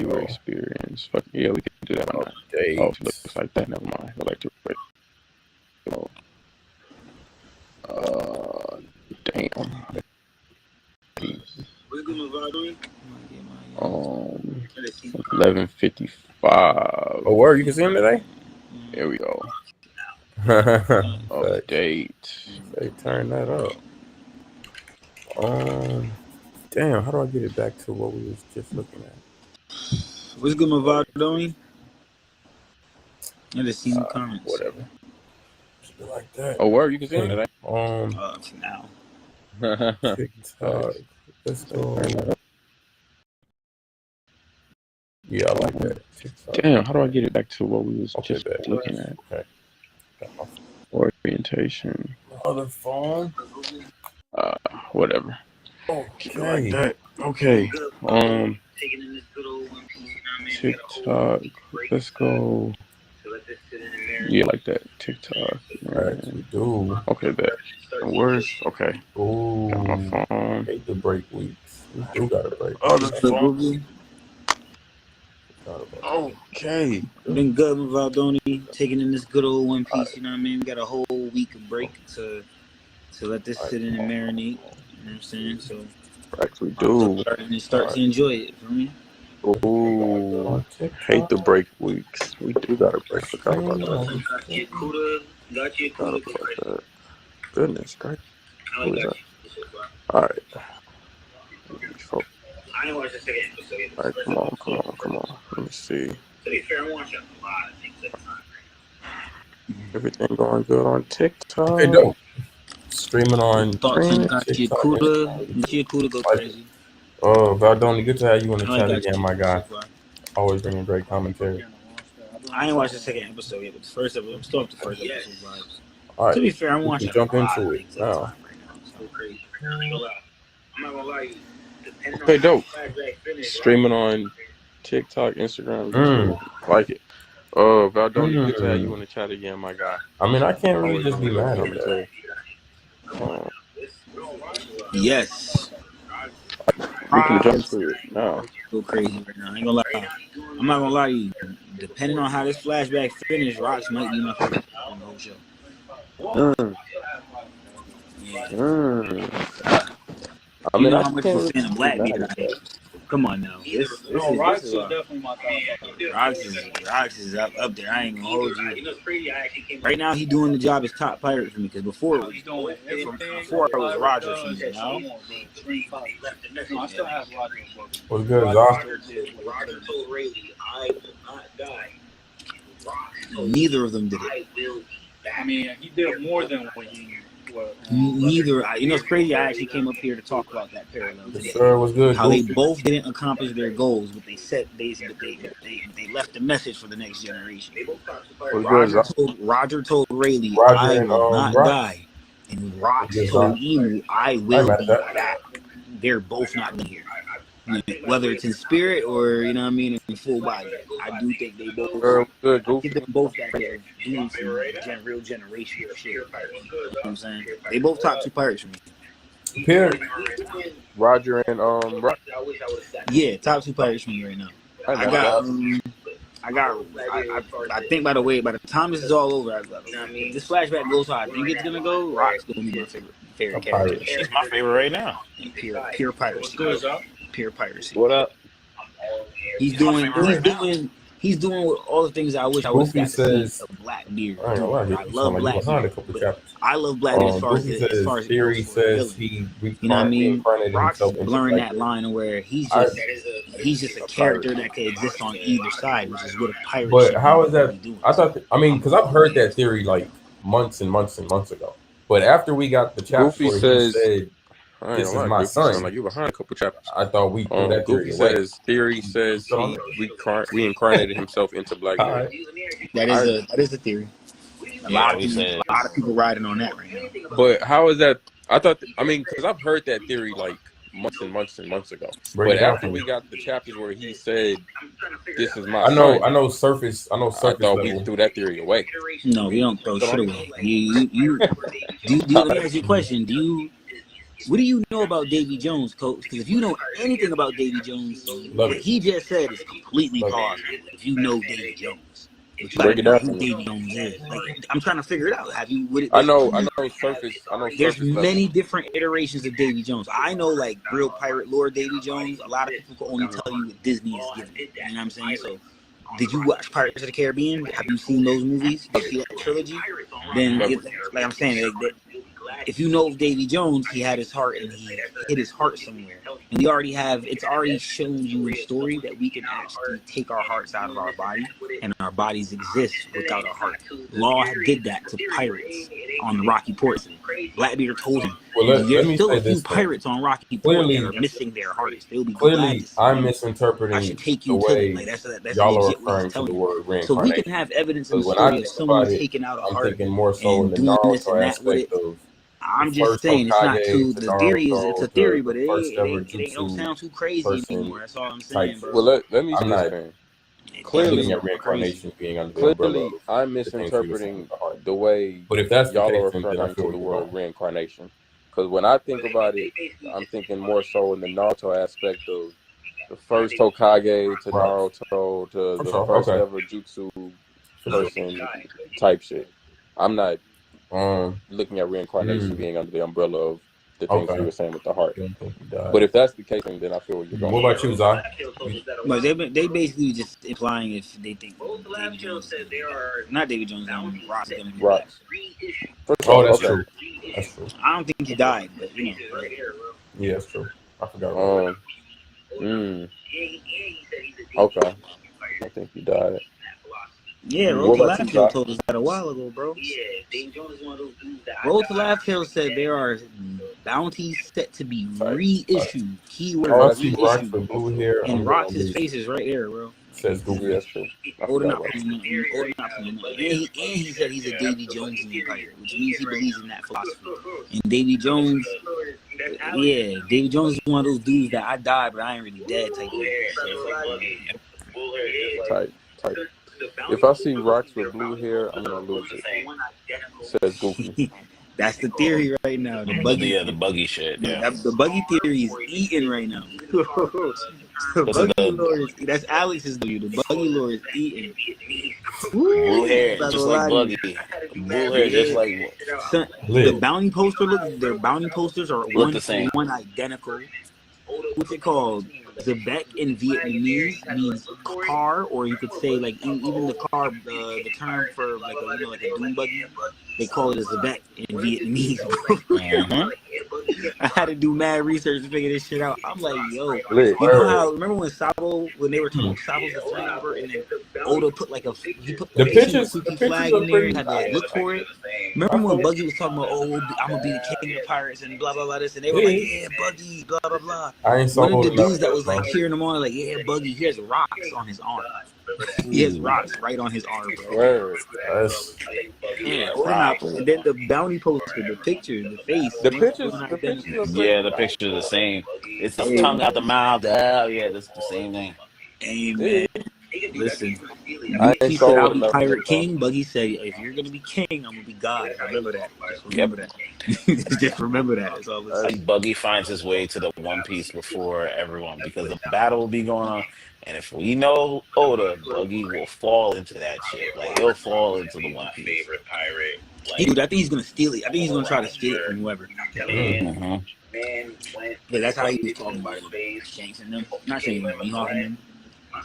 viewer experience. Fuck yeah, we can do that. Why not? Oh, Update. if it looks like that. Never mind. I like to wait. Damn. What's good, Mavado? 11:55. Oh, word, you can see him today? Here we go. Update. Update. They turn that up. Damn, how do I get it back to what we was just looking at? What's good, Mavado? I just seen the comments. Whatever. Like that. Oh, word, you can see him today. For now. TikTok. Let's go. Yeah, I like that. TikTok. Damn, how do I get it back to what we was just looking at? Okay. Orientation. Other phone. Whatever. Okay. Like that. Okay. TikTok. Let's go. Yeah, like that. TikTok. Right, do. Okay, that. Words. Okay. Ooh. Got my phone. Hate the break weeks. We do got a break. Other phone. Okay. Been good, Mavaldoni. Taking in this good old One Piece, you know what I mean? We got a whole week of break to let this sit in and marinate. You know what I'm saying? So we do. Start to enjoy it, for me. Ooh. Hate the break weeks. We do got a break. Forgot about that. Forgot about that. Goodness, great. Who is that? Alright. I ain't watched the second episode yet. Alright, come on. Let me see. To be fair, I'm watching a lot of things at the time right now. Everything going good on TikTok. Okay, dope. Streaming on TikTok. Kuda go crazy. Oh, Valdoni, good to have you on the chat again, my guy. Always bringing great commentary. I ain't watched the second episode yet, but the first episode, I'm still up to the first episode vibes. All right. To be fair, I'm watching jump into it now. I'm not gonna lie you. Okay, dope. Streaming on TikTok, Instagram, YouTube. Like it. Valdoni, good to have you on the chat again, my guy. I mean, I can't really just be mad at that. Yes. We can jump to it now. Go crazy right now. I ain't gonna lie. I'm not gonna lie to you. Depending on how this flashback finish, Rocks might be my favorite on the whole show. I mean, how much of a fan of Black Beater I am. Come on now. This is definitely my top. Rocks is up there. I ain't gonna hold you. Right now, he doing the job as top pirate for me because before it was Roger for me. You know? I still have Roger. What's good, Zoff? Roger told Rayleigh, "I will not die." Neither of them did it. I mean, he did more than what he. Neither. You know, it's crazy. I actually came up here to talk about that parallel today. Sure, was good. How they both didn't accomplish their goals, but they set they left the message for the next generation. Roger told Rayleigh, "I will not die," and Rocks told Emu, "I will be back." They're both not in here. Whether it's in spirit or, you know what I mean, in full body. I do think they both give them both that they're doing some real generational shit. You know what I'm saying? They both top two pirates for me. Roger and yeah, top two pirates for me right now. I think by the time this is all over, if this flashback goes how I think it's gonna go, Rock's gonna be my favorite character. She's my favorite right now. Pure piracy. Pure piracy. What up? He's doing all the things I wish I would have seen a Blackbeard. I love Blackbeard. I love Blackbeard as far as Theory says he, you know what I mean? Rock's blurring that line where he's just a character that can exist on either side, which is what a pirate. But how is that? I mean, because I've heard that theory like months and months and months ago. But after we got the chapter where he said, "This is my son," like you behind a couple chapters. I thought we threw that theory away. Theory says he reincarnated himself into Blackbeard. That is a theory. A lot of people riding on that right now. But how is that? Because I've heard that theory like months and months and months ago. But after we got the chapters where he said, "This is my son," I know surface. I thought we threw that theory away. No, we don't throw shit away. Let me ask you a question. What do you know about Davy Jones, Coach? Because if you know anything about Davy Jones, what he just said is completely plausible. If you know Davy Jones, but you gotta know who Davy Jones is. Like, I'm trying to figure it out. Have you? I know surface. There's many different iterations of Davy Jones. I know, like, real pirate lore Davy Jones. A lot of people can only tell you what Disney is giving. You know what I'm saying? So, did you watch Pirates of the Caribbean? Have you seen those movies? Did you see that trilogy? Then, like I'm saying, if you know Davy Jones, he had his heart and he hit his heart somewhere. And we already have, it's already shown you in story that we can actually take our hearts out of our body and our bodies exist without a heart. Law did that to pirates on the Rocky Ports. Blackbeard told him, there's still a few pirates on Rocky Port that are missing their hearts. They'll be glad to see I'm misinterpreting I should take you to them. Like, that's y'all legit are what referring he's to the telling word you. reincarnation. So we can have evidence in the story of someone taking out a heart. I'm thinking more so in and the doing this Naruto and that with it. aspect of I'm just saying it's not too. The theory is it's a theory, but it don't sound too crazy anymore. That's all I'm saying, bro. Well, let me say this thing. Clearly, reincarnation being under the umbrella. I'm misinterpreting the way but if that's y'all the are case, referring to the word reincarnation. Because when I think about it, I'm thinking more so in the Naruto aspect of the first Hokage to Naruto to the first ever jutsu person type shit. I'm not looking at reincarnation being under the umbrella of the things you were saying with the heart. But if that's the case, then I feel where you're going. What about you, Zai? But they basically just implying if they think David Jones, not David Jones, Rock's gonna be back. Oh, that's true. That's true. I don't think he died, but you know. Yeah, that's true. I forgot about that. Okay. I think he died. Yeah, Road to Laugh Tale told us that a while ago, bro. Road to Laugh Tale said there are bounties set to be reissued. Keyword reissued. Blue hair. And Rock's face is right there, bro. Says Goofy. That's true. And he said he's a Davy Jones pirate, which means he believes in that philosophy. And Davy Jones, Davy Jones is one of those dudes that I died, but I ain't really dead type of Type. If I see rocks with blue hair, I'm gonna lose it. Says Goofy. That's the theory right now. The buggy shit. Yeah. The buggy theory is eating right now. The buggy lore is, that's Alex's view. The buggy lore is eating. Blue hair, just like Buggy. Blue hair, just like. The bounty poster their bounty posters are one identical. What's it called? Zebek in Vietnamese means car, or you could say like even the car, the term for like a dune buggy, they call it a Zebek in Vietnamese. I had to do mad research to figure this shit out. I'm like, yo, you know how? Remember when Sabo, when they were talking about Sabo's the flame number, and then Oda put like he put the pictures flag in there and had to like look for it. Remember when Buggy was talking about, I'm gonna be the king of the pirates and blah blah blah this, and they were like, yeah, Buggy, blah blah blah. One of the dudes that was like cheering him on, like, yeah, Buggy, he has rocks on his arm. He has rocks right on his arm, bro. And then the bounty poster, the picture, the face. The pictures the picture is the same. It's the tongue out the mouth. That's the same thing. Amen. Listen, he said, I'll be Pirate King. Buggy said, if you're going to be king, I'm going to be God. Remember that. Just remember that. That's all I think Buggy finds his way to the One Piece before everyone, because the battle will be going on. And if we know Oda, Buggy will fall into that shit. Like, he'll fall into the One Piece. Favorite pirate. Dude, I think he's going to steal it. I think he's going to try to steal it from whoever. Yeah, that's how he was talking about it. Shanks and them. Not Shanks and them. Mihawk and them.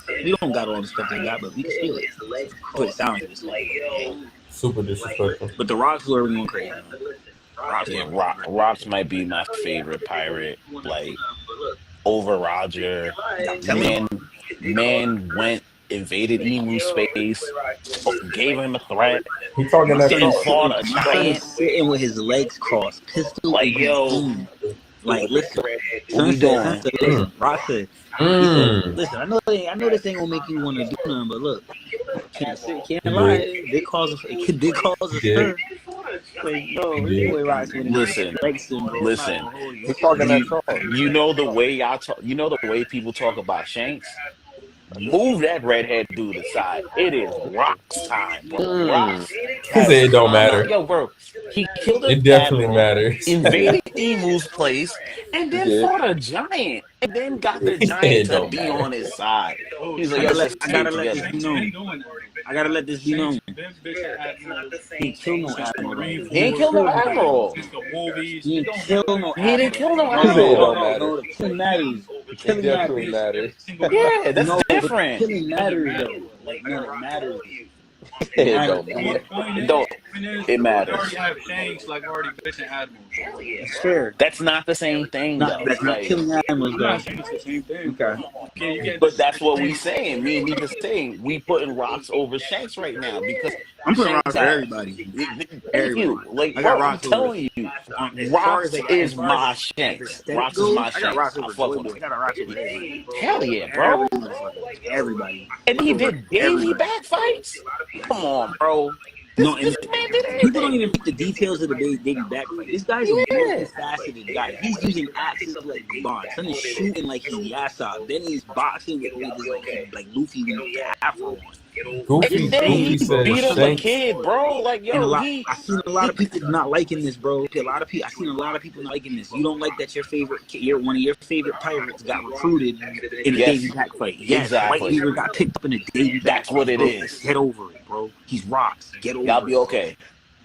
We don't got all the stuff they got, but we can steal it. Put it sound to this. Super disrespectful. But the Rocks were going crazy. Rocks might be my favorite pirate. Like, over Roger. Man went, invaded Emu space, gave him a threat. He talking that fought a giant sitting with his legs crossed, pistol. Like, yo. Like, listen, listen, Rock said, listen, I know this ain't gonna make you want to do nothing, but look, can't lie, it did cause a stir. Like, no, listen. He's talking that talk. You know the way y'all talk. You know the way people talk about Shanks. Move that redhead dude aside. It is Rock's time, bro. Rocks. He said it don't matter. Yo, bro. He killed him. It definitely matters. Invaded Emu's place and then Yeah. fought a giant and then got the giant It to don't be matter. on his side. He's like, I yo, gotta let's let skate this together. be known. I gotta let this be known. He killed no admiral. He ain't kill no admiral. He didn't kill no He didn't kill no He said it admiral. don't matter. The killing matters. The It killing definitely matters. matters. Yeah, that's No, but the different. killing matters though. Like no, it matters. It don't matter. It matters. already have tanks like already bitching admirals. It's fair. That's not the same thing, though. That's not Like, killing admirals I'm though. not saying it's the same thing. Okay. but that's what we saying. Me and Nika saying we putting rocks over Shanks right now because I'm putting Shanks rocks for everybody. Thank you. Like, I got bro, I'm rocks over telling you, as far Rocks as like, is as far my as Shanks. aesthetic Rocks is goes, my I got Shanks. rocks I over fuck Joy with Boy. him. I got rocks over everybody. Hell yeah, bro. Everybody. And he did Davey Everybody. back fights. Come on, bro. No, This and man did people don't everything. even pick the details of the Davey back fight. This guy's a Yeah. multifaceted guy. He's using axes like Bond. Then he's shooting like he's Yasab. Then he's boxing with this like Luffy with the afro on. Goofy Then he says beat up a Shanks. kid, bro. Like, And yo, I seen a lot of people not liking this, bro. I seen a lot of people not liking this. You don't like that one of your favorite pirates got recruited in a Yes. Davey back fight. Yes, Exactly. White Beaver got picked up in a Davey back That's what it bro. is. Get over it, bro. He's rocks. Get over Y'all it. be okay.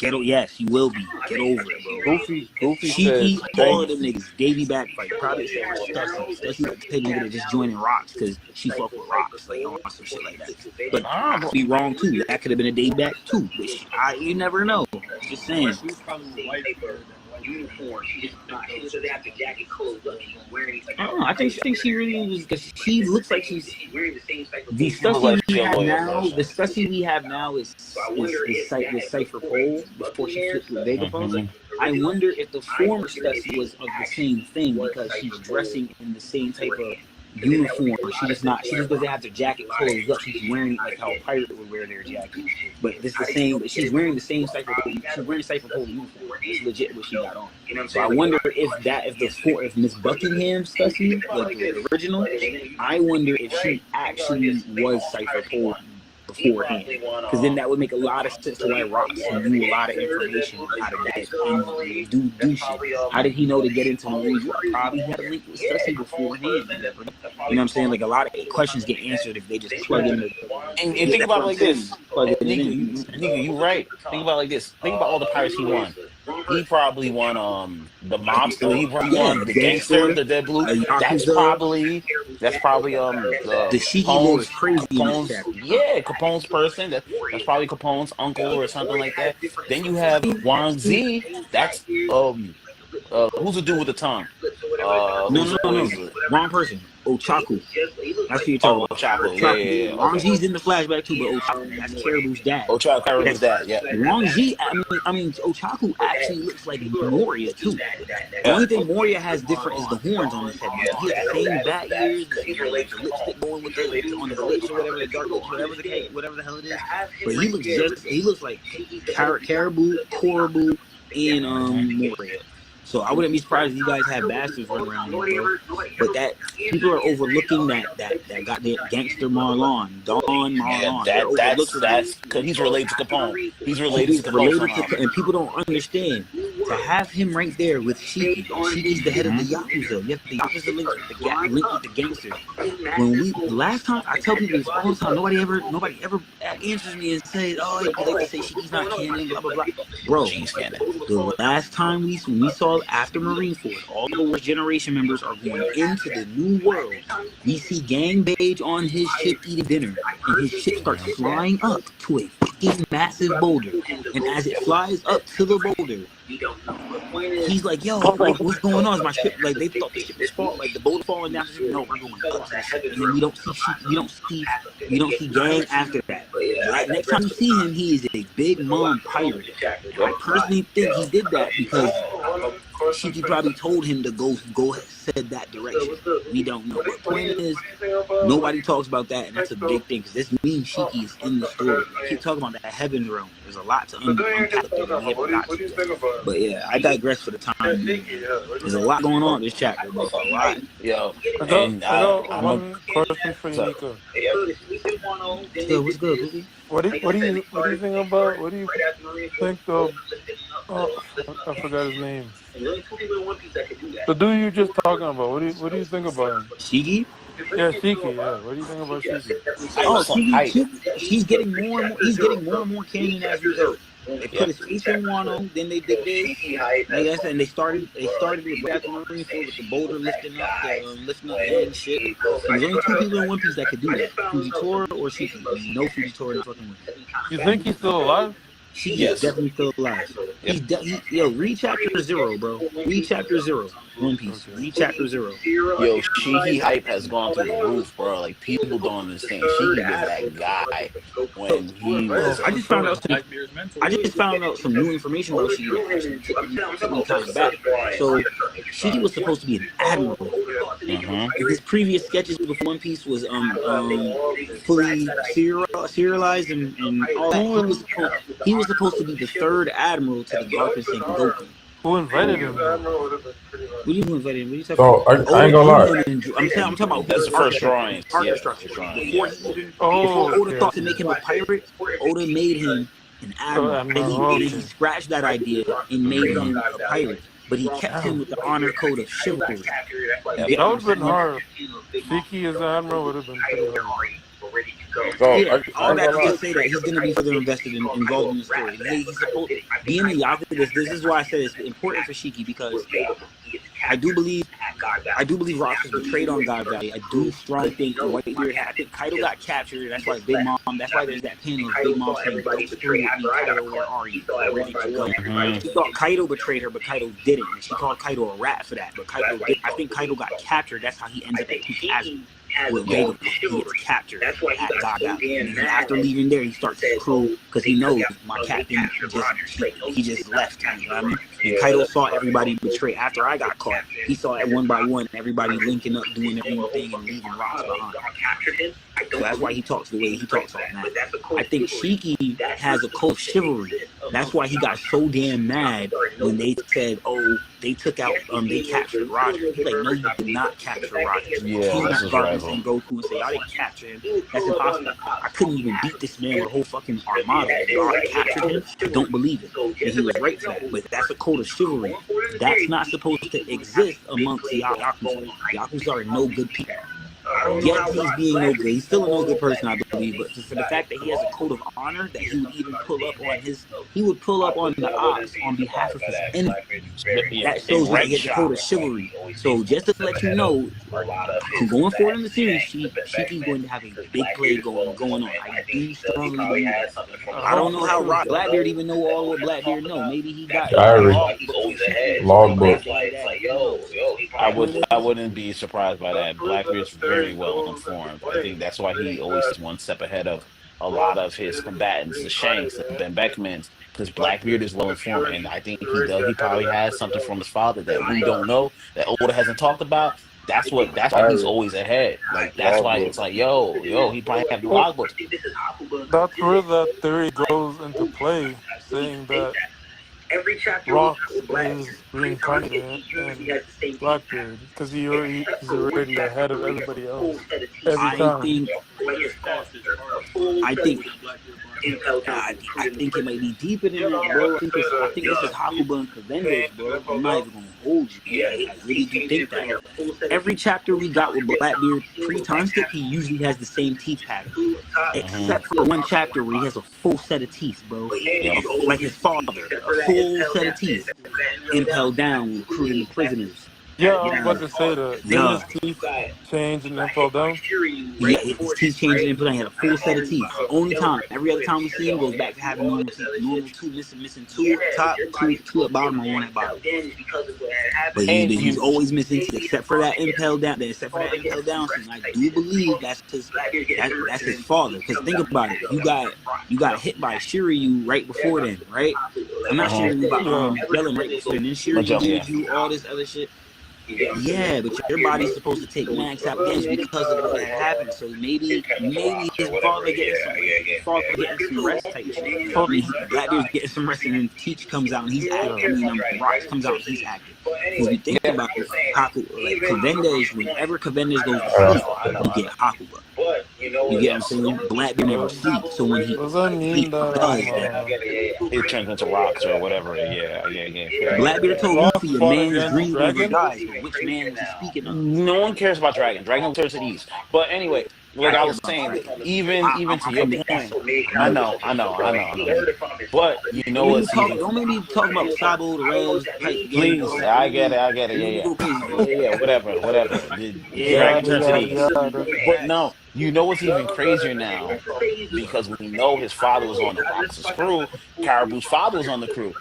Yes, you will be. Get over it, bro. Goofy Cheeky, says all of Shanks. them niggas. Davey back fight. Probably said Stussy. Stussy like the type of nigga that just joining rocks because she fuck with rocks. Like, on some shit like that. But I could be wrong too. That could have been a Davey back too. But you never know. Just saying. She was probably white uniform. She doesn't have the jacket closed up. She's wearing I don't know. I think she really was because she looks like she's wearing the same type of the Stussy we have now. person. The Stussy we have now is Cypher Pole before she flipped with Vegapunk. I wonder if the former Stussy was of the same thing because she's dressing in the same type of uniform. She just doesn't have the jacket closed up. She's wearing like how a pirate would wear their jacket. But it's the same. But she's wearing the same Cypher Pole uniform. It's legit what she got on. So I wonder if Miss Buckingham Stussy, like the original, I wonder if she actually was Cypher Pole beforehand, because then that would make a lot of sense to why Rox knew a lot of information on how to get and do shit. How did he know to get into Marine? Probably had a link with Stussy beforehand. You know what I'm saying? Like a lot of questions get answered if they just plug in. And think about it like this. Nigga, you right. Think about it like this. Think about all the pirates he won. He probably won the mobster. He probably won the gangster, the Dead Blue. That's probably the Shiki Lord is crazy. Capone's person. That's probably Capone's uncle or something like that. Then you have Wang Zi. That's who's the dude with the tongue? No. Wrong person. Ochaku. That's who you're talking about. Ochaku. Yeah. Wang Zi's in the flashback too, but Ochaku, that's Caribou's dad. Caribou's dad, yeah. Wang Zi, I mean, Ochaku actually looks like Moria too. The only thing Moria has different is the horns on his head. He has the same bat ears, the lipstick going with on his lips or whatever, the dark lips, whatever the hell it is. But he looks like Caribou, Korobu, and Moria. So I wouldn't be surprised if you guys have bastards running around here, bro. But that people are overlooking that goddamn gangster Marlon, Don Marlon. Yeah, that's because he's related to Capone. He's related to Capone. And people don't understand to have him right there with Shiki. Shiki's the head of the Yakuza. You have the Yakuza link with the gangsters. Last time I tell people this all the time, nobody ever answers me and says, "Oh, you like to say Shiki's not canon, blah blah blah." Bro, the last time we saw after Marineford, all the War Generation members are going into the new world. We see Gang Bage on his ship eating dinner, and his ship starts flying up to a fucking massive boulder. And as it flies up to the boulder, he's like, "Yo, like, what's going on? Is my ship like they thought the ship was falling, like the boulder falling down?" No, we're going up to the ship, and then we don't see Gang after that. Like, next time you see him, he is a big mom pirate. I personally think he did that because Shiki probably told him to go said that direction. We don't know. But point is, nobody talks about that, and that's a big thing because this means Shiki is in the story. I keep talking about that Heaven Realm. There's a lot to unpack there. We haven't got to. But yeah, I digress for the time. There's a lot going on in this chapter, bro. A lot. Yo, I got one question for you, Nika. What's good, Ruby? What do you think about? What do you think of? I forgot his name. And there's only 2 people in One Piece that can do that. The dude you just talking about, what do you think about him? Shiki? Yeah, Shiki. Yeah, what do you think about Shiki? Oh, Some hype. he's getting more and more canon as we go. They put his face in Wano, then they did this. Like I said, and they started with Black Marineford with the boulder lifting up the and shit. There's only 2 people in One Piece that could do that: Fujitora or Shiki. No Fujitora in fucking with. You think he's still alive? Shiki is definitely still alive. Yep. Read chapter 0, bro. Read chapter 0. One Piece. Read chapter 0. Yo, Shiki hype has gone through the roof, bro. Like, people don't understand. Shiki was that guy when he was. I just found out some new information about Shiki that took me kind of back. So Shiki was supposed to be an admiral. Mm-hmm. His previous sketches before One Piece was fully serialized and all that. He was supposed to be the 3rd admiral to the Garp and Sengoku. Who invited him? What do you mean invited him? What are you talking So about? I ain't gonna lie. I'm talking about That's the first drawing. Arc structure. Before Oh, Oda thought to make him a pirate, Oda made him an admiral. And he scratched that idea and made him a pirate. But he kept him with the honor code of chivalry. that would have been hard. Shiki as an admiral would have been pretty hard. So Yeah, all that to just say that he's going to be further involved in the story. He's supposed being a Yakuza. This is why I said it's important for Shiki, because I do believe Rock was betrayed on God Valley. I do strongly think Whitebeard. I think Kaido got captured. That's why Big Mom. That's why there's that panel of Big Mom saying, "Don't screw with me, Kaido. Where are you? Ready to go?" She thought Kaido betrayed her, but Kaido didn't. And she called Kaido a rat for that. But Kaido did. I think Kaido got captured. That's how he ends up at Peak Azure. With Vega, he gets captured at God Valley. And then after leaving there, he starts his crew because he knows my captain just left. You know what I mean? And Kaido saw everybody betray. After I got caught, he saw it one by one, everybody linking up, doing everything, and leaving rocks behind. So that's why he talks the way he talks right now. I think Shiki has a code of chivalry. That's why he got so damn mad when they said, "Oh, they took out, they captured Roger." He's like, "No, you did not capture Roger." Yeah, this is right. And Goku and say, "Y'all didn't capture him. That's impossible. I couldn't even beat this man with a whole fucking armada. Y'all captured him. Don't believe it." And he was right for that. But that's a code of chivalry. That's not supposed to exist amongst the Yakuza. Yakuza are no good people. Yes, he's being no good. He's still a no good person, I believe. But for the fact that he has a code of honor, that he would even pull up on the ops on behalf of his enemy. That shows that he has a code of chivalry. So just to let you know, going forward in the series, Shiki's going to have a big play going on. I do strongly believe that. I don't know how Blackbeard even know all what Blackbeard know. Maybe he got logbook. I wouldn't be surprised by that. Blackbeard's very well informed. I think that's why he always is one step ahead of a lot of his combatants, the Shanks, the Ben Beckmans, because Blackbeard is well informed, and I think he probably has something from his father that we don't know, that Oda hasn't talked about. That's why he's always ahead. Like, that's why it's like, yo, he probably have the logbooks. That's where that theory goes into play, saying that Rock is reincarnated in Blackbeard because he's already ahead of everybody else every time. I think it might be deeper than that, bro. I think this is Hakuba and Cavendish, bro. I'm not even gonna hold you. I really do think that. Every chapter we got with Blackbeard pre-time skip, he usually has the same teeth pattern, except for one chapter where he has a full set of teeth, bro. Like his father, a full set of teeth, impelled down, recruiting the prisoners. Yeah, I was about to say that. Did his teeth change and then fall down? Yeah, his teeth changed and impelled down. He had a full set of teeth. Only time. Every other time we see him goes back to having normal teeth. Normal two, missing two at top, two at bottom, and one at bottom. But he's always missing teeth, except for that impelled down. Except for that impelled down scene. I do believe that's his father. Because think about it. You got hit by Shiryu right before then, right? I'm not sure about yelling right before then. Then Shiryu did you all this other shit. Yeah, but your body's supposed to take max out damage because of what happened. So maybe his father getting some rest type shit. Blackbeard's getting some rest, and then Teach comes out and he's active. Rocks comes out and he's active. When you think about it, Cavendish, whenever Cavendish goes to sleep, you get Hakuba. You get what I'm saying? Blackbeard never sleeps, so when he Does that mean that does, it turns into rocks or whatever. Yeah. Fair. Blackbeard told Rock Luffy a fought man's against dream never Dragon? dies, but which man is he speaking of? No one cares about Dragon. Dragon turns to the east. But anyway, like I was saying, even to your point, I know. But you know what's even? Don't make me talk about Sabo, the Reds, please. I get it. Yeah. Whatever. Dragon turns to the east. But no, you know what's even crazier now? Because we know his father was on the Rox's crew. Caribou's father was on the crew.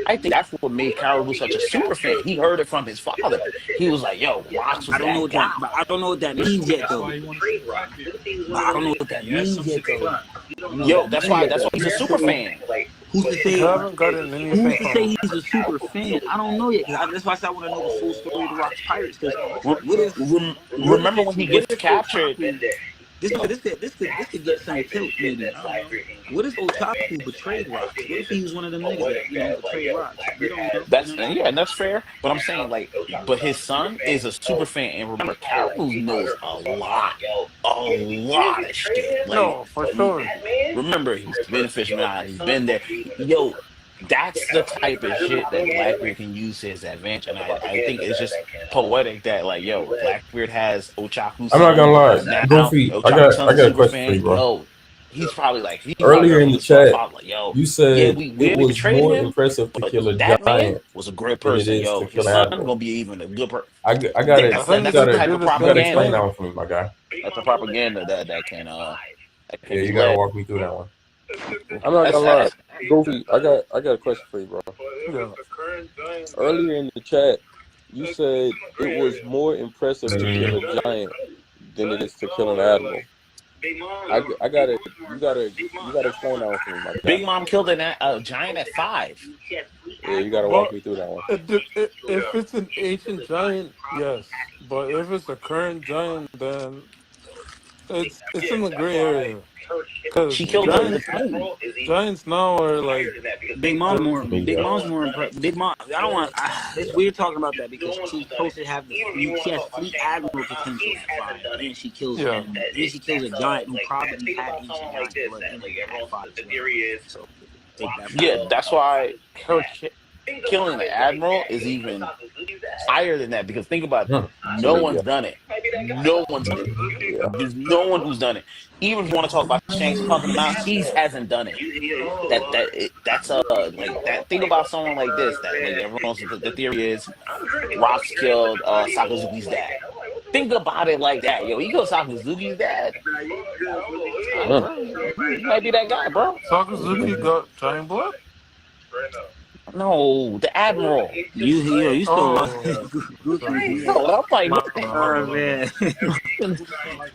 I think that's what made Caribou such a super fan. He heard it from his father. He was like, "Yo, Rox was I don't know what that means yet, though. I don't know what that means yet, though. Yo, that's why he's a super fan. Who's to say? Haven't gotten anything Who's to say he's a super fan? I don't know yet. That's why I said I want to know the full story of the Rox Pirates. Because remember when he gets captured? This could get some tilt, maybe. What if Otaku betrayed Rox? What if he was one of them niggas that betrayed Rox? We don't know. That's fair. But I'm saying but his son is a super fan, and remember, Caribou knows a lot of shit. No, for sure. Remember, he's been a fisherman. He's been there. Yo. That's the type of shit that Blackbeard can use to his advantage, and I think it's just poetic that Blackbeard has Ochaku's. I'm not gonna lie, Goofy. I got a question for you, bro. Yo, he's probably earlier in the chat. Yo, you said it was more impressive to kill a giant. Man was a great person. Yo, his son gonna be even a good person. I got it. That's the type of propaganda. Explain that one for me, my guy. That's the propaganda that can. Yeah, you gotta walk me through that one. I'm not gonna lie, Goofy. I got a question for you, bro. Yeah. Earlier in the chat, you said it was more impressive to kill a giant than it is to kill an admiral. I got it. You gotta explain that one for me, my guy. Big Mom killed a giant at 5. Yeah, you gotta walk me through that one. If it's an ancient giant, yes. But if it's a current giant, then it's in the gray area. Because she killed giants now are Big Mom's more impressive. Big Mom, I don't want. It's weird talking about that because she's supposed to have she has fleet admiral potential at 5, and then she kills a giant who probably had ancient giant blood in at 5. So that's why her killing the admiral is even higher than that, because think about it. No one's done it. There's no one who's done it. Even if you want to talk about Shanks pumping him out, he hasn't done it. That's that. Think about someone like this. That everyone's the theory is Rox killed Sakazuki's dad. Think about it like that, yo. He killed Sakazuki's dad. He might be that guy, bro. Sakazuki got giant blood? No, the admiral. You still I'm like, what the man.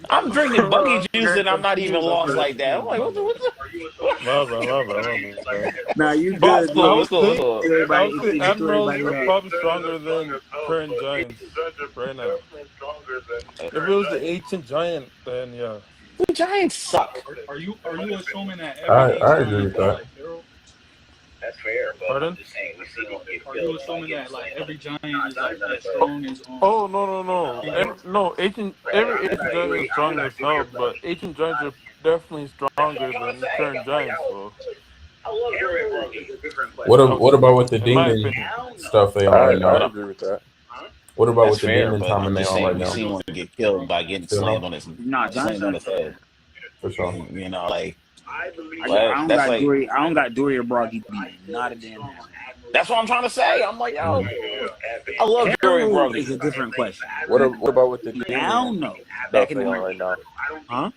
I'm drinking buggy juice and I'm not even lost like that. I'm like, what the? Nah, you good. Admirals are probably stronger than current giants right now. If it was the ancient giant, then yeah. The giants suck. Are you assuming that I agree with that. That's fair. But Pardon? I'm just saying, we see what are you assuming that every giant is as strong as Oh no. Every ancient giant is strong as hell, but ancient giants are definitely stronger than the current giants, so. What about with the demon stuff they on right now? I agree with that. What about with the demon time they on right now? We see one get killed by getting slammed on his head. For sure. You know, like. I don't got Dory or Broggy beat. Not a damn. That's what I'm trying to say. I'm like, yo, I love Dory and Broggy. It's a different question. What about with the demon? I don't know. Back in the right now. Huh?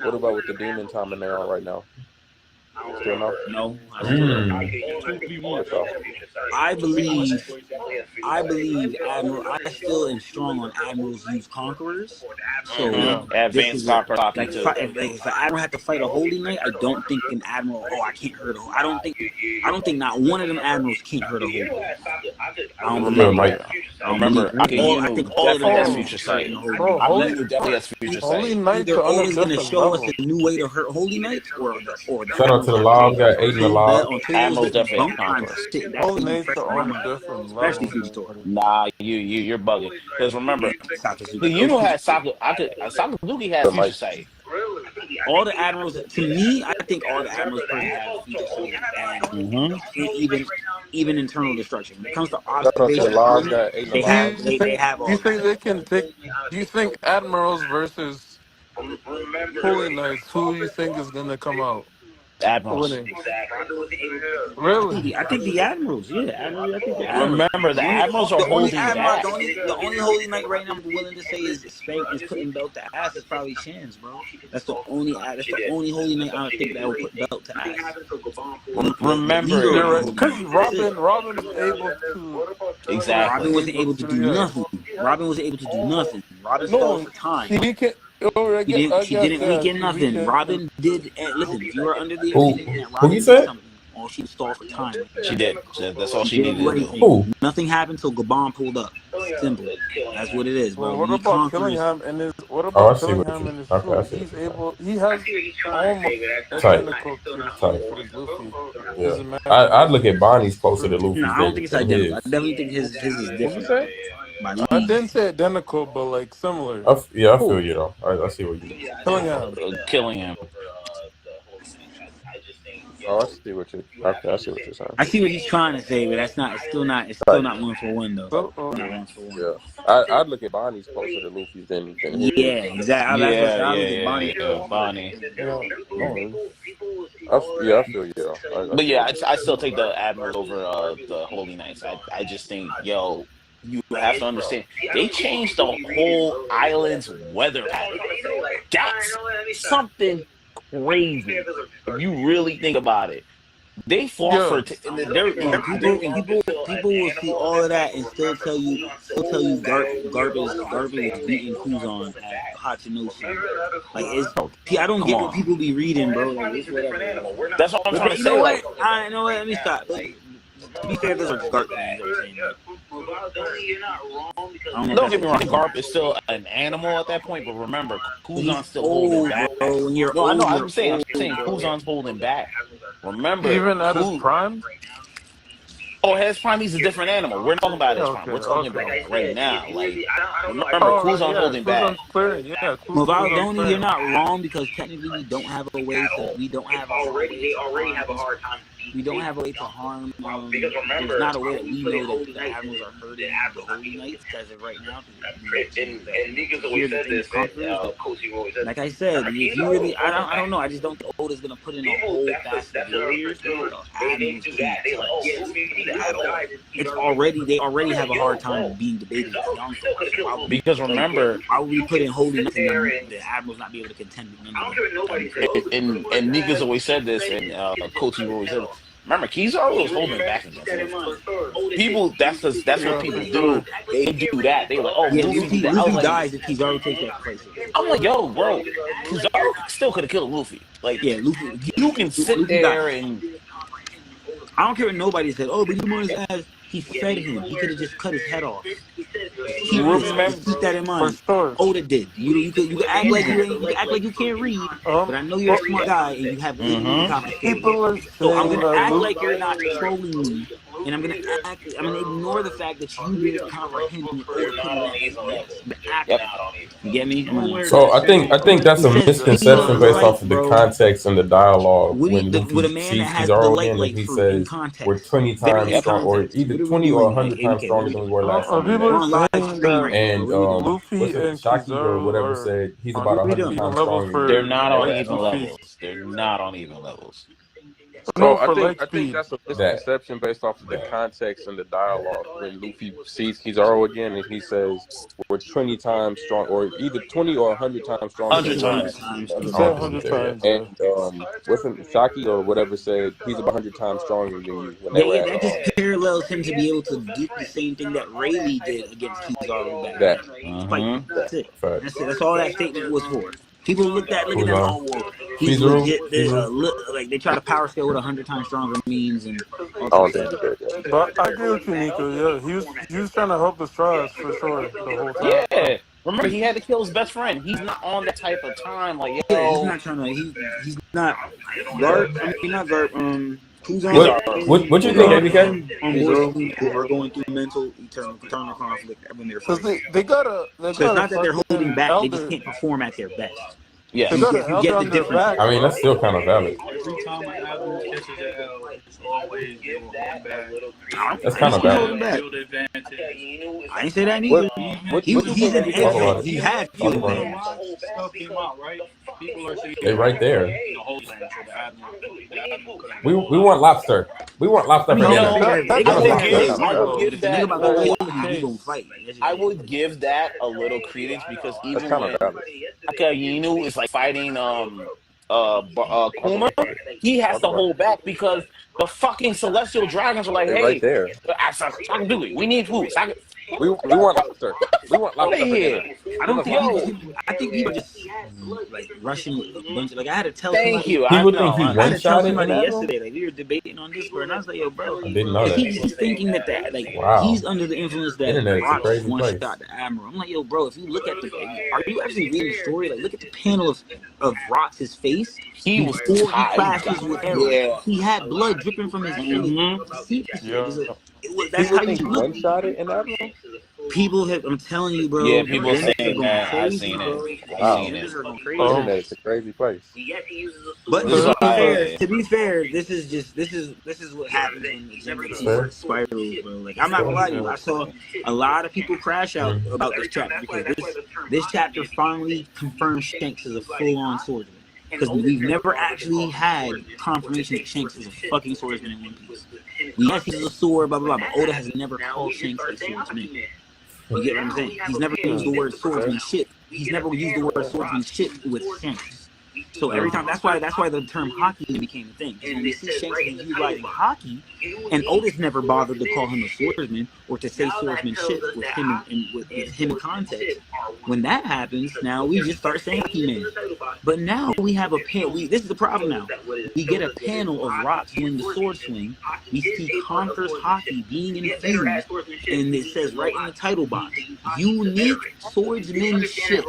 What about with the demon time they on right now? Still no? No. I believe Admiral. I still am strong on Admirals use Conquerors. So advanced Conquerors. If an Admiral had to fight a Holy Knight, I don't think an Admiral. I can't hurt a. I don't think not one of them Admirals can't hurt a Holy Knight. I think all of them has future sight. Holy Knight they're always going to show us a new way to hurt Holy Knights, or the shout out to the Lob, got Aiden the Lob. Admiral's definitely Holy Knights are on a different level. Nah, you're bugging. Because remember, you know had Sakazuki had future sight. all the admirals. To me, I think all the admirals personally have future soul and even internal destruction. When it comes to observation, they have Do you all think that. they can take? Do you think admirals versus holy knights? Who you think is gonna come out Admirals. winning? Really? I think the admirals. Yeah, I think the admirals. Remember, the admirals are holding back. The only holy knight right now I'm willing to say is Spank is putting belt to ass is probably Chance, bro. That's the only holy knight I think that will put belt to ass. Remember, because Robin is able to. exactly. Robin wasn't able to do nothing. Robin stalled for time. She can. She didn't weaken nothing. Robin did. Listen, if you were under the opinion that Who Robin you did said? something, all she stalled for time. She did. That's all she didn't needed do to do. Who? Nothing happened till Gabon pulled up. Simple. That's what it is, bro. Well, what about Killingham and his? What I about see what Killingham you. and his Okay, I troops? see. He's able. He has almost Tight. identical to the Tight. troops with Luffy. Yeah. I'd look at Bonnie's closer to Luffy's No, I don't think than it's identical. I his. definitely think his is different. I didn't say identical, but like similar. I feel you though. I see what you mean. Killingham. Oh, I see what you're. Okay, I see what you're saying. I see what he's trying to say, but that's not. It's still not 1-for-1 though. Not 1-for-1. Yeah, I'd look at Bonnie's closer to Luffy's than his. Yeah, exactly. Bonnie. I feel you. But yeah, I still take the admirals over the holy knights. I just think, yo, you have to understand, they changed the whole island's weather pattern. That's something crazy. If you really think about it, they fought for. People will see all of that and still tell you Garp is beating Kuzan at Hachinosu. Like I don't get what people be reading, bro. Like it's whatever. That's what I'm trying to say. You know what? I know what. Let me stop. To be fair, this is Garp. Don't get me wrong, Garp is still an animal at that point, but remember, Kuzan's still holding back. No, I know. I'm saying Kuzan's holding back. Remember, even at his prime. Oh, his prime, he's a different animal. We're not talking about his prime. We're talking about right now. Like, remember, Kuzan's holding back. Without Donnie, you're not wrong because technically we don't have a way to. We don't have a already have a hard time. We don't have a way to harm. There's not a way that we know that the admirals are hurting the holy knights as of right now. And Nika's always said this. Like I said, if you really, I don't know. I just don't think Oda's gonna put in a whole fast of warriors. It's already they already have a hard time being debated as young folks. Because remember, how we put in holy knights and the admirals not be able to contend with none. And Nika's always said this, and Coach always said. Remember, Kizaru was holding back against Luffy. People, that's what people do. They do that. They were like, oh, Luffy dies if Kizaru takes that place. I'm like, yo, bro, Kizaru still could have killed Luffy. Like, yeah, Luffy. You can sit there and. I don't care what nobody said. Oh, but he on his ass. He fed him. He could have just cut his head off. Keep that in mind. Oda did. You can act like you can't read, but I know you're a smart guy and you have people. So I'm gonna act like you're not trolling me, and I'm gonna ignore the fact that you didn't comprehend You get me? So I think that's a misconception based off of the context and the dialogue. When Luffy sees Kizaru again, and he says we're 20 times strong, or either 20 or 100 times stronger than we were last time. And Luffy and Shaki or whatever said he's about 100 times stronger. They're not on even levels. They're not on even levels. So I think that's a misconception based off of the context and the dialogue. When Luffy sees Kizaru again and he says we're 20 times strong, or either 20 or 100 times stronger. 100 times. And wasn't Shaki or whatever said he's about 100 times stronger than you. That just parallels him to be able to do the same thing that Rayleigh did against Kizaru back. That's it. That's all that statement was for. People look at that, oh, well, he's legit. Like they try to power scale what 100 times stronger means, and all that. But I agree with you, Nico. Yeah, he was trying to help the Stras for sure the whole time. Yeah, remember he had to kill his best friend. He's not on that type of time. Like, he's not trying to. He's not. Garp. I mean, not Garp. What you think, ABK? Who are going through mental eternal conflict when they're fighting. They gotta. So it's not that they're holding back; they just can't perform at their best. They Yes. got an L on their back, I mean, that's bro. still kind of valid. Every time an Adams catches an L, it's always they will hold back. That's I kind didn't of see him valid. holding back. Field advantage. I ain't say that What neither. what He, what you he's think an he Talk did about edge. it. He had Talk field Even about when it. advantage. Rock's stuff came out, right? People are saying They right there. the whole thing. So the Admiral couldn't We hold want out. lobster. We want I lobster mean, for that's dinner. the thing. No, That Give I us would doesn't lobster. That's give kind change, of I would valid. bro. If give the nigga that about to That kill ain't you, he gonna changed. fight. That's just I what it would is. give that a little credence because That's even kind of when valid. Akainu is like fighting Talk Kuma, about it. he has Talk to about it. hold back because the fucking celestial dragons are like, They're right hey, there. Sakaduli, we need food. We want lobster. We want Out of lobster for dinner. here. I Give don't us think lobster. I think people are just like rushing with a bunch of like. I had to tell Thank somebody. you. I People think know. he I had one to tell shot it in somebody Admiral. yesterday. Like we were debating on Discord, and I was like, "Yo, bro, I didn't know if that. he's thinking that like Wow. he's under the influence that Internet is a Rock just crazy one place. shot the Admiral." I'm like, "Yo, bro, if you look at are you actually reading the story? Like, look at the panel of Rock's face He was before he tied. clashes with Arrow. Yeah. He had blood dripping from his face. hmm See this shit. Yeah. That's People how you think he look. one shot it in Admiral. People have. I'm telling you, Yeah, bro. people Vendors are saying going that. I've crazy, seen it. bro. I've Yeah, seen Wow. it. vendors are going crazy. Internet is a crazy place. But This is to be fair, why. this is what happens when the agenda It's fair. spirals, bro. Like I'm It's not gonna fair. lie to you, I saw a lot of people crash out Mm. about this chapter because this chapter finally confirms Shanks as a full-on swordsman. Because we've never actually had confirmation that Shanks is a fucking swordsman in One Piece. Yes, he's a sword, blah blah blah, but Oda has never called Shanks a swordsman. You get what I'm saying? He's never used the word swordsmanship. He's never used the word swordsmanship with Shanks. So every time that's why the term hockey became a thing. Because when we see Shanks utilizing hockey, and Otis never bothered to call him a swordsman or to say swordsmanship with him and with him in context. When that happens, now we just start saying hockey man. But now we have a panel. This is the problem now. We get a panel of Rocks doing the sword swing. We see Conqueror's hockey being infused, and it says right in the title box, unique swordsmanship.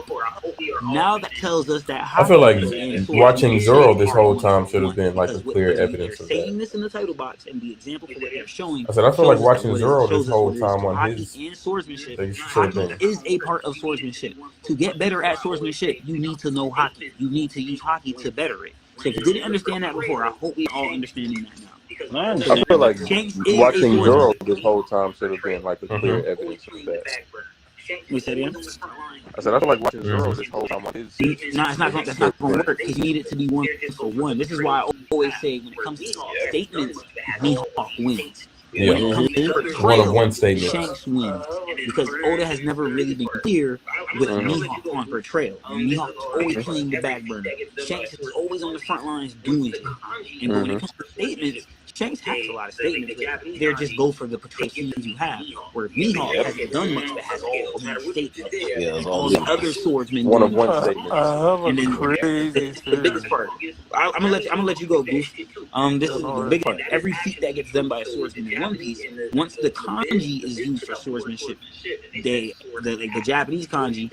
Now that tells us that I feel like hockey and watching Zoro swordsmanship this are whole one time for should have one. been like a clear Because they're evidence of that. saying this in the title box, and the example for what they're showing I said I feel like shows us that watching Zoro this shows us whole what it is. time on Hockey his. and swordsmanship. They should have Hockey been. is a part of swordsmanship. To get better at swordsmanship, you need to know hockey. You need to use hockey to better it. So if you didn't understand that before, I hope we all understanding that now. I I understand feel like that. Shanks is a watching swordsman. Zoro this whole time should have been like a clear Mm-hmm. evidence of that. We said again? I said I feel like watching Zoro Mm-hmm. this whole time on his. No, that's not going to work because you need it to be one for one. This is why I always say when it comes to statements, Mihawk wins. Yeah. When it comes to One of portrayal, one statements. Shanks wins because Oda has never really been clear with Mihawk on portrayal. Mihawk is always playing the back burner. Shanks is always on the front lines doing it. And when it comes to statements, Shanks has a lot of statements, but they're just go for the portrayal scenes you have. Where Mihawk hasn't done much, but has all these statements. Yeah, And all the other swordsmen One do of one it. statements. I have a And then crazy the biggest theory. part, I'm gonna let you go, Goof. This is the big part. Every feat that gets done by a swordsman in One Piece, once the kanji is used for swordsmanship, the Japanese kanji,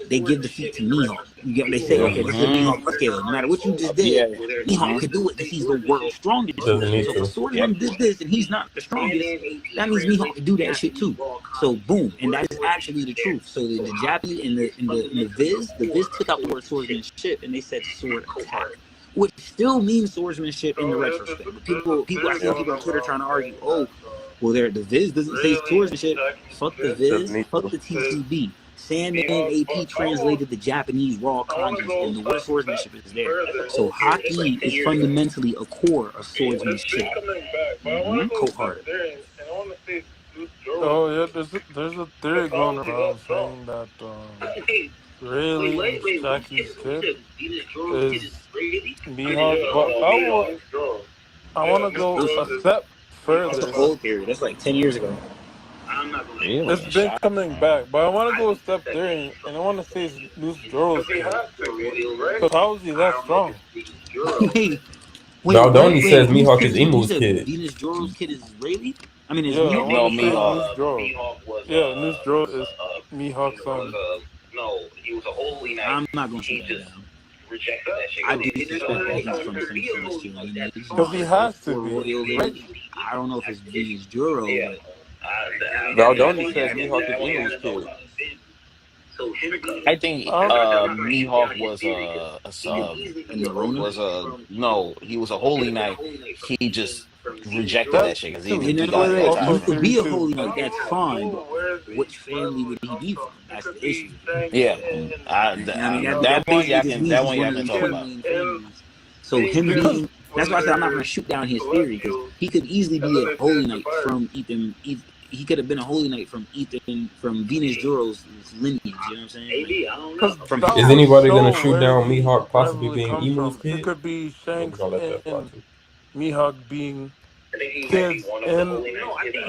they give the feat to Mihawk. You get what they say? Okay, this is a Mihawk scale. No matter what you just did, Mihawk could do it because he's the world's strongest Doesn't swordsman. need So if a to. swordsman did this and he's not the strongest, that means Mihawk could do that shit too. So boom, and that is actually the truth. So the Japanese in the Viz took out the word swordsmanship and they said sword attack, which still means swordsmanship in the retrospect. But I see people on Twitter trying to argue, oh, well, the Viz doesn't say swordsmanship. Fuck the Viz, fuck the TCB. Sandman AP translated the Japanese raw kanji, and the word swordsmanship is there. So hockey is fundamentally a core of swordsmanship. Cold-hearted. Oh yeah, there's a theory going around saying that Rayleigh and Jackie's kid is Mihawk, but I want to go a step That's further. an old theory. That's like 10 years ago. It's been coming back, but I want to go a step there, and I want to say it's Loose Joe's kid. Because how is he that strong? Wait, Baldoni says whose Mihawk kid is you Imu's said kid. Venus Joro's kid is Rayleigh? I mean, is Yeah, I Mihawk? want to say Mihawk. Loose Joe. Yeah, Loose Joe is Mihawk's son. I'm not going to say that down. I do suspect that he's from some celestial lineage. Because he has to be. Royal lineage. I don't know if it's Venus Joro, but Baldoni says Mihawk is Inu's kid. I think Um, Mihawk was a sub. And the Rona. Was a no, he was a holy knight. He just rejected that that shit because No, he no, got wait, ill wait. tired also He from it. could true be a too. holy knight. That's fine, but which family would he be from? That's the issue. Yeah, You know what I mean, that one yeah, just means that he's one yeah, one I of can them talk two about. main families. So him Because being, that's why I said I'm not gonna shoot down his theory because he could easily be a holy knight from Ethan. He could have been a holy knight from Ethan, from Venus Zoro's lineage. You know what I'm saying? because Like, from his that Is would house. anybody gonna show shoot where down the Mihawk possibly rivalry being comes Emu's from. It kid? could be Or we Shanks gonna let that fly and too? Mihawk being kids and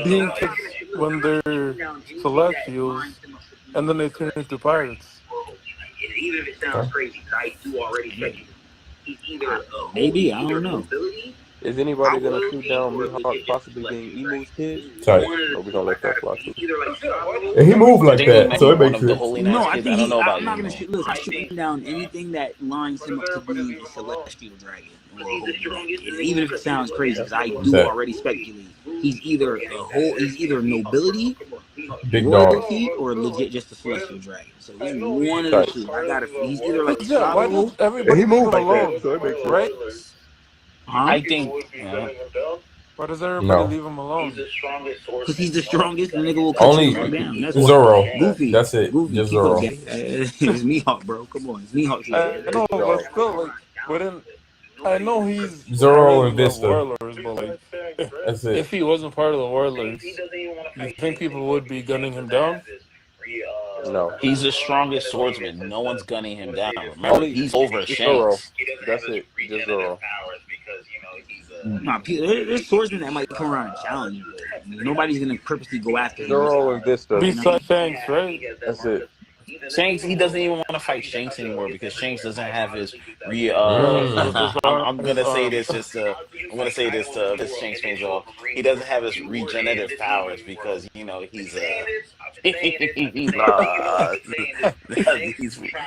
being kids when they're Celestials, and then they turn into pirates. Okay. Maybe, I don't know. Is anybody gonna shoot down Mihawk possibly being Emu's kid? Tight. Or we gonna let that fly too? And he moved I like think he that, might so be it one makes of the sense. Holy No, Knight's I kids. I think don't know about I'm not gonna Emo. shoot. Look, I'm shooting down anything that lines him up to being a celestial dragon or a holy knight. Even if it sounds crazy, because I do That already speculate. He's either nobility, big dog. royalty, or legit just a celestial dragon. So it's one of the Tight. two. He's either like Because yeah, why does Sabo, And he everybody leave moved him like that, alone, so it makes sense. right? huh? I think Why does everybody No. leave him alone? Because he's the strongest. The nigga will cut you the fuck Only down. That's why. Zoro. Goofy, That's it. Goofy, Just keep up, Zoro. gang. It's Mihawk, bro. Come on, it's Mihawk I here. know, but still, like, wouldn't I know he's part Zoro of and the Vista. Warlords, but like, That's it. if he wasn't part of the Warlords, you think people would be gunning him down? No. he's the strongest swordsman. No one's gunning him down. Remember, Only he's over just Zoro. Shanks. That's it. Just Zoro. Nah, there's swordsmen that might come around and challenge you, but nobody's gonna purposely go after him. Zoro and Vista. You know? Besides Shanks, right? That's it. Shanks, he doesn't even want to fight Shanks anymore because Shanks doesn't have his With his I'm gonna say arms. this just to I'm gonna say this to this Shanks fans off. He doesn't have his regenerative powers because he's Nah.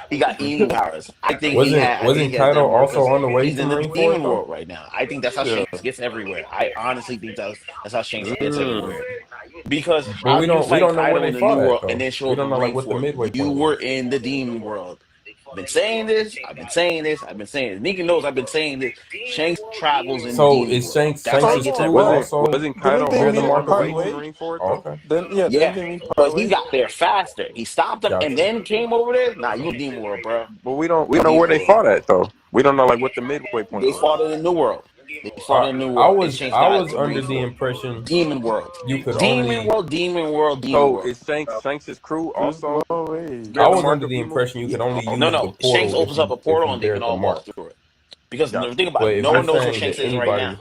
he got emu powers. I think Wasn't he has them Kaido more also 'cause on the way he's to in the Marineford demon though? world right now. I think that's how Yeah. Shanks gets everywhere. I honestly think that's how Shanks gets Mm. everywhere. Because But how we do you don't fight know where Kaido they in the fought new at world and though. then show We up in don't know like what the Marineford? midway You point were was. in the demon world. I've been saying this. I've been saying this. I've been saying it. Nika knows I've been saying this. Shanks travels in So demon is world. Shanks That's how he Shanks' gets So, crew everywhere. well, also Wasn't didn't Kaido they bear the meet also on mark the of way to partway? Eagle? Marineford Oh, though? okay. Then yeah, didn't Yeah, they meet but he partway? got there faster. He stopped them and Gotcha. then came over there. Nah, you in demon world, bro. But we don't You in know where demon they world. fought at though. We don't know like what the midway point They was. fought in the new world. They fought I in the new I world, and was Shanks I got was to under the Marineford. impression Demon world, you could demon only world, demon world, demon So world. is Shanks' crew There's also no way. I bear the was mark under of the Emu? impression you could only Oh, No, use okay. the no. Shanks portal opens up a if portal you and they can bared the all walk mark. through it. Because Got think you. about But it. if No you're one knows where saying Shanks that is right anybody, now.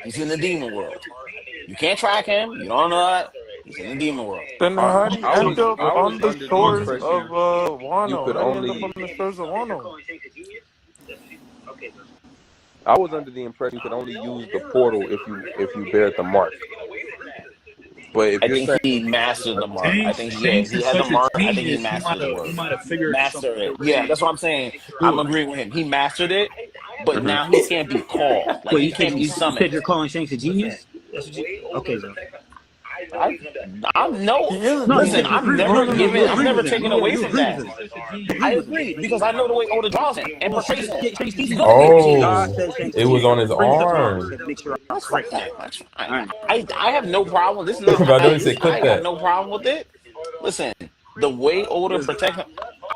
He's in the demon world. You can't track him. You don't know that. He's in the demon world. Then I how do you I end was up I was on the under the shores of impression you Wano? could How do you end up only on the shores of Wano? I was under the impression you could only use the portal if you bared the mark. But if I you're think saying he mastered the mark. I think Shanks he is had the such a mark. I think he genius. mastered the He word. might have figured Master something it. out Yeah, to that's what I'm saying. I'm do it. agreeing with him. He mastered it, but Mhm. now he can't be called. Like Wait, he can't be you said summoned. you're calling Shanks a genius? That's what you. Okay, bro. I, I'm He no. is a No, Listen, you genius. I'm agree. never You I'm agree never with him. taking away You from agree with that. him. You I agree with him. agree because I know the way Oda draws him and Well, portrays him. Shanks is He's genius. gonna be a God oh, genius. said Shanks is it was genius. on his Bring this up on arm. to make sure I'm That's correct. fine. That's All fine. right. I have no problem. This is not. But I know he said I clip got that. no problem with it. Listen, the way Oda protects him,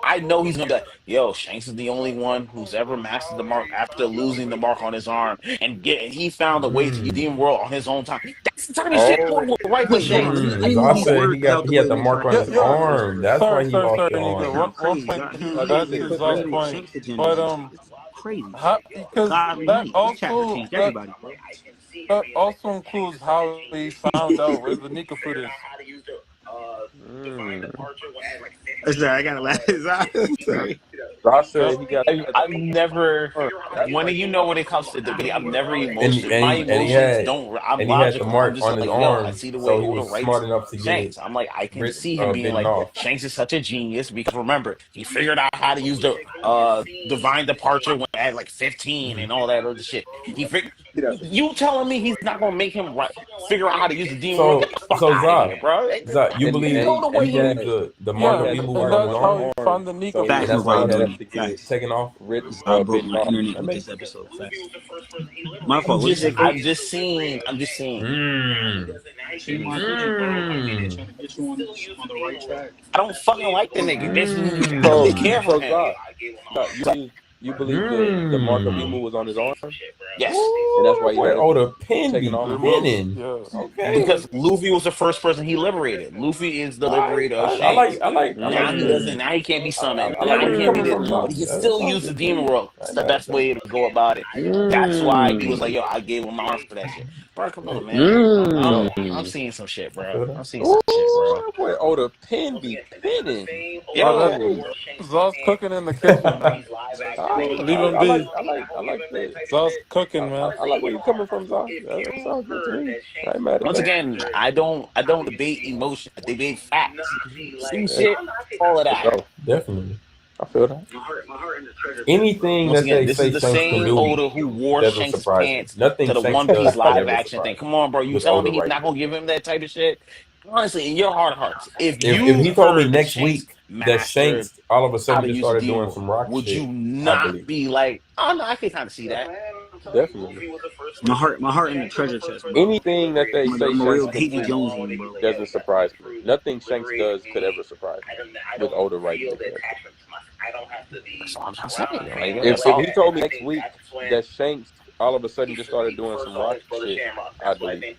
I know he's gonna be like, yo, Shanks is the only one who's ever mastered the mark after losing the mark on his arm and he found a way to use Demon World on his own time. That's the type of shit Oda Oh, will write for Wait, hold on. Shanks. Let me As move I these said, words out the he way had to the make sure mark I on Yeah, his answer yeah. everybody's arm. question. That's why Sorry, he sorry, lost sorry, the This Nico. arm. sounds One crazy. second. I was about to That's say his clip last that. Literally, point. Shanks agenda But it's crazy. how, because that Godly. This chapter also changed everybody, bro. includes how he found out where the Nika fruit is. Mm. Sorry, I gotta laugh. Sorry. I said he got. I've never. When you know when it comes to debate, I'm never emotional. My emotions don't. I'm he had the logical. I'm mark just on his like, yo, I arm, see the way so he Oda was writes smart enough to get it Shanks. I'm like, I can see him being bitten like, off. Shanks is such a genius because remember, he figured out how to use the divine departure when at like 15 and all that other shit. You telling me he's not gonna make him figure out how to use the demon world? Get the fuck out of here, bro. Zach, you believe Go the way you believe the mark Yeah, of Imu was and on his that's how arm, he found the Nika So and Facts, fruit. no that's why he problem, had Dooney. to get it Facts. taken off? I broke bitten my off. internet with this episode. Facts. My fault. What you say, I'm Chris? just seeing. See, my thing, bro. Like they trying to get you on the right track. I don't fucking like the nigga. I So don't care for him. you believe the mark of Imu was on his arm, Yes. and that's why he had Oh, it the pin taken be off. pinning. Yeah. Okay. Because Luffy was the first person he liberated. Luffy is the liberator of I Shanks. like Now he doesn't. the Now he can't be summoned. I like Now where he you're can't be coming this, from, but Zach. he can That still sounds use the good to demon me. world. I It's ain't the mad at best way that. to go about it. That's why he was like, "Yo, I gave him my arm for that shit." Bro, come on, man. I'm seeing some shit, bro. I'm seeing some shit, bro. Ooh, boy, the pin be pinning. Yo, Zal's cooking in the kitchen, man. Leave him I like be. the Zal's cooking, man. I like where you're coming from, Zach. That sounds good to me. I ain't mad at once that. again, I don't debate emotion. I debate facts. See Yeah, shit, all of for that. sure. Definitely. I feel that. Anything Once that again, they this is say the Shanks can same do Oda who wore doesn't Shanks' surprise me. pants Nothing to the Shanks One Piece does could live ever action thing. surprise Come on, bro. me You with telling Oda me he's writing not it. gonna give him that type of shit? Honestly, in your heart of hearts, if If you he told me heard that next Shanks week that mastered Shanks all of a how sudden to just use the started demon doing world, some rock would you shit, I not believe. be like, oh no, I can kind of see that? Definitely. My heart in the treasure chest, bro. Anything that they say I'm a real Shanks can Davy do Jones, bro. doesn't surprise me. Nothing Shanks does could ever surprise me with Oda writing the character. That's all I'm trying to say. Like, If that's if all. he told me next week that Shanks all of a sudden just started doing some rock shit, I'd believe it.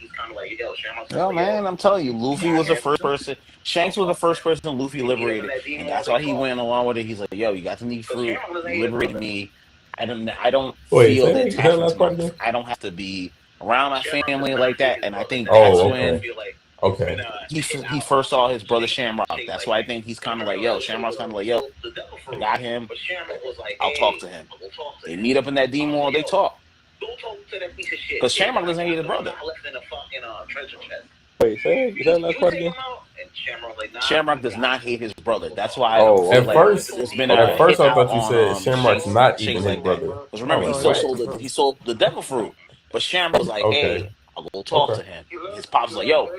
Yo, man, I'm telling you, Luffy was the first person. Shanks was the first person Luffy liberated, and that's why he went along with it. He's like, "Yo, you got the Neat Fruit, you liberated me. I don't Wait, feel the is that attachment last to part again? I don't have to be around my family like that." And I think that's Oh, when okay. he first saw his brother Shamrock. That's why I think he's kind of like, "Yo," Shamrock's kind of like, "Yo, I got him. I'll talk to him." They meet up in that demon world. They talk because Shamrock doesn't hate his brother. Wait, is that last part again? Shamrock does not hate his brother. That's why I Oh, feel At like okay. first, there's been at a Okay. first hit I out thought you said on Shamrock's not Shanks even his like that. brother. Because I remember, was he like, still what? he sold the devil fruit, but Shamrock was like, Okay. "Hey, I'll go talk to him." His pops was like, "Yo,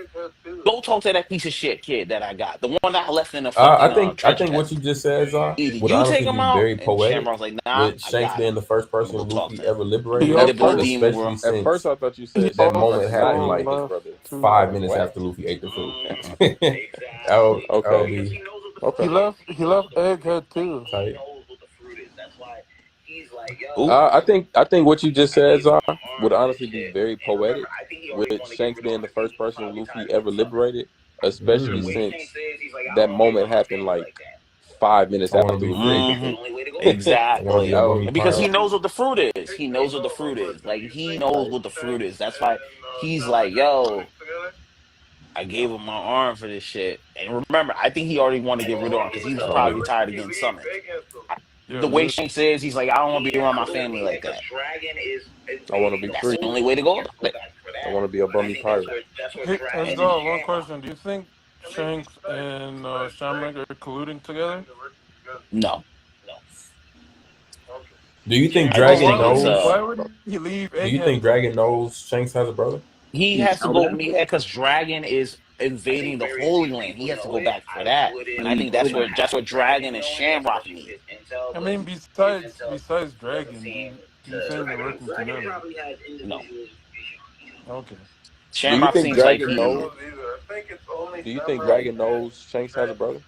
go talk to that piece of shit kid that I got, the one that I left in the I fucking think treasure what chest. you just said, Zah, Either would you take honestly him be out," very and poetic, Shamrock's like, "Nah, with I Shanks got being him. the first I'm person gonna go talk Luffy to him." ever He liberated, He met up in the also demon especially world. At first, since I thought you he said that Shamrock moment does not happened also hate like his left brother. too. 5 minutes What? after Luffy ate the fruit. That'll Okay. be He Okay. left Egghead too. tight. Ooh, I think what you just said, Zar, would honestly be very poetic, with Shanks being the first person Luffy ever liberated, especially since that moment happened like 5 minutes I want to after be Luffy ate free. the hmm fruit. I want to be exactly. a That was, bummy And because he pirate. knows what the fruit is, he knows what the fruit is. Like he knows what the fruit is. That's why he's like, "Yo, I gave him my arm for this shit." And remember, I think he already wanted to get rid of him because he was probably tired of getting summoned. The Yeah, way Shanks is, he's like, "I don't want to be around my family like that." I want to be And that's the free. only way to go about it. I want to be a bummy pirate. Hey, Zal, one question: do you think Shanks and Shamrock are colluding together? No, Do you think I just Dragon think it's Why knows? would he leave Do you Egghead think though? Dragon knows Shanks has a brother? he He's has to go Elder. meet that because Dragon is invading the Holy Land. He has to go back for that, and I think that's where Dragon and Shamrock meet. I mean, besides Dragon, do you think they're working together? No, Okay. Do you Shamrock think seems like Dragon he. knows? Do you think Dragon knows Shanks has a brother?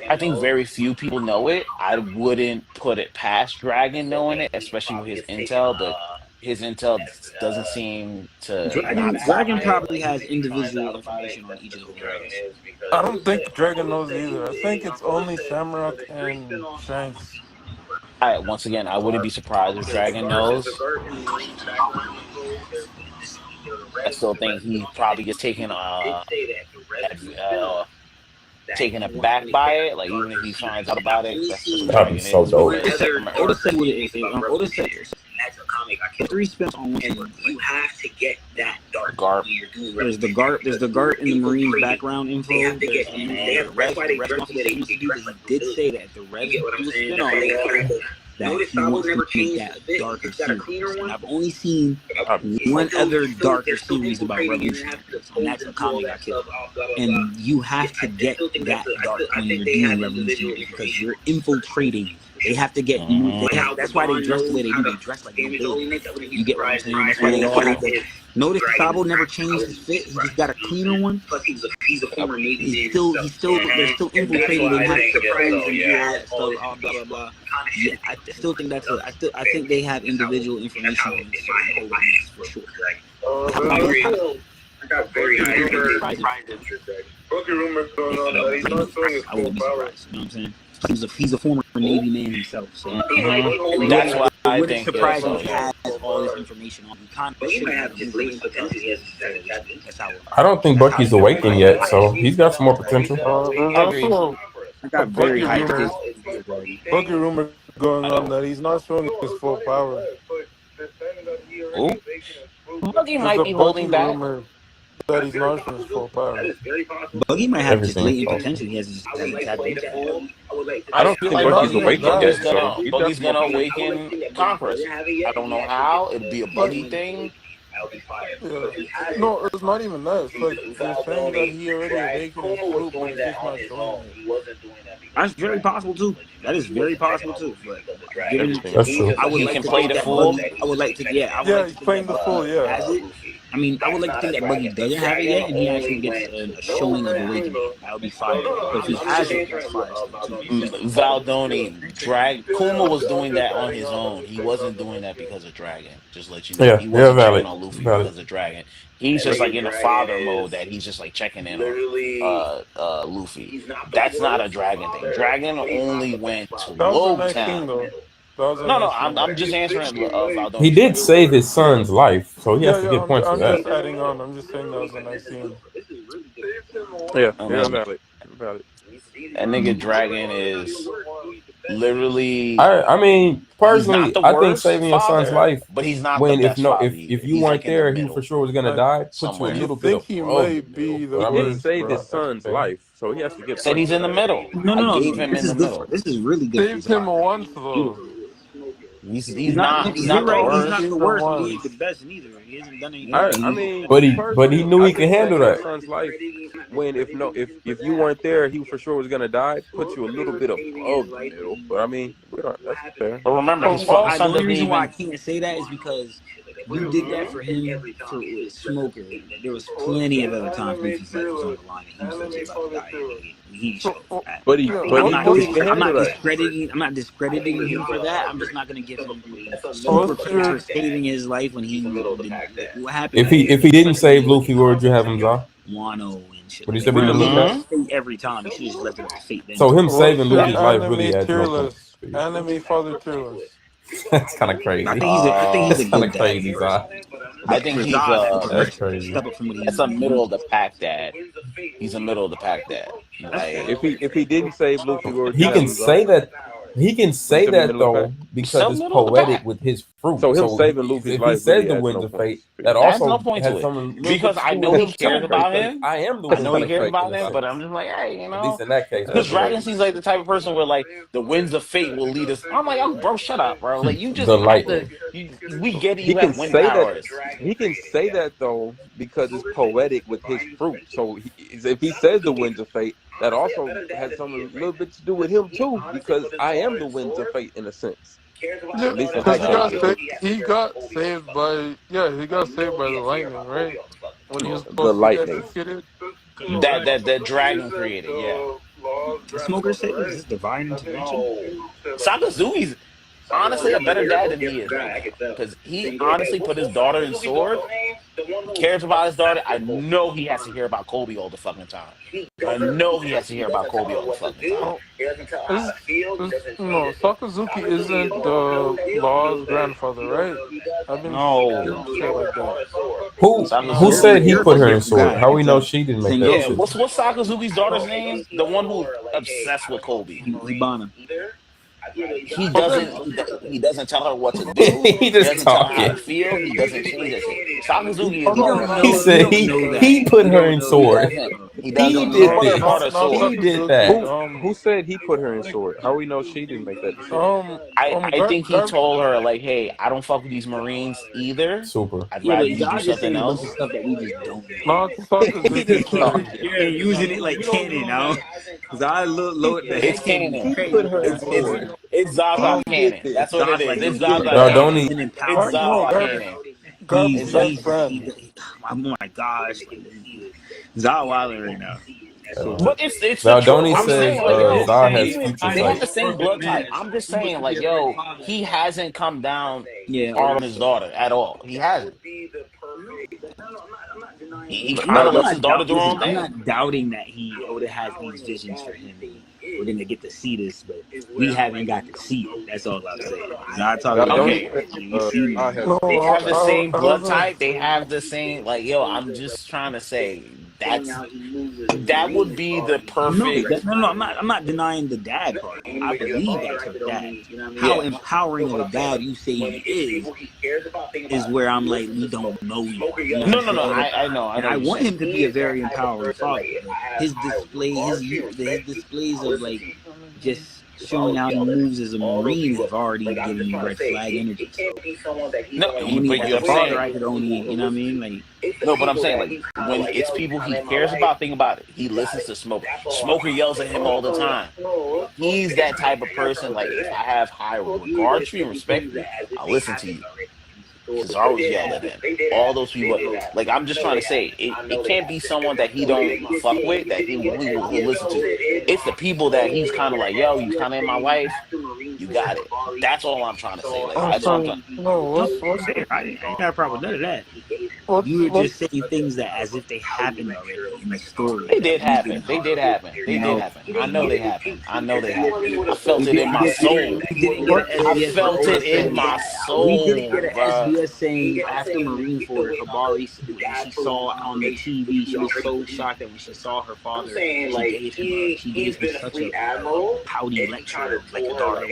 I think very few people know it. I wouldn't put it past Dragon knowing it, especially with his intel, but his intel doesn't seem to not be Dragon accurate. probably has individual information on each of the dragons. I don't think Dragon knows either. I think it's only Shamrock and Shanks. Once again, I wouldn't be surprised if Dragon knows. I still think he probably gets taken taken aback by it. Like even if he finds out about it, that's just what That'd be dragging so is. dope. Oda said what it is. Oda said three spins on one. You have to get that dark. Garp. There's the Garp in the Marines background info. And the rest of the seems to do, but he did say that the rest of the spin on that he wants to make that darker series. And I've only seen one other darker series about Revolution, and that's Akame Kill. And you have to get that dark when you're doing Revolution because you're infiltrating. They have to get. That's why they dress the way they do. They dress like nobility. You get what I'm saying? That's why they have to. Notice Sabo never changed his fit. He just got a cleaner one. He's a former Navy. They're still infiltrating. They have to surprise and do all that stuff. Blah blah blah. Yeah, I still think that's. I think they have individual information on certain codes for sure. I got very high interest. Bookie rumors going on that he's not showing his I wouldn't be full power. surprised. You know what I'm saying? He's a former Navy man himself. So That's why I wouldn't think surprise me if he has all this information on him. But he might have just latent potential. That's how. I don't think Bucky's awakened yet, so he's got some more potential. There's also I got very high interest. Bucky rumor going on that he's not showing his full power. Buggy There's might a be holding Bucky back. rumor that he's not showing his full power. Buggy might have just Everything is latent possible. potential. He has just tapped into. I don't think Bucky's awakened Buggy's yet, so Buggy's gonna awaken Conquerors. I don't know how. It'd be a Buggy thing. Yeah. No, it's not even that. It's like they're saying that he already awakened his fruit, but he's just not showing it. That's very possible too. That is very possible too. But That's true. I would He like can to play think the that full. Buggy, I would like to. Yeah, I would Yeah, like he's to think playing that the full. Yeah. has it. I mean, I would like to think that Buggy doesn't have it yet, and he actually gets a showing of awakening. That would be fire. But if he has it, that's fire. Valdoni, Kuma was doing that on his own. He wasn't doing that because of Dragon. Just let you know. Yeah, He yeah, wasn't valid, checking on Luffy valid. because of Dragon. He's just like in the father mode that he's just like checking in on Luffy. That's not a Dragon thing. Dragon only went to That was a nice thing, Town. though. That was a No, nice I'm just answering Valdoni's He did question. save his son's life, so he has to Yeah, get points for I'm just that. adding on. I'm just saying that was a nice scene. Yeah, I yeah, mean, valid. that nigga Dragon is literally I mean, he's personally, not the I think worst saving your son's father, life but he's not the when best father if either. you He's weren't like in the there, he for middle sure was gonna Like, die. Put you a somewhere. you little bit think of he above may it, be though. the But I He mean, didn't worst, save bro. his son's Okay. life, so he has to get Said points he's for in the that. middle. No. I gave him This in is the good. middle. This is really good. Saved him once though. He's He's not. not You're the right. He's worst. not the Saved him worst, but he ain't once. the best neither. He hasn't done anything. I mean, but he personally, knew I he could think handle saving your that. son's life when if you weren't there, he for sure was gonna die. Put you a little bit above the middle, but I mean, that's fair. But remember, his Oh, The son only doesn't reason why I even. can't say that is because you did that for him for Smoker. There was plenty of other times Luffy's life was on the line and he was legit about to die. And he showed that. But he Yeah, but he I'm knew he could not handle that. discrediting him for that. I'm just not gonna give him super what's credit your for saving his life when he didn't. What happened? If he didn't save Luffy, where would you have him, Zah? Wano and shit. Would you Like still be in the that. loop? Mhm. Every time he should have just left it up to fate. Then So him saving what's your Luffy's life really anime adds tier no points. list? Anime father tier list. That's kind of crazy. I think he's a That's good kind of dad. crazy, Zah. I think For he's Zod, that's That's a crazy. step up from what he that's a middle of the pack dad. He's a middle of the pack dad. Like If he didn't save Luffy, where would He you have can him, Zah? say that. He can say Still be that middle of the though pack? because still it's middle of the poetic pack. with his fruit. So him saving if Luffy's he life says really the adds winds no of points. fate, that Adds also no point has to it some little because bit I to do know with he him cares too, about because him. I am the I winds know of he cares fate about in a him, sense. but I'm just like, hey, you At know, least in that case, because that's Dragon right. seems like the type of person where like the winds of fate will lead us. I'm like, oh, bro, shut up, bro. Like you just The have lightning. to. We get it. He You can have wind say that. powers. He can say that though because it's poetic with his fruit. So if he says the winds of fate, that also has some little bit to do with him too, because I am the winds of fate in a sense. Yeah, At least in because that case. he got saved by the lightning, right? When he was The supposed to be lightning. executed. That Dragon created, yeah. The Smoker said, "Is this divine intervention?" Sakazuki's honestly a better dad than he is right now because he honestly put his daughter in sword. Cares about his daughter. I know he has to hear about Kobe all the fucking time. I know he has to hear about Kobe all the fucking time. No, Sakazuki isn't the Law's grandfather, right? I've been No. shit like that. Who said he put her in sword? How we know she didn't make that Sengoku. Yeah, decision? what's Sakazuki's daughter's name? The one who's obsessed with Kobe. Hibana. He doesn't tell her what to do. He He just doesn't tell her how to talking. feel. He doesn't change that shit. Sakazuki is We like don't No, He know. no, We said don't no, know that. he put We her don't in know that. sword. he We He doesn't. don't He did know put her that. part this. of not sword. He did Sakazuki. that. Who said he put her in sword? How we know she didn't make that decision? I think he told her like, hey, I don't fuck with these Marines either. Super. I'd Yeah, rather but you do y'all just something saying a bunch of else. stuff that we just don't know. Not He Sakazuki just said. you're using it like canon now. Cause I load the It's head canon is canon. He crazy put for her in that. sword. It's He Zazak did canon. That's this. what it Zod is. like It's yeah, but Zazak Now Zod don't canon. he? isn't It's empowering No, Zazak nobody. canon. Garb's It's best Zazak. friend. Oh my gosh, like, Zod wilding right now. But it's the Now truth. Donnie I'm says saying like, yo, Zod has even future they have sight. the same blood type. I'm just saying like, yo, he hasn't come down Yeah, hard on his daughter at all. He hasn't. He no, kind of lets his daughter do her listen, own I'm thing. not doubting that Oda has these visions for him. And we're gonna get to see this, but we haven't got to see it. That's all I'm saying. Zod Now, talking don't about he Okay, say we seen I it. has No, they future have the sight? same I blood wasn't. type. They have the same like, yo. I'm just trying to say that would be the perfect. No. I'm not denying the dad part. I believe that's her dad. How Yeah. empowering of a dad you say he is where I'm like we don't know yet. You know what I'm No. saying? I know. I And know I what you're want saying. him to be a very empowering father, but his displays of like just showing how he moves as a Marine have already given me red flag energy. So No, only but as you. a I'm father saying I could only, you know what I mean? Like no, but I'm saying like when it's people he cares about. Think about it. He listens to Smoker. Smoker yells at him all the time. He's that type of person. Like if I have high regard for you and respect for you, I'll listen to you. Cesaro's yelled at him. All those people. Like I'm just trying to say, it can't be someone that he don't fuck with that he'll listen to. It's the people that he's kind of like, yo, you kind of in my life. You got it. That's all I'm trying to say. Like I'm that's all I'm trying. sorry. No, no, what's fair. I ain't got a problem with none of that. You were what's just saying things that as if they happened already in the story They that did we happen. didn't. They did happen. They You did know, happen. I know they happened. I know they happened. I felt it in my soul. we didn't get an what's I SBS where felt Oda it in said my we didn't soul, get an bruh. SBS saying after Marineford, Habari, when she saw on the TV, she was so shocked that when she saw her father, she gave him such a pouty lecture of like a daughter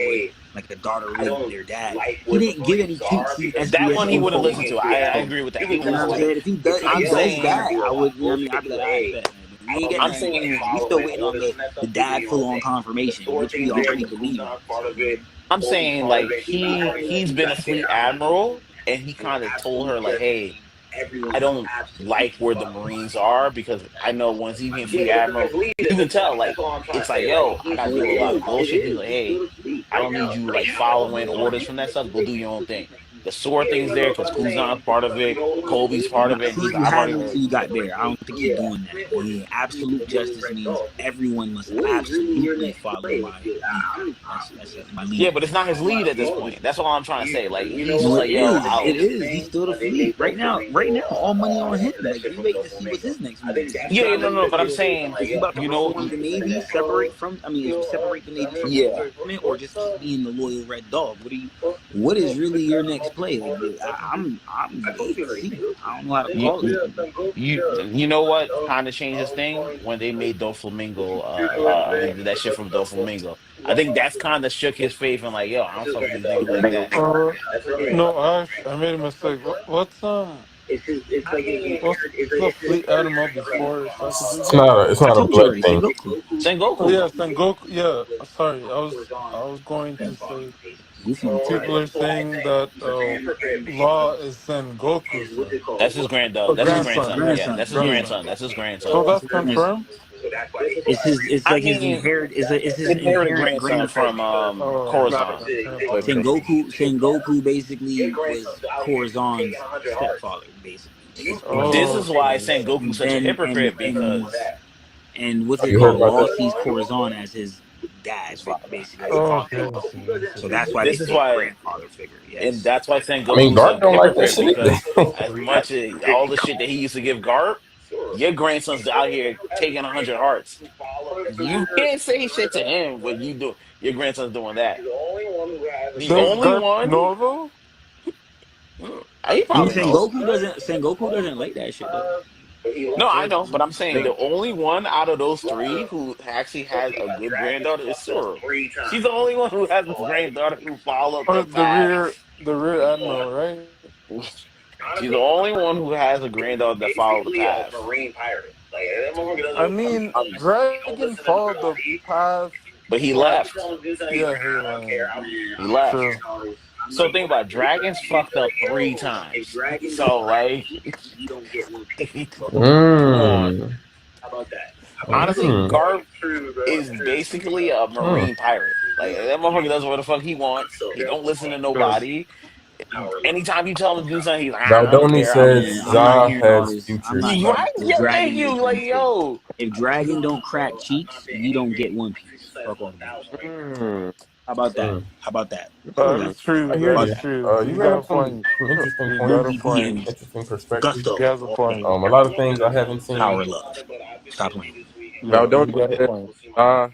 would their dad. He didn't give any cutesy That SBS one he wouldn't info listen on to. I Marineford. agree with that. He You wouldn't know what listen I'm to it. saying? If he I'm does saying, that, I would, you know what I mean? I'd be like, I bet, man. But we ain't getting I'm that yet. saying, We still waiting on the dad full on confirmation, which we already believe in. So, you know what I mean? I'm saying, like he's been a fleet admiral, and he kind of told her like, hey, I don't like where the Marines are because I know once he became fleet admiral, you can tell like it's like, yo, I gotta deal with a lot of bullshit. He's like, hey, I don't need you like following orders from that stuff. Go do your own thing. The sword thing's there because Kuzan's part of it, Kobe's part of it, and See, he's you I've had already. me until you got there. I don't think he's doing that. Yeah, absolute justice means everyone must absolutely follow my lead. That's my lead. Yeah, but it's not his lead at this point. That's all I'm trying to say. Like he's No, just it like, yo, is. It is. He's still the fleet right now. Right now, all money on him. Like we waiting to see what's his next move. no. But I'm saying, Is he about to you know, reform the Navy? Separate from? I mean, is you separate the Navy from the yeah. government, or just keep being the loyal Red Dog? What do you? What is really your next play? Like, I'm waiting to see. I don't know how to You call it. you know what kind of changed his thing when they made Doflamingo when they did that shit from Doflamingo. I think that's kind of shook his faith and like, yo, I don't fuck with these niggas like that. no? I made a mistake. What's the fleet admiral before Sakazuki? It's I not a told you blood already. thing. Sengoku. Oh Sengoku. yeah, Sengoku. Yeah, sorry. I was going to say Goofy. people are saying that Law is Sengoku's son, That's his granddaughter. a That's his grandson. grandson. Yeah, Yeah, Grandson. that's his Yeah. grandson. That's his so grandson. that's confirmed. It's his. It's I like his mean, inherit. It's his inherited inherent grandson grandson. from Oh, Corazon. okay. Sengoku basically was Corazon's stepfather, basically. This Oh, is why okay. Sengoku's such a hypocrite because And what's Oh, it you heard called? about Law that? sees Corazon as his dad, basically as a Oh, father okay. figure. I see. I So see. that's why they this is say why, grandfather figure. and Yes. that's why I mean, Sengoku's a Garp don't like that hypocrite shit either. because as much as all the shit that he used to give Garp, your grandson's out here taking 100 hearts. You can't say shit to him when you do your grandson's doing that. The Does only Garp one know though? He probably knows. Sengoku doesn't like that shit though. No, I know, but I'm saying the only one out of those three who actually has a good granddaughter is Suru. She's the only one who has a granddaughter who followed the path. The rear admiral, right? She's the only one who has a granddaughter that followed the path. I mean, Dragon followed the path, But he left. yeah, he He left. True. So think about it, Dragons fucked up 3 times. So like, come on. Honestly, Garp is basically a marine pirate. Like that motherfucker does what the fuck he wants. He don't listen to nobody. Anytime you tell him to do something, he's like, I don't Valdoni care. says I'm not Za hearing all has this. future. I'm not You hearing right? this. Yeah, Dragon thank you. is Like, one yo. If Dragon don't crack cheeks, you don't get One Piece. Fuck off. How about that? How about that? That's true. I hear That's you. true. You You bring got a up some point. interesting You points, got a point. interesting perspectives. Gusto. He has a point. A lot of things I haven't seen. Power love. Stop playing. Yeah, Valdoni you got a says point.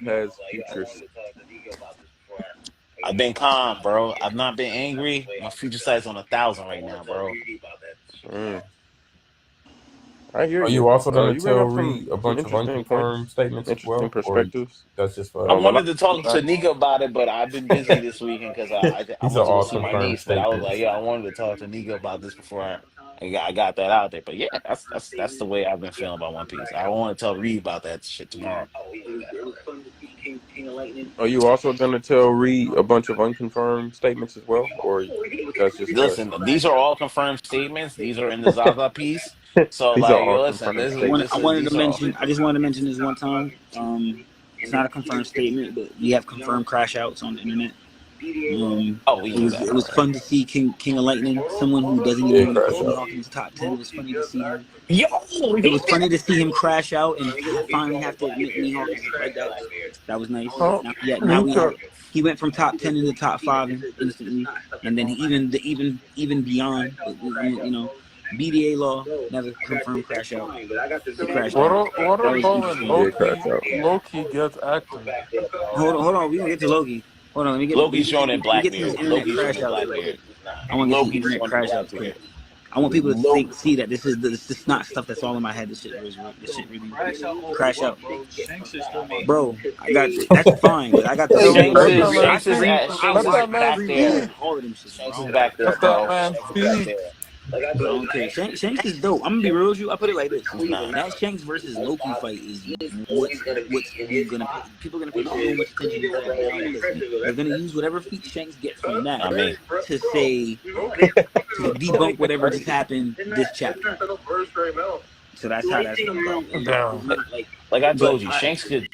has futures. I've been calm, bro. I've not been angry. My future sight's on 1,000 right now, bro. I hear Are you. you also going to You bring tell up Reed a bunch of interesting points, unconfirmed statements as interesting well, or perspectives. that's just I for? wanted to talk to Nika about it, but I've been busy this weekend because I These went are to go all see my confirmed niece. But I was like, statements. yeah, I wanted to talk to Nika about this before I got that out there. But yeah, that's the way I've been feeling about One Piece. I want to tell Reed about that shit tomorrow. Are you also going to tell Reed a bunch of unconfirmed statements as well, or that's just Listen, these are all confirmed statements. These are in the Zaza piece. So these are like, all listen, confirmed I these are all. just wanted to mention this one time. It's not a confirmed statement, but we have confirmed crash outs on the internet. Oh, we knew that. It was fun to see King of Lightning, someone who doesn't even want to put Mihawk in his top 10. It was funny to see him. It was funny to see him crash out and finally have to admit Mihawk is like that. That was nice. Oh, Now he went from top 10 into top 5 instantly, and then even beyond, you know. BDA law never confirmed crash out. He crashed out. What about when Loki gets active? Hold on. We gonna get to Loki. Hold on. Let me get. Loki's showing in Let me get to his Blackbeard. internet Loki's crash showing in out. Blackbeard. I want to get to his Loki's internet showing in crash out Blackbeard. quick. I want people to see that this is not stuff that's all in my head. This shit really crash out. Bro, I got that's fine, but I got the Shanks is back there. all of them shit. Shanks is back there, Let bro. that man Shanks is back speak. there. Okay, Shanks is dope. I'm gonna be real with you. I put it like this: Nah. that Shanks versus Loki fight is what's people are gonna pay so much attention to that now because they're gonna use whatever feat Shanks gets from that to say to debunk whatever just happened this chapter. So that's how that's gonna go. Like I told you, Shanks could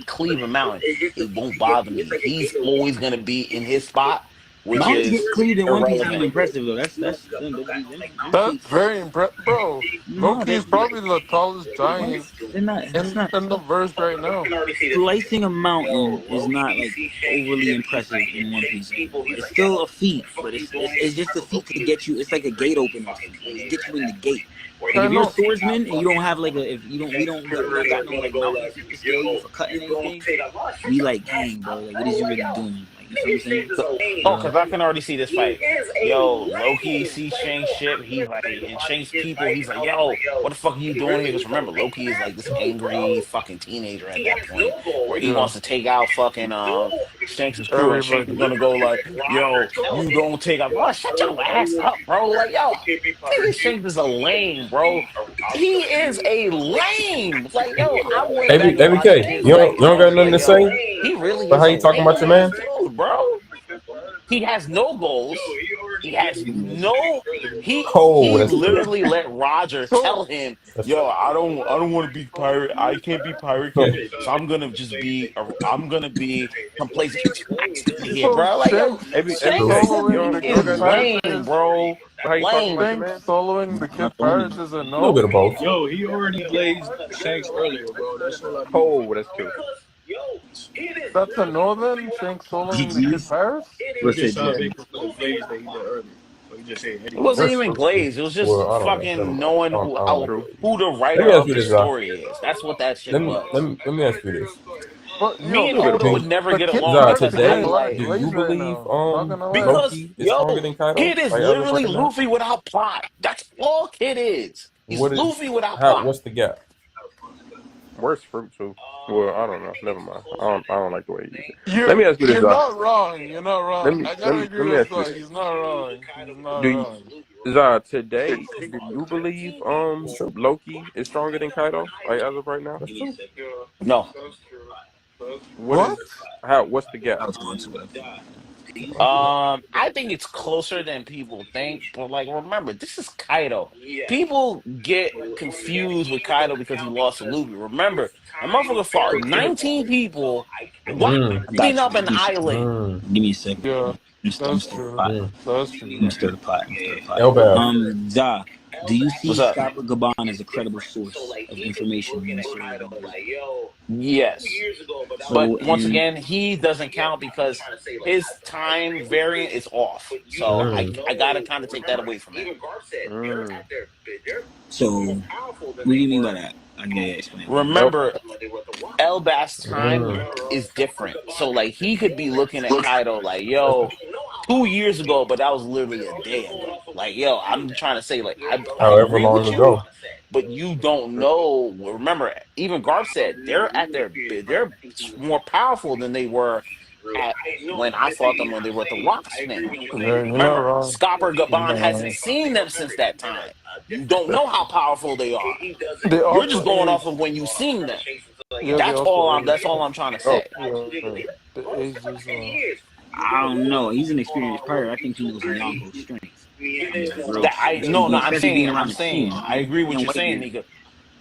cleave a mountain. It won't bother me. He's always gonna be in his spot, which Mountains is get cleaved in One Piece irrelevant. isn't impressive though. That's very impressive, bro. Loki is probably the tallest giant they're not. That's not in the verse right now. slicing a mountain is not like overly impressive in One Piece. It's still a feat, but it's just a feat to get you. It's like a gate opener. It gets you in the gate. Like if you're a swordsman and you don't have like we don't got no like mountain feet to scale you for cutting anything, we like, dang, bro, like what is you really doing? Like, you feel what I'm saying? Oh, because I can already see this fight. Yo, Loki sees Shanks shit. He's like, and Shanks people, he's like, yo, what the fuck are you doing here? Because remember, Loki is like this angry fucking teenager at that point where he wants to take out fucking Shanks' crew. And Shanks is gonna go like, yo, you don't take out. Bro, shut your ass up, bro. Like, yo, nigga Shanks is a lame, bro. He is a lame. Like, yo, I went back and watched ABK, you don't got nothing to say? He really But is how you talking about your man? dude, bro. He has no goals. He has no. He literally let Roger tell him, "Yo, I don't want to be pirate. I can't be pirate king. So I'm gonna be complacent." Here, bro. Like, yo, Shanks is lame, bro. Lame. Soloing the Kid Pirates is a no. A little bit of both. Yo, he already blazed Shanks earlier, bro. That's all I mean. Oh, that's true. That's a no then? Shanks soloing the Kid Pirates? He just saw big for the blaze that he did earlier. So he just said It wasn't even Blaze. It was just fucking knowing who the writer of the story is. That's what that shit was. Let me ask you this. But Me and little bit of Oda both. would never the get kid's along Zah, kind of because I'd today be today, like, do you lazy right believe now. Not gonna lie. because Loki is stronger yo, than Kaido? Kid is Like as of literally right now? Luffy without plot. That's all Kid is. He's What is Luffy without plot. what's the gap? Where's fruit too? Well, I don't know. Never mind. I don't like the way he used it. Let me ask you this, You're Zah. not wrong. You're not Let wrong. me I let gotta me let agree me with ask you Zah. this. He's not wrong. He's not Do you, wrong. Zah, today, do you believe That's true. Loki is stronger than Kaido? Like as of right now? That's true. No. What What? is what's the gap? I was going to it. I think it's closer than people think, but like remember, this is Kaido. People get confused with Kaido because he lost to Luffy. Remember, a motherfucker fought 19 people, Mm, I got wiping you. up an island. Give me a second. Yeah, I'm that's stir the true. pot. mm. That's I'm true. gonna stir the pot. Elbath. Zah, do you see What's up? Scott Gaban as a credible source of information in the story? Yes. But So, once and again, he doesn't count because his time variant is off. So Mm. I gotta kind of take that away from him. so, what do you mean by that? I can explain. Remember, Elbas's time Mm. is different. So like he could be looking at Kaido like, yo, 2 years ago, but that was literally a day ago. Like, yo, I'm trying to say, like, I However agree long with you, ago. but you don't know. Remember, even Garp said they're more powerful than they were at when I fought them when they were at the Rock's family. Yeah, you're not Remember, wrong. Scopper You're Gaban not hasn't wrong. seen them since that time. You don't know how powerful they are. They You're just also going off age. of when you seen them. Yeah, they also That's age. all I'm trying to Oh, say. Yeah, the age as well. I don't know. He's an experienced player. I think he knows Nyanko's strengths. Especially being around I'm the team. saying I agree with And what you're White saying, Beard. Nika.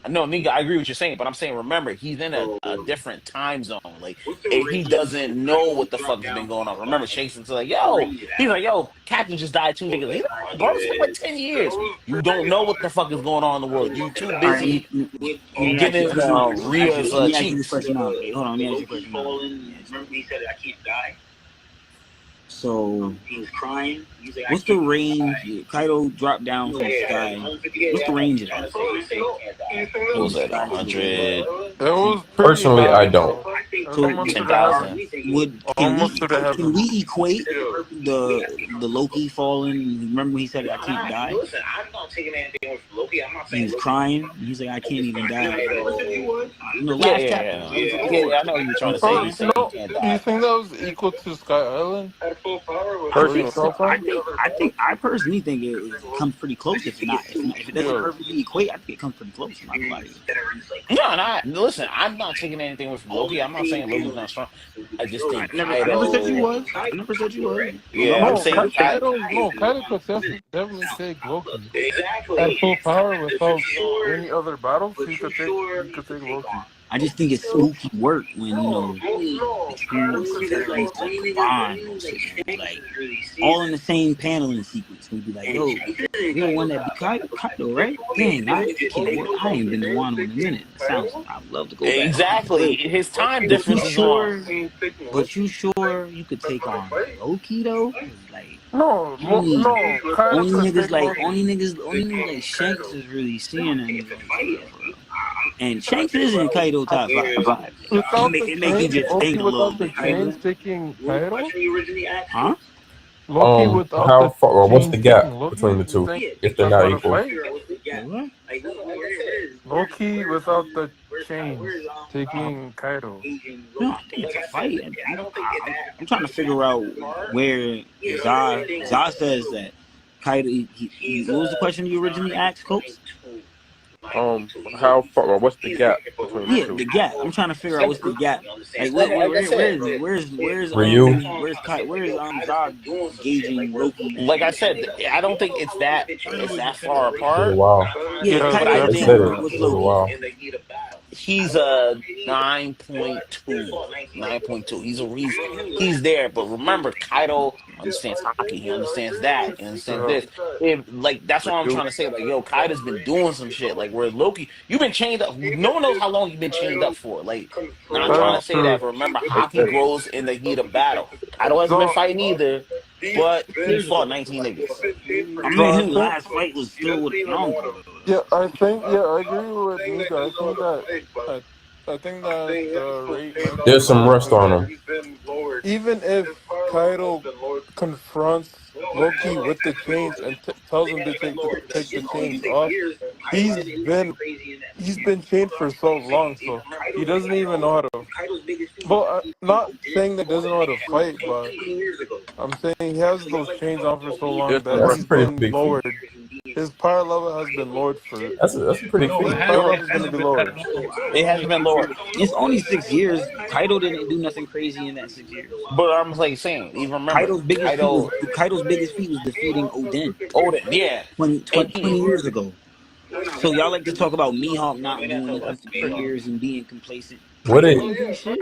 No, Nika, I agree with what you're saying, but I'm saying remember, he's in a different time zone. Like he doesn't know what the fuck has been going on. Remember, Jason's like, yo, Captain just died 2 days ago. He's like, oh, bro, it's been like 10 years. You don't know what the fuck is going on in the world. You too All right, busy let me ask you. getting Rhea's Let me ask you this cheeks. question now. Wait, hold on. Let me ask you a question now. So, what's the range? Kaido dropped down from the sky. What's the range of that? What was that, 100, It was pretty Personally, I high, don't. though. It was So, almost to the 10,000? heavens. can Almost to the heavens. we equate the Loki falling? Remember when he said, "I can't die"? He was crying. He's like, "I can't even die." In the last chapter, No. it was Yeah, I know what you're trying to say. Oh, He's saying he no. can't Do you die. think that was equal to Sky Island? I Where he think personally, fell so. from? I personally think it comes pretty close. If it doesn't Yeah. perfectly equate, I think it comes pretty close. I'm not gonna lie to you. No, and listen. I'm not taking anything away from Loki. I'm not saying Loki's not strong. I just think I never said you Kaido. was. I never said you was. Yeah, I'm saying Kaido could definitely take Loki. At full power without any other battles, he could take Loki. I just think it's spooky work when experienced veterans like Gaban will sit there and be like all in the same panel in sequence. We'd be like, "Yo, you're the one that beat Kaido, right? Dang, I ain't been to Wano in a minute. I would love to go back." exactly. His time difference is off. But you sure you could take on Loki though? Like No, Kaido only could niggas take like Loki. like Shanks is really seeing that nigga for real. And Shanks is in Kaido top 5. Without the It make you chains, just Loki think a little without the bit. You know what chains taking Kaido? Huh? Loki without How the far or what's the chains gap taking Loki? between the You two think if they're that's not not a equal? fight? Loki without the chains taking Kaido. No, I think it's a fight. I'm trying to figure out where Zah says that Kaido. What was the question you originally asked, Coach? how far or what's the gap between the two? The gap. I'm trying to figure out what's the gap. Like, where is it? Where's Ryu? Zah gauging Loki? Like I said, I don't think it's that far It was a apart. while. Yeah, But I Kaido They is said think it with was a Loki. while. he's a 9.2. 9.2. He's there. But remember, Kaido understands hockey. He understands that. He understands this. That's what I'm trying to say. Like, yo, Kaido's been doing some shit. Like, where Loki, you've been chained up. No one knows how long you've been chained up for. Like, not trying to That's say that, true. but remember, hockey grows in the heat of battle. Kaido hasn't been So, fighting either, but he fought 19 niggas. I so mean, I his think, last fight was still with Yonko. I agree with Nika. I think that the rate might be There's some lower rust on because him. even if Kaido confronts Loki with the chains and tells him to take the chains off, he's been he's been chained for so long, so he doesn't even know how to. Well, not saying that he doesn't know how to fight, but I'm saying he has those chains on for so long There's Yeah, some that that's rust. a he's pretty been big feat. lowered. His power level has been lowered for. That's a pretty No, His feat. power It level is going to hasn't be been. lowered. It hasn't been lower. It's only 6 years. Kaido didn't do nothing crazy in that 6 years. But I'm like saying, even remember, Kaido's biggest feat was defeating Oden Odin, yeah. 20 years ago. So y'all like to talk about Mihawk not We're not doing talking nothing about for Mihawk. years and being complacent. What Kaido it? ain't do shit.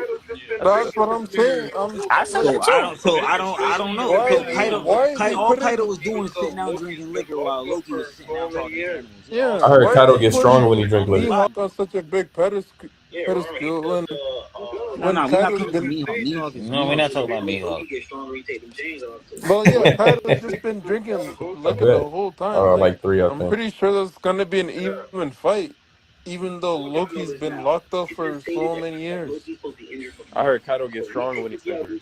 That's what I'm saying. I said Like, that too. I don't know. why So is he? Why is he All putting? Kaido was doing was sitting down drinking liquor while Loki was sitting down talking to animals. It all Yeah, I sounds heard why is Kaido he get good. stronger putting when he drink Don't liquor. lie. Mihawk on such a big pedestal No, when we're not Kaido's coming to been? Mihawk. No, we're Mihawk not is talking great. about Mihawk. Well, yeah, Kaido's just been drinking I liquor the bet. whole time. Like, Like 3, I I'm think. pretty sure there's gonna be an even fight, even though Loki's been locked up for so many years. I heard Kaido get stronger when he's injured.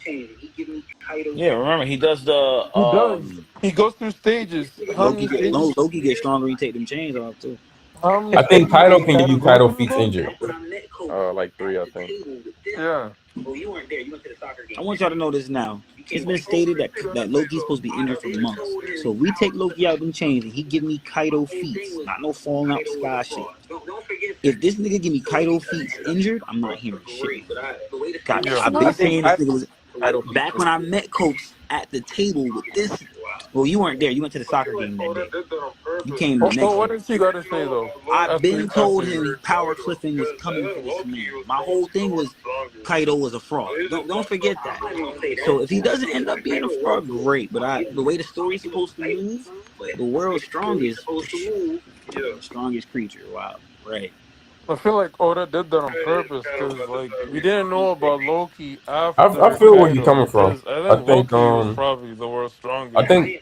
Yeah, remember he does the He does. He goes through stages. How many stages? Loki gets stronger. He take them chains off too. How many I think stages Kaido does can give Kaido you go Kaido through feats though? injured. Like 3, I think. Yeah. I want y'all to know this now. It's been stated that Loki's supposed to be injured for months. So if we take Loki out them chains and he give me Kaido feats, not no falling out the sky shit. If this nigga give me Kaido feats injured, I'm not hearing shit. God, Yeah. I've I been think saying this nigga was Kaido back when I met Coach at the table with this. Well, you weren't there. You went to the soccer game that day. You came the next What day. does he got to say though? I've been told After him power cliffing was coming for this man. My whole thing was Kaido was a fraud. Don't forget that. So if he doesn't end up being a fraud, great. But the way the story's supposed to move, the world's strongest creature. Wow, right. I feel like Oda did that on purpose because like we didn't know about Loki I after feel where you're coming Kaido from. because I I think think Loki was probably the world's I strongest, think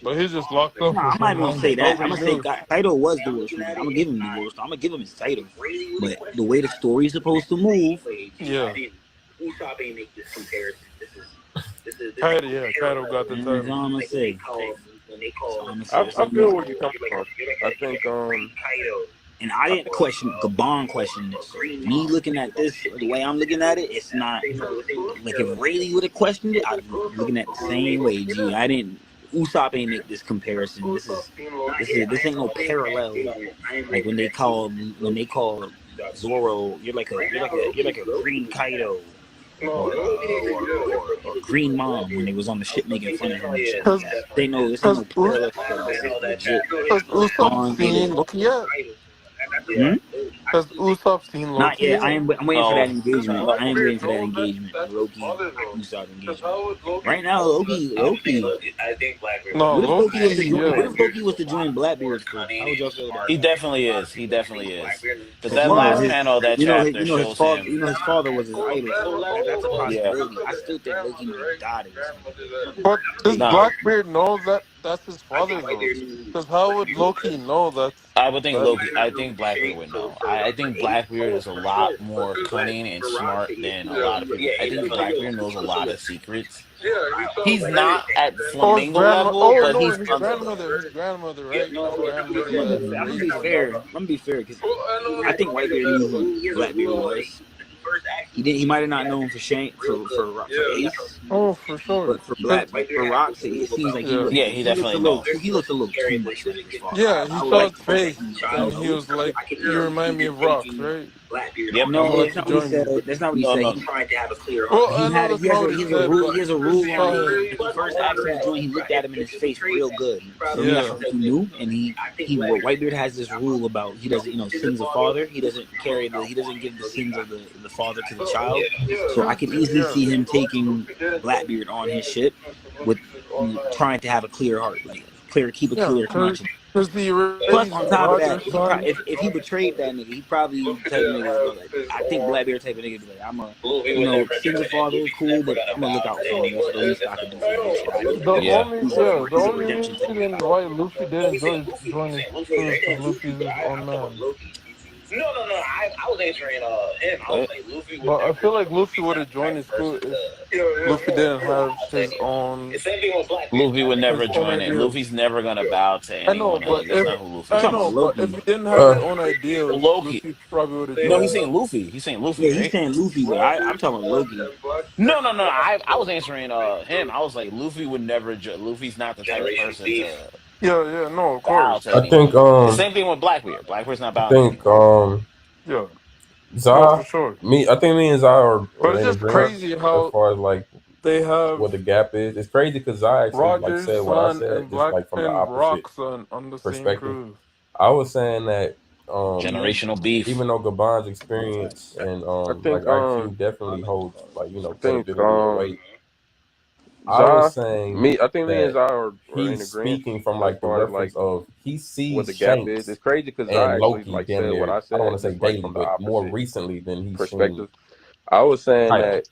but he's just locked up No, for I'm so not even gonna long say that that. I'm nobody gonna say knows. Kaido was the worst one. I'm gonna give him the worst. I'm gonna give him his title. But the way the story's supposed to move, Yeah, Kaido got the that's title. all I'm gonna say. That's all I'm gonna say. I That's all I'm feel gonna where say. you're coming from. I think And I didn't question Gabon questioned this. Me looking at this the way I'm looking at it, it's not like if Rayleigh would have questioned it, I'd be looking at the same way. Gee, I didn't. Usopp ain't make this comparison. This ain't no parallel. Like when they call Zoro, you're like a green Kaido or Green Mom when they was on the ship making fun of him and shit like Because that. They know this ain't because no parallel. This is legit. Usopp On seen Loki yet? Hmm? Has Usopp seen Not Loki yet. yet? I'm waiting for that Oh, engagement. I am waiting for that engagement. The Loki Usopp engagement. Right now, Loki. No, What if Loki was to Loki. join? What Yeah. if Loki was to join Blackbeard's crew? How would y'all feel about he that? definitely is. He definitely is. Because Because that last panel of that chapter his shows father, him. his father was his idol. So that's a Yeah. possibility. I still think Loki might die to this nigga. But does No, Blackbeard know that that's his father though? Because how would Loki know I would think that? Loki. I think Blackbeard would know. I think Blackbeard is a lot more cunning and smart than a lot of people. I think Blackbeard knows a lot of secrets. He's not at Oh, his Flamingo grandma. level, Oh but no, he's on the. his grandmother, right? His grandmother that I'm gonna raised be him. fair. Because I think Whitebeard knew who Blackbeard was. He did. He might have not known for Shank for Ace, Oh, for sure. but for Cause For Rocks, it seems like yeah, Yeah, he definitely knows. he looks a little too much like his father. yeah, I he would saw like his to think that face he and he knows. was like, "You remind me of Rocks, right? Yep. I'm gonna No, let that's you not what he join said. me." That's not what he No, said. no. Well, I know that's not what he said, He but has a he rule saw on him. when he first asked him to join. He looked at him in his face real good. So that's Yeah, what he knew. And Whitebeard has this rule about he doesn't, sins of father. He doesn't give the sins of the father to the child. So I could easily see him taking Blackbeard on his ship with trying to have a clear heart, like keep a yeah, clear conscience. because he Plus, raised on top of that, Roger's son. if he betrayed that nigga, he probably the type of nigga to go like, I think Blackbeard type of nigga to be like, I'm sins of father, cool, but I'm gonna look out for him. That's the least I can do for the good shit I did. Yeah. The He's a only redemption type of reason guy. why Luffy didn't join his crew is because Luffy's his own man. No. I was answering him. I was like, Luffy would But I never feel like join. Luffy He's would not have the joined type his of crew person if to Luffy didn't have I'll his take it. own The same thing with Blackbeard. Luffy would never his own join it. ideas. Luffy's never gonna bow to I know, anyone but else. That's if not who Luffy I talking about know, is. but if Loki. he didn't have his own ideas, Loki. Luffy probably would have No, joined he's it. saying Luffy. He's saying Luffy, Yeah, he's right? saying Luffy, but I'm talking about Loki. No. I was answering him. I was like, Luffy would never. Luffy's not the type of Generation person Beef. to Yeah, no, of bow course. to I think anyone. The same thing with Blackbeard. Blackbeard's not I bowing to think anyone. Yeah, no, for Za sure. I think me and Za are But it's in just agreement crazy as how far as like they have what the gap is. It's crazy because Za actually like Roger's said what I son said, and just like from the opposite Rock's son on the same perspective. cruise. I was saying that Generational beef. even though Gabon's experience and I like think IQ definitely holds like I think credibility and weight, I Za, was saying I think me and that Za are in he's agreement speaking from as like the far as like reference of he what sees the gap is. Shanks It's crazy because Za and actually Loki like damn said what near, I I don't want said, to say just like daily, from the but more opposite recently than he's perspective. seen I was saying Kaido. that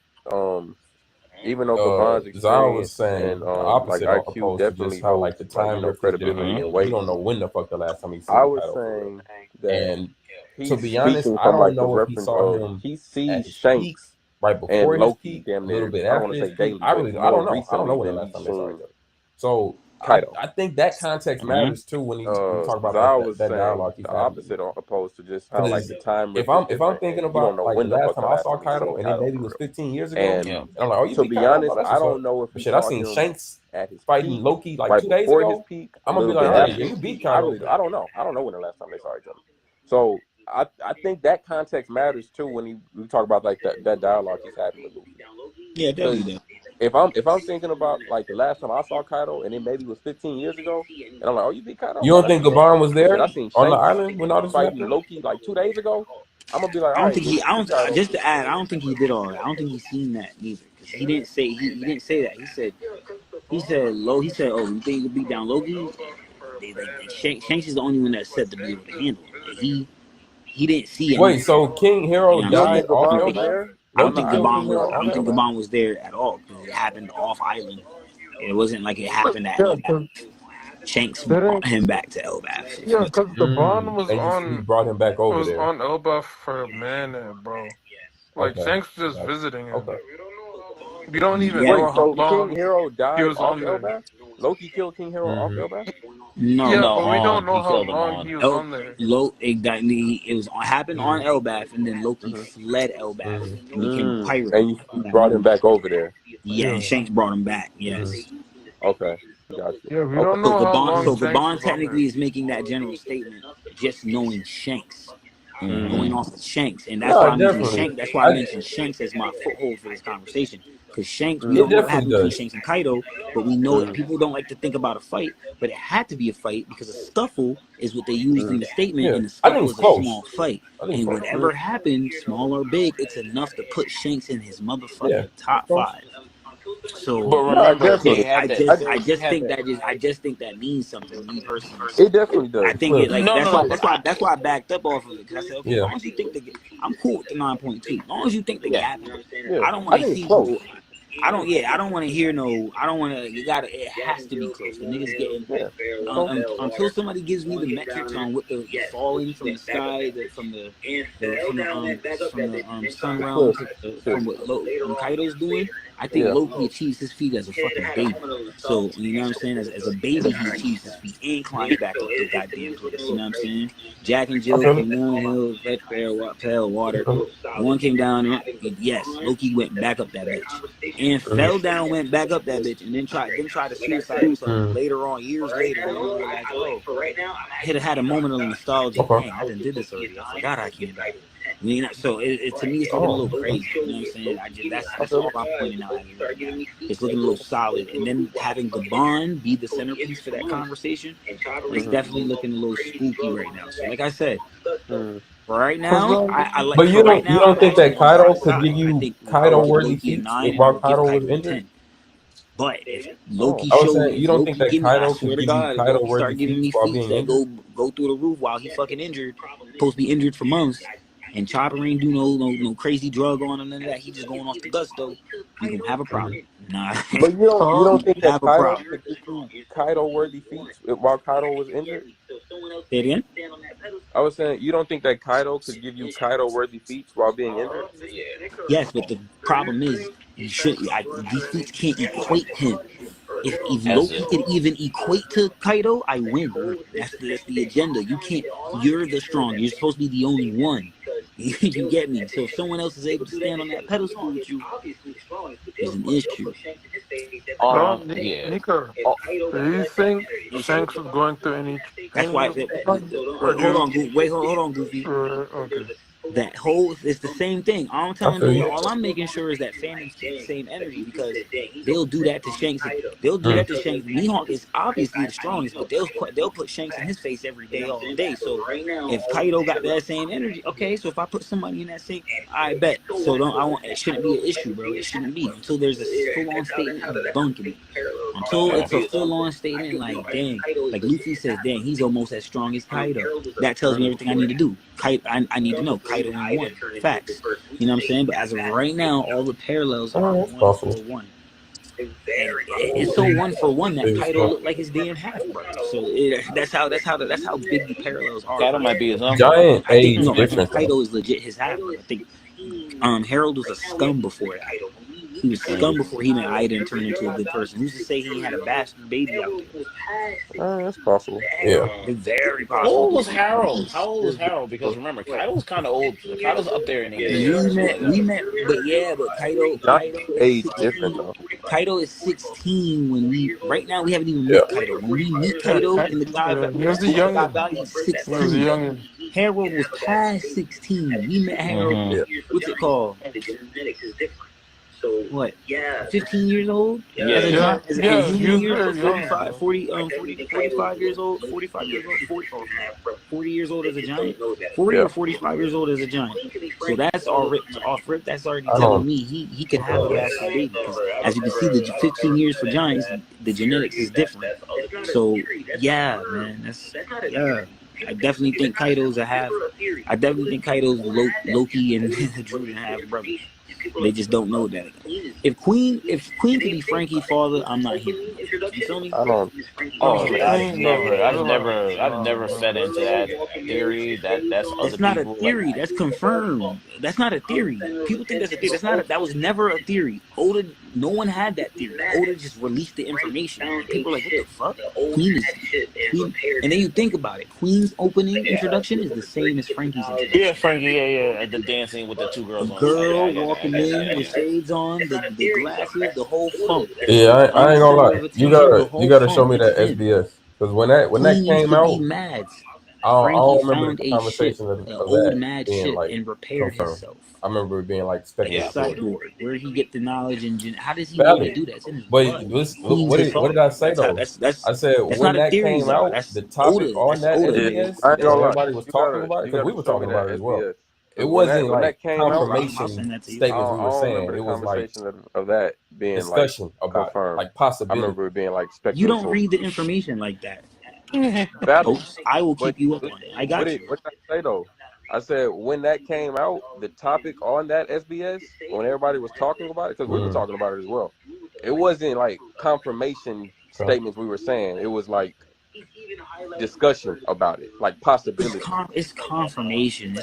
even though Gabon's Za was experience saying and the like opposite IQ opposed to just definitely how like holds the like time difference credibility different. and You weight, don't know when the fuck the last time he I seen was Kaido for real. saying that And to he's be honest, speaking I from don't like the know if he reference saw of him he at sees his peak, Shanks right and before his Loki peak, damn a little near, bit I don't after want to his say peak. daily, I but don't more know. I don't know recently when the than last he's time they saw seen each other. So Kaido. I think that context matters too when you talk about Za was that saying dialogue he's the having. opposite opposed to just how like Because the time if rift is I'm different thinking and you don't about know like the when the last fuck time the I last saw time you Kaido seen and it Kaido maybe for was real. 15 years ago, And Yeah. and I'm like, oh, you to beat be Kaido? No, honest, that's I what's don't up. know if But he shit, I saw seen him Shanks at his fighting peak, Loki like right 2 days before his ago. peak, a I'm gonna be little like, bit oh after yeah, his you beat peak. Kaido. I don't know. I don't know when the last time they saw each other. So I think that context matters too when we talk about like that dialogue he's having with Luffy. Yeah, definitely Because does. if I'm thinking about like the last time I saw Kaido and it maybe was 15 years ago, and I'm like, oh, you beat Kaido? You Oh, don't that's think what's up. Gabon was But shit, there I seen on the Shanks island when all this was fighting happening? Loki like 2 days ago. I'm gonna be like, I all don't right, think yeah, he. you I beat don't. Kaido. Just to add, I don't think he did all that. I don't think he's seen that neither, because he didn't say he didn't say that. He said He said, oh, you think you can beat down Loki? Shanks is the only one that said to be able to handle him. Like, he didn't see Wait, anything. so King Hero You know what You I'm don't saying? died think I off think Gabon they. was Elbaf? there? I don't Loki think killed King Gabon Hero was. I off don't think Elbaf? Gabon was there at all, because it happened off island. It wasn't like it happened at Yeah, Elbaf. because Shanks didn't brought him back to Elbaf. So, yeah, because the bond And he brought him back over was there. on Elbaf for a minute, bro. Like Okay, Shanks was just gotcha. visiting him. Okay. We don't even yeah. know Wait, how so King long Hero he died was off on there. Elbaf? Loki killed King Hero off Elbaf? No, Yeah, No, but we don't on. know He how killed him long on. he was on there. Exactly. It was happened on Elbaf, and then Loki fled Elbaf and became a pirate. And you Back brought him home. back over there. Yeah, and Yeah, Shanks brought him back. Yes. Okay, gotcha. yeah, we Okay. don't know how long So Shanks Gabon was on there. technically is making that general statement, just knowing Shanks, going off of Shanks, and that's No, why it I mentioned definitely. Shanks. That's why I mentioned Shanks as my foothold for this conversation. Because Shanks, we It don't know what definitely happened between does. Shanks and Kaido, but we know people don't like to think about a fight, but it had to be a fight because a scuffle is what they used in the statement, Yeah, and the I think scuffle it's is a close. small fight. I think it's And close. whatever happened, small or big, it's enough to put Shanks in his Yeah, motherfucking top close. 5. So But No, remember, they definitely. had that. I He just had think that. that means something. Me personally, It definitely I does. think it Look, like No. But that's why I backed up off of it, because I said, okay, as yeah. long as you think I'm cool with the 9.2. As long as you think the yeah, gap, Yeah, I don't I want to think it's see close. no. I don't want to hear no. I don't want to. You got to. It has to be close. The niggas getting Yeah, it's close. until somebody gives me the metrics on what the falling from the sky, from the sun The realm cliff. to Shit. from what Kaido's doing. I think Yeah. Loki achieves his feat as a fucking baby. So you know what I'm saying? As a baby, he achieves his feat and climbs back up the goddamn place. You know what I'm saying? Jack and I Jill feel came it. down the hill, fed pale water. One came down. Yes, Loki went back up that bitch and fell down, went back up that bitch, and then tried to suicide himself later on, years later, when he realized, oh, I had a moment of nostalgia. Okay. Dang, I done did this already. I forgot I came back. You know, so to me, it's looking a little crazy. You know what I'm saying? That's all I'm pointing out. It's looking a little solid, and then having Gabon be the centerpiece for that conversation, it's definitely looking a little spooky right now. So, like I said, right now, I like But for right you now, don't I'm think actually that on Kaido Zach's could give side. I you think we'll Kaido probably give worthy Loki a feats 9, while and we'll give Kaido was Kaido a injured? 10. But if I was saying you if don't think Loki that give me, I Kaido swear could to give you God, if Kaido Loki worthy start giving feats me while feats being that injured? go through the roof while he fucking injured, supposed to be injured for months, and Chopper ain't do no crazy drug on him, none of that. He just going off the gusto. You gonna have a problem. Nah, But you don't think that have a Kaido problem. could give you Kaido worthy feats while Kaido was injured? Say it again. I was saying, you don't think that Kaido could give you Kaido-worthy feats while being injured? Yes, but the problem is these feats can't equate him. If As Loki could even equate to Kaido, I win. That's the agenda. You can't. You're the strong. You're supposed to be the only one. You get me? So if someone else is able to stand on that pedestal with you, there's an issue. No, yeah. Nika, do you think Shanks is going through any That's why. changes? Hold on, Goofy. Okay. That whole it's the same thing. All I'm telling feel you, you. all I'm making sure is that fandoms keep the same energy because they'll do that to Shanks. They'll do that to Shanks. Mihawk is obviously the strongest, but they'll put Shanks in his face every day, all day. So if Kaido got that same energy, okay. So if I put somebody in that same, I bet. So it shouldn't be an issue, bro. It shouldn't be until there's a full-on statement debunking it. Until it's a full-on statement, like dang, like Luffy says, dang, he's almost as strong as Kaido. That tells me everything I need to do. I need to know Kaido in one. Facts. You know what I'm saying? But as of right now, all the parallels are 1-for-1. And it's so 1-for-1 that Kaido looked like his damn half brother. So that's how big the parallels are. Kaido might be his uncle. Giant I age think difference. Kaido is legit his half brother. I think Harold was a scum before that. He was scum before he met Ida and turned into a good person. Who's to say he had a bastard baby out there? That's possible. Yeah, it's very How possible. old was Harold? Because remember, Kaido's kind of old. Kaido's up there in age. We met, but Kaido age different though. Kaido is 16 when right now we haven't even met Kaido. When we meet Kaido in the God Valley, he's 16. Harold was past 16. We met Harold. What's it called? So what? 15 years old? As a human years, 45 years old, 45 years old, 40 years old as a giant, 40 or 45 years old as a giant. So that's off rip. That's already telling me he could have a bastard baby. Because as you can see, the 15 years for giants, the genetics is different. So yeah, man, I definitely think Kaido's a half. I definitely think Kaido's Loki and Druden half brothers. They just don't know that. If Queen could be Frankie's father, I'm not hearing it. You feel me? I don't. I've never fed into that theory. That's other it's not people. A theory. That's confirmed. That's not a theory. People think that's a theory. That was never a theory. Oda, no one had that theory. Oda just released the information. And people are like, what the fuck? Queen. And then you think about it. Queen's opening introduction is the same as Frankie's introduction. Yeah, Frankie. Yeah. The dancing with the two girls. The girl walking in with shades on, the glasses, the whole funk. Yeah, I ain't gonna lie. You gotta show me that SBS because when that came out, I don't remember the conversation of old that mad being shit like and repaired confirmed. himself. I remember it being like speculative. Where he get the knowledge and how does he know to do that? It's in his blood. What did I say though? I said when that came out, the topic on that SBS, everybody was talking about it because we were talking about it as well. It wasn't like confirmation statements we were saying. It was like of that being discussion like about confirmed. Like possibility. I remember it being like speculative. You don't read the information like that. I will keep you up on it. I got you. What did I say though? I said when that came out, the topic on that SBS, when everybody was talking about it, because we were talking about it as well. It wasn't like confirmation statements we were saying. It was like discussion about it, like possibility. It's confirmation.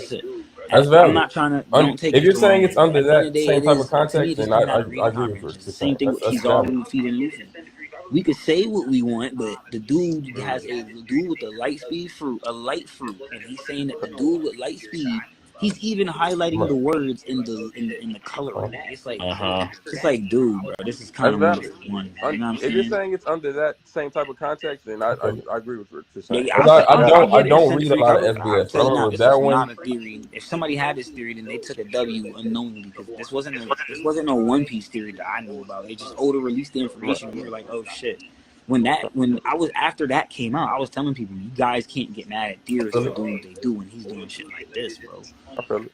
That's valid. I'm not trying to. Don't take if you're it saying it's under that day, same type of context, then I agree with you. It's the same thing with Kizaru feeding Luffy. We could say what we want, but the dude has the dude with the light fruit, and he's saying that the dude with light speed, he's even highlighting the words in the color. It's like, it's like, dude, bro, this is kind of one. You know what I'm if you're saying it's under that same type of context, then I agree with what you're saying. Yeah, I don't read a lot of SBS. I remember that one. Not a theory. If somebody had this theory, then they took a W unknowingly because this wasn't no One Piece theory that I knew about. It just Oda released the information. We were like, oh shit. When I was after that came out, I was telling people, you guys can't get mad at theorists for doing what they do when he's doing shit like this, bro. I feel it.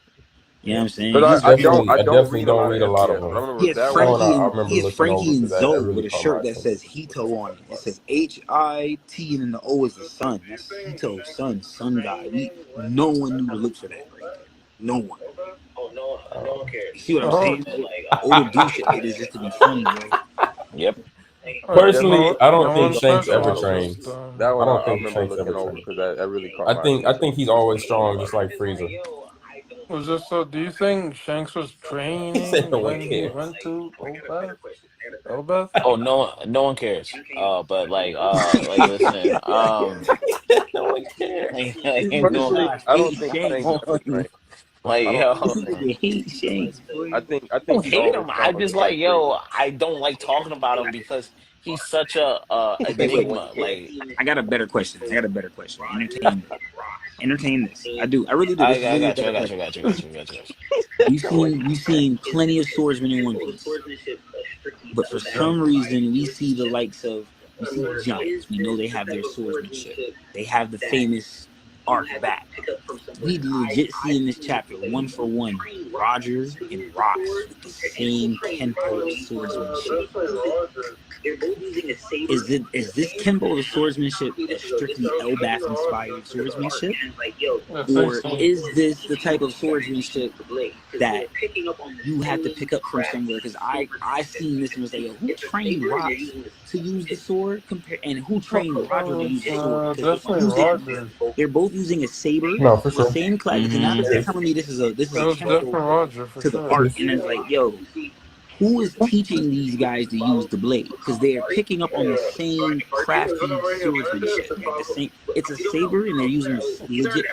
You know what I'm saying? But I definitely don't read a lot of them. He has Frankie and Zoe with a shirt that says Hito on it. It says HIT and then the O is the sun. That's Hito, sun guy. No one knew to look for that right there. No one. You see what I'm saying? Oda do shit like this just to be funny, bro. Yep. Personally, I don't no think one Shanks ever special. trains. Just That one I I don't think remember Shanks looking ever over trains. because that really caught my I attention. think he's always strong, just like Frieza. was just so. Do you think Shanks was He said training no one when he cares. went to Elbaf? Elbaf? Oh, no one cares. But listen, No one cares. no, Personally, Gosh, I don't hate think Shanks. Shanks ever trained. like I don't yo, think This he trained. nigga hate Shanks, boy. I I think don't he hate always him. I saw him just as like Frieza. I don't like talking about him because he's such a Wait. enigma. Like I got a better question. Entertain this. I really do. This is I really a got you, better I got you, question. I got you, I got you, I got you. We've seen plenty of swordsmen in One Piece, but for some reason we see the likes of giants. We know they have their swordsmanship. They have the famous arc back. We legit see in this chapter 1-for-1 Roger and Rox with the same tempo of swordsmanship. Is this tempo of swordsmanship a strictly Elbaf inspired swordsmanship, I think or so. is this the type of swordsmanship that you have to pick up from somewhere? Because I seen this and was like, yo, who trained Rox to use the sword and who trained Roger to use the sword? Because Definitely Roger. they're both using a saber, No, for the sure. same class. Because now that you're telling me this is a It was definitely tempo Roger for to the sure. arc, and it's like, yo, who is teaching these guys to use the blade? Because they are picking up on the same crafty swordsmanship. Like the same, it's a saber, and they're using a legit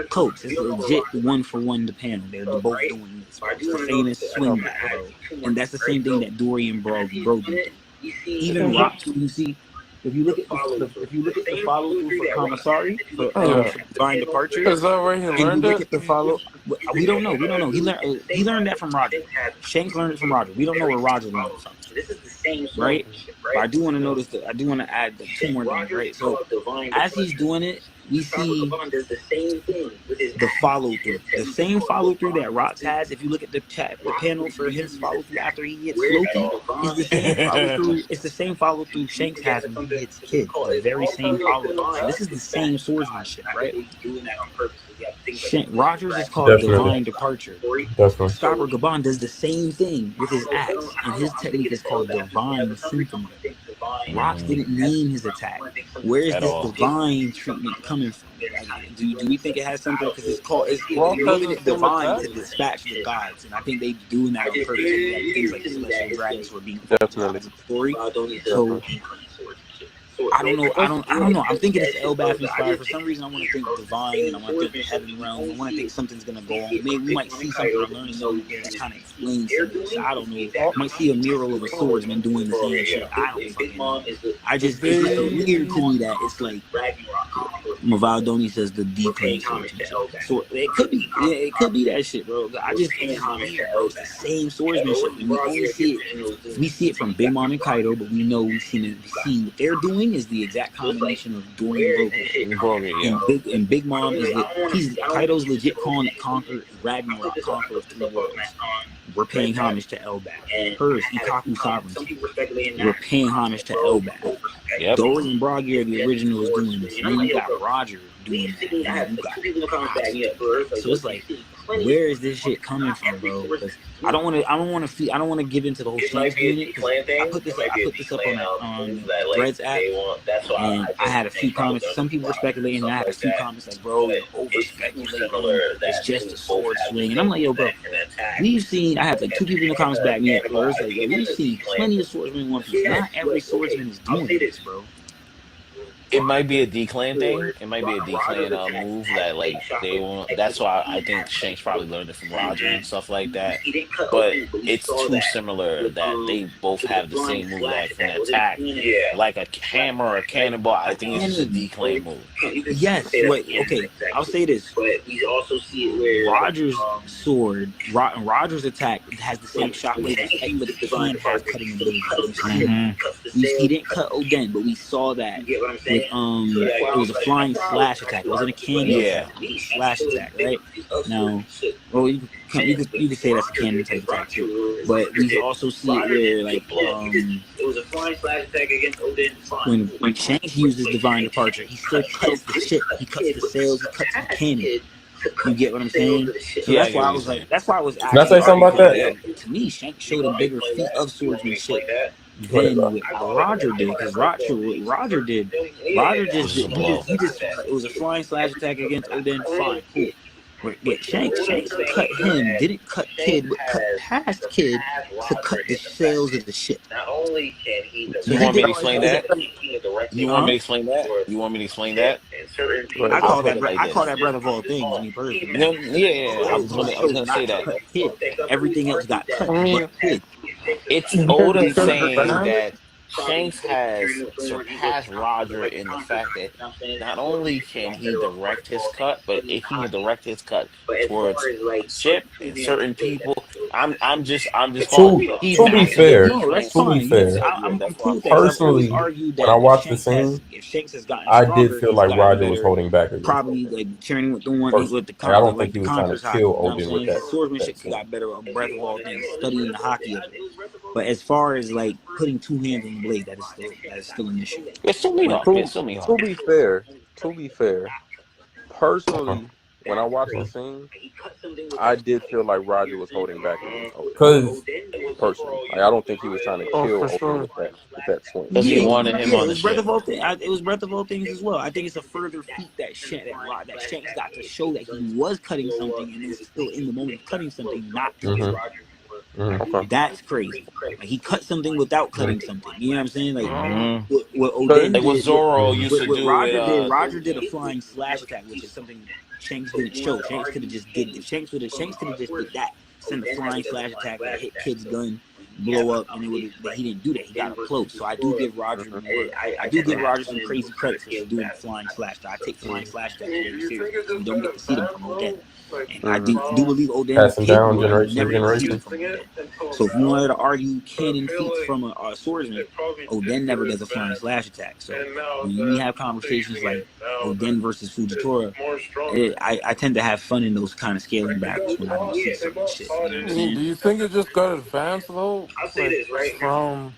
coats. It's legit 1-for-1 the panel. They're both doing this. It's the famous swing back, bro. And that's the same thing that Dory and Brogan do. Even Rox, when you see, if you look at the follow through for Kamasari for Divine Departure, Is that where he and you learned look it? at the follow, we don't know. He learned that from Roger. Shanks learned it from Roger. We don't know where Roger learned it from. Right? But I do want to notice that. I do want to add the two more things. Right? So as he's doing it, we see the follow through, the same follow through that Rox has. If you look at the panel for his follow through after he hits Loki, is the same follow through. It's the same follow through Shanks has when he hits Kid. The very same follow through. So this is the same swordsmanship, right? Rogers is called Divine Departure. Definitely. Stopper Gaban does the same thing with his axe, and his technique is called Divine Symphony. Rox didn't name his attack. Where is this divine treatment coming from? Like, do we think it has something? Because it's naming it divine to dispatch the gods, and I think they doing that on purpose. Like things like celestial dragons were being Definitely. story. So I don't know. I'm thinking it's Elbaf inspired. For some reason, I want to think divine, and I want to think heaven realm. I want to think something's gonna go on. Maybe we might see something we're learning that kind of explains something. So I don't know. I might see a mural of a swordsman doing the same shit. I don't fucking know. It's just weird to me that it's like Mavaldoni says the declan swordsman. So it could be that shit, bro. It's weird, bro. It's the same swordsmanship, and we only see it. We see it from Big Mom and Kaido, but we know we've seen what they're doing is the exact combination of Dory and Brogan. And Big Mom is Kaido's legit calling it Ragnarok, conquer of 3 worlds. We're paying homage to Elbaf. Hers, Ikaku sovereignty. We're paying homage to Elbaf. Yep. Dory and Brogy are the originals doing this. And then you got Roger doing that. And you got so it's like, where is this shit coming from, bro? Because I don't want to give into the whole Shanks doing it. I put this up on the Threads app, and I had a few comments. Some people were speculating, and I had a few comments like, bro, you're over speculating. It's just a sword swing, and I'm like, yo, bro, we've seen. I had like 2 people in the comments back me up. Bro, it's like, yo, we've seen plenty of swordsmen in One Piece. Not every swordsman is doing this, bro. It might be a D-Clan thing. It might be a D-Clan move that like they want. That's why I think Shanks probably learned it from Roger and stuff like that. But it's too similar that they both have the same move, like an attack, like a hammer or a cannonball. I think it's just a D-Clan move. Yes. Wait. Okay. I'll say this. Roger's sword, Roger's attack has the same shockwave effect, but the hand has cutting ability. He didn't cut Oden, but we saw that. It was a flying slash attack. It wasn't a cannon attack. It was a slash attack, right? Now, well, you could say that's a cannon type attack too. But we also see it where like it was a flying slash attack against Odin. When Shanks uses Divine Departure, he still cuts the ship. He cuts the sails. He cuts the cannon. You get what I'm saying? So that's why I was like, that's why I was asking. Can I say something about that? To me, Shanks showed a bigger feat of swordsmanship than what Roger did, because Roger did, Just a blow. it was a flying slash attack against Oden. Fine, cool. But Shanks cut him, didn't cut Kid, but cut past Kid to cut the sails of the ship. So You he want me did to all explain his that? You want me to explain that? You want me to explain that? Right. I'll put it like I call this. that brother of all things, me personally. No, yeah. I was Chose gonna say not to that. cut Kid. Everything else got cut I but mean, Kid. It's Kid Oden got saying advanced. that Shanks has surpassed Roger in the fact that not only can he direct his cut, but if he can direct his cut towards a ship and certain people, I'm just calling. He's To be mastered it. fair, No, that's to be fine. Yes, fair, I'm That's what cool I'm with that, because saying. I've always personally, argued when I that watched the scene, if Shanks has gotten I did stronger, feel he's like gotten Roger was better. holding back against Probably Oden. like training with the one Personally, with the like, I don't think like he the was trying to Conqueror's kill hockey. You know what I'm Oden saying? with His that swordsmanship scene. got better, a breath of all things, studying the hockey of it. But as far as like putting two hands on the blade, that is still an issue. It's still Mihawk. To It's still to Mihawk. be fair, Uh-huh. personally, when I watched the scene, I did feel like Roger was holding back against Oden. Because Personally, like, I don't think he was trying to Oh, kill for Oden sure. with that swing. Because he Yeah, wanted him it on the was breath ship. of all things. It was breath of all things as well. I think it's a further feat that Shanks got to show that he was cutting something and is still in the moment of cutting something, not to kill. Okay. That's crazy. Like he cut something without cutting something. You know what I'm saying? Like Hmm what Because Oden Like what did, Zoro used to what do with Roger did a flying slash attack, which is something Shanks didn't show. Shanks could have just did. If Shanks could have just did that, send a flying slash attack that hit Kid's gun, blow up, and it would. But he didn't do that. He got up close. So I do give Roger more. I do give Roger some crazy credit for doing the flying slash attack. I take flying slash attacks very seriously because we don't get to see them from Oden. And I do believe Oden is passing down capable, but we generation to never get to see them generation. from Oden. So if you wanted to argue canon feats from a swordsman, Oden never does a flying slash attack. So when we have conversations like Oden versus Fujitora, I tend to have fun in those kind of scaling battles when I don't see certain shit. You know what I I'm mean, saying? do you think it just got advanced though? Like from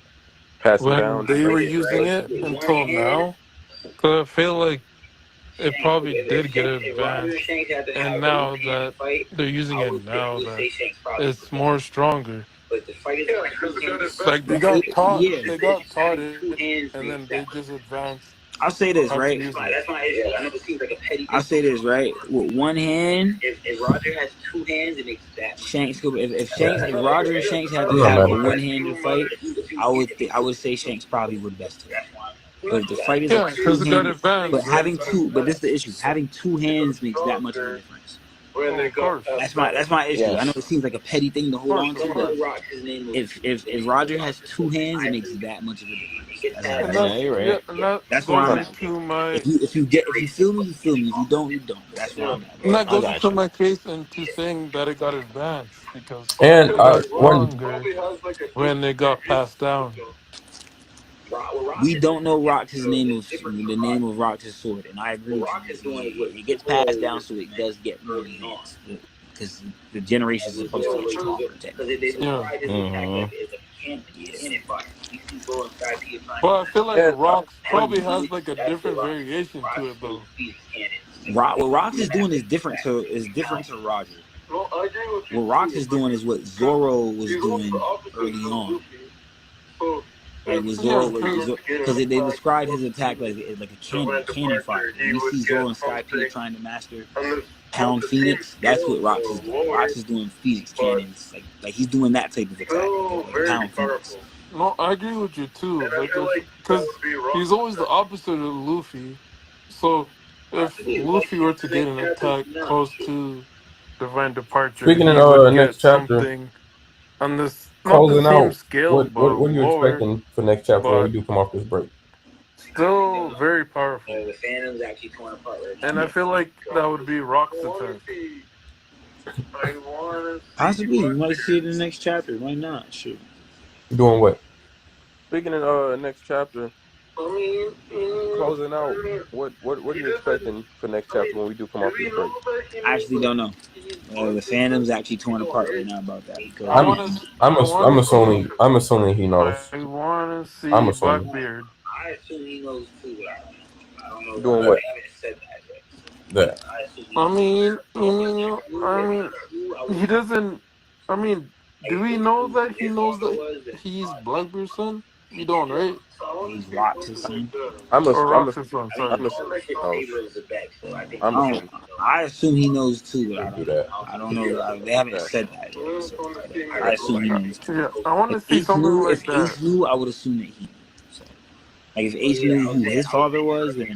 passing when down they were generation to using generation. it until now? Because I feel like it probably did get advanced, and now that they're using it now, that it's more stronger. Like Yeah. they got taught it, and then they just advanced I'll say this, how to right? use it. I'll say this, right? With one hand, if Roger has two hands, it makes that Shanks could. If Roger and Shanks had to I'm not have mad a at that. one-handed fight, I would say Shanks probably would best to that. But if the fight is a Yeah, because it got two-handed, advanced, right? but this is the issue. Having two hands makes that much of a difference. Oh, of course, That's my issue. I know yes. it seems like a petty thing to of hold course, on of to, but course. if Roger has two hands, it makes that much of a difference. And Yeah, that's you're yeah, right. and that That's where goes I'm at. into my If you feel me, you feel me. If you don't, you don't. That's where I'm at. and that I goes got into you. my case into saying that it got advanced because And it got one stronger when it got passed down. We don't know Rox's the name of Rox's sword, and I agree with you. It gets passed down, so it does get more enhanced because the generation is supposed to get stronger. Technically, so Yeah, Hmm but I feel like And Rocks probably has like a different variation to it though. What Rox is doing is different to Roger. What Rox is doing is what Zoro was doing early on. Like with Yeah, Zoro, because because they described his attack like a cannon fire. When we see Zoro and Skypiea trying to master Pound Phoenix, that's what Rox is doing. Rox is doing Phoenix cannons, like he's doing that type of attack, like a Pound Phoenix. no, I agree with you too. Like if because he's always the opposite of Luffy. So if Luffy were to get an attack close to Divine Departure, speaking he in would get next chapter, something on this not the closing same out. scale but What are you lower, expecting for next chapter when we but do come off this break? still very powerful. The Phantom's actually torn apart right And I now. feel like that would be Rock's attack. Possibly, you might see it in the next chapter. Why not? Shoot. Doing what? speaking in next chapter, closing out, what are you expecting for next chapter when we do come off this break? I actually don't know. The Phantom's actually torn apart right now about that because I want to. I'm assuming he knows. I want to see I'm assuming Blackbeard. I assume he knows too. I don't know. Doing what? I haven't said that yet. that. I mean, he doesn't. I mean, do we know that he knows that he's Blackbeard's son? You don't, right? He's Rox's son. Or Roxas son, sorry. I assume he knows too, but do that. I don't know. They haven't said that yet. So I assume he knows too. Yeah, I want to see something like If that. Ace knew, I would assume that he knew. So, like if Ace knew who his father was, then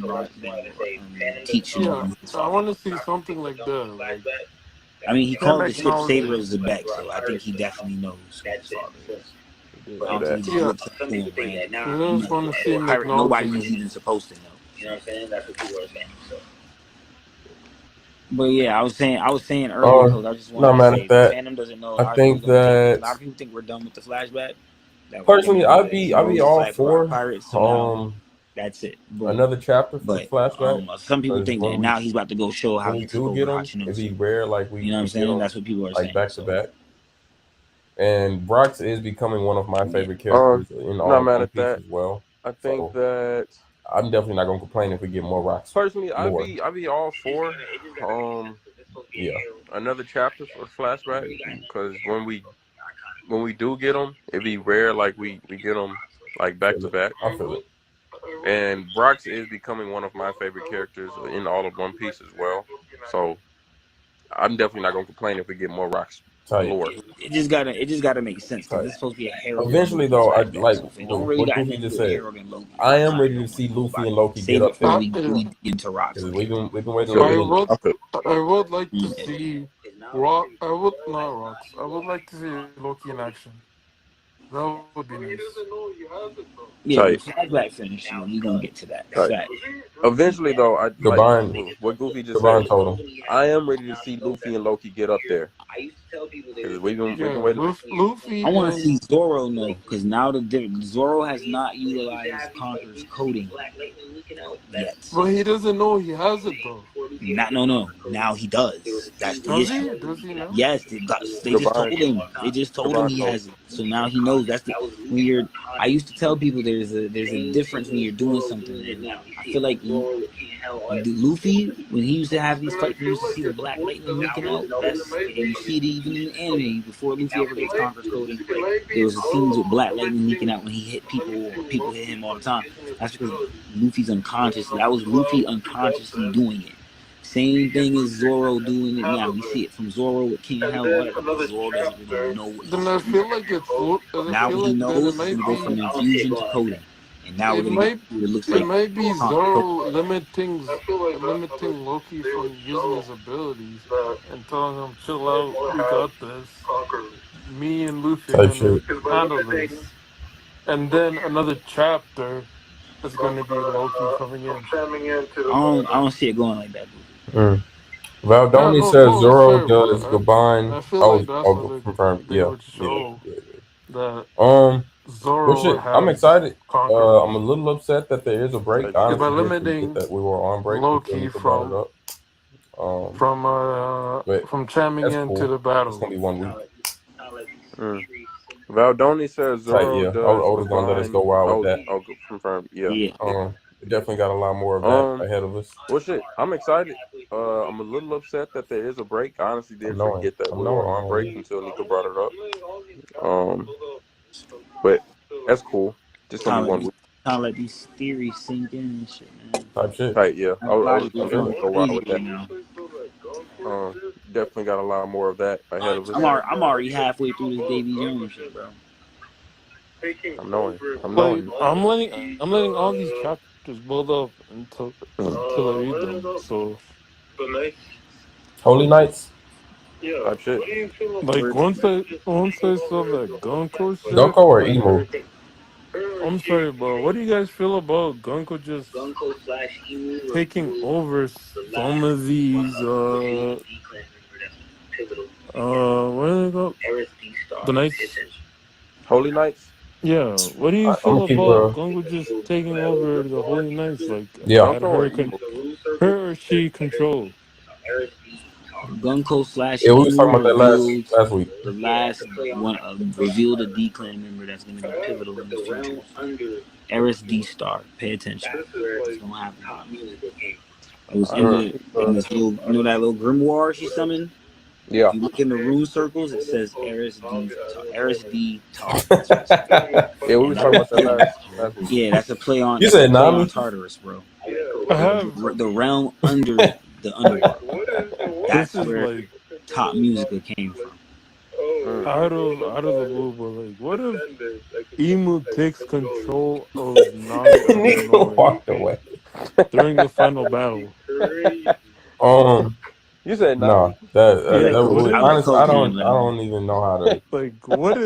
Teach should know who his I father want was. to see something like that. Like, I mean, he called the ship acknowledge Saber it. of Zebek, so I think he definitely knows who his father is. But I don't think he just Yeah. looks up to him randomly. I just want to see him Pirate, acknowledge nobody it. was even supposed to know. You know what I'm saying? That's what people are saying. So. But yeah, I was saying earlier, Coach. I just wanted to say, the fandom doesn't know. A lot of people a lot of people think we're done with the flashback. Personally, I'd be all for Pirates. So that's it. Boom. Another chapter for the flashback. Some people think that now he's about to go show how he took over Hachinosu. It'd be rare, like we, you know what I'm saying? That's what people are saying. Back to back. And Brox is becoming one of my favorite characters in all of One Piece as well. I think that I'm definitely not gonna complain if we get more Rocks. Personally, I'd be all for another chapter for flashback, because when we do get them, it'd be rare, like we get them like back to back. I feel it. And Brox is becoming one of my favorite characters in all of One Piece as well. So I'm definitely not gonna complain if we get more Rocks lore. It just gotta make sense, because it's supposed to be a Herald. Eventually, though, I like what Goofy just said. I am ready to see Luffy and Loki get up there. We into Rocks. We've been waiting. I would like to see Rock. I would like to see Loki in action. That would be nice. Yeah, the flashback finish. You're gonna get to that. Eventually, though, what Goofy just said, told him. I am ready to see Luffy and Loki get up there. We've been waiting. Luffy. I want to see Zoro because now Zoro has not utilized Conqueror's coding yet. But he doesn't know he has it though. No. Now he does. That's the issue. Does he now? Yes, they just told him. They just told him he has it. So now he knows. That's when you're. I used to tell people there's a difference when you're doing something. And I feel like Luffy, when he used to have these fights, we used to see the black lightning leaking out. And you see it even in the anime before Luffy ever gets Conqueror's coding. There was scenes with black lightning leaking out when he hit people, or people hit him all the time. That's because Luffy's unconscious. That was Luffy unconsciously doing it. Same thing as Zoro doing it now. We see it from Zoro with King Hell, whatever. Zoro doesn't really know what he's doing. Then I feel like it's now he knows he's go from infusion to coding. And now it might be Zoro limiting Loki from using his abilities and telling him, chill out, we got this. Me and Luffy are gonna handle this. And then another chapter is gonna be Loki coming in. I don't see it going like that. Valdoni says Zoro does Gaban. I feel like that's confirmed. Yeah. That Zoro I'm excited. I'm a little upset that there is a break. By limiting that we were on break. Loki from jamming into the battle. It's gonna be 1 week. Valdoni says Zoro does. Oda's gonna let us go wild with that. Oh, confirmed. Yeah. We definitely got a lot more of that ahead of us. Well, shit, I'm excited. I'm a little upset that there is a break. I honestly didn't forget that we were on break until Nico brought it up. But that's cool. Just gonna be 1 week. Kind of let these theories sink in and shit, man. Type shit. Right, yeah. I was gonna go wild with that. Definitely got a lot more of that ahead of us. I'm already halfway through this Davy Jones shit, bro. I'm knowing. I'm letting all these chapters build up until I read them. So Holy Knights. Type shit. Like once I saw that Gunko shit. Gunko or Emu? I'm sorry, but what do you guys feel about Gunko just taking over some of these what are they called? The Knights? Holy Knights? Yeah. What do you feel about Gunko just taking over the Holy Knights? Like her or she control? Gunko / we was talking about that last week. The last one revealed a D-Clan member that's going to be pivotal in the future. Eris D-Star. Pay attention. It's going to happen. It was in this little, that little grimoire she summoned? Yeah. If you look in the rune circles, it says Eris D Tar. That's what it says. Yeah, we was talking about that last week. Yeah, that's a play on. You That's a said play on Nami? Tartarus, bro. I have. The realm under the underworld. This That's is where like top musica came from. out of the blue, but like, what if Emu takes control of Nami out of Nigga nowhere walked away. during the final battle? You said No, Nami? Yeah, that what would I was if honestly, cocaine, I man. don't even know how to. like what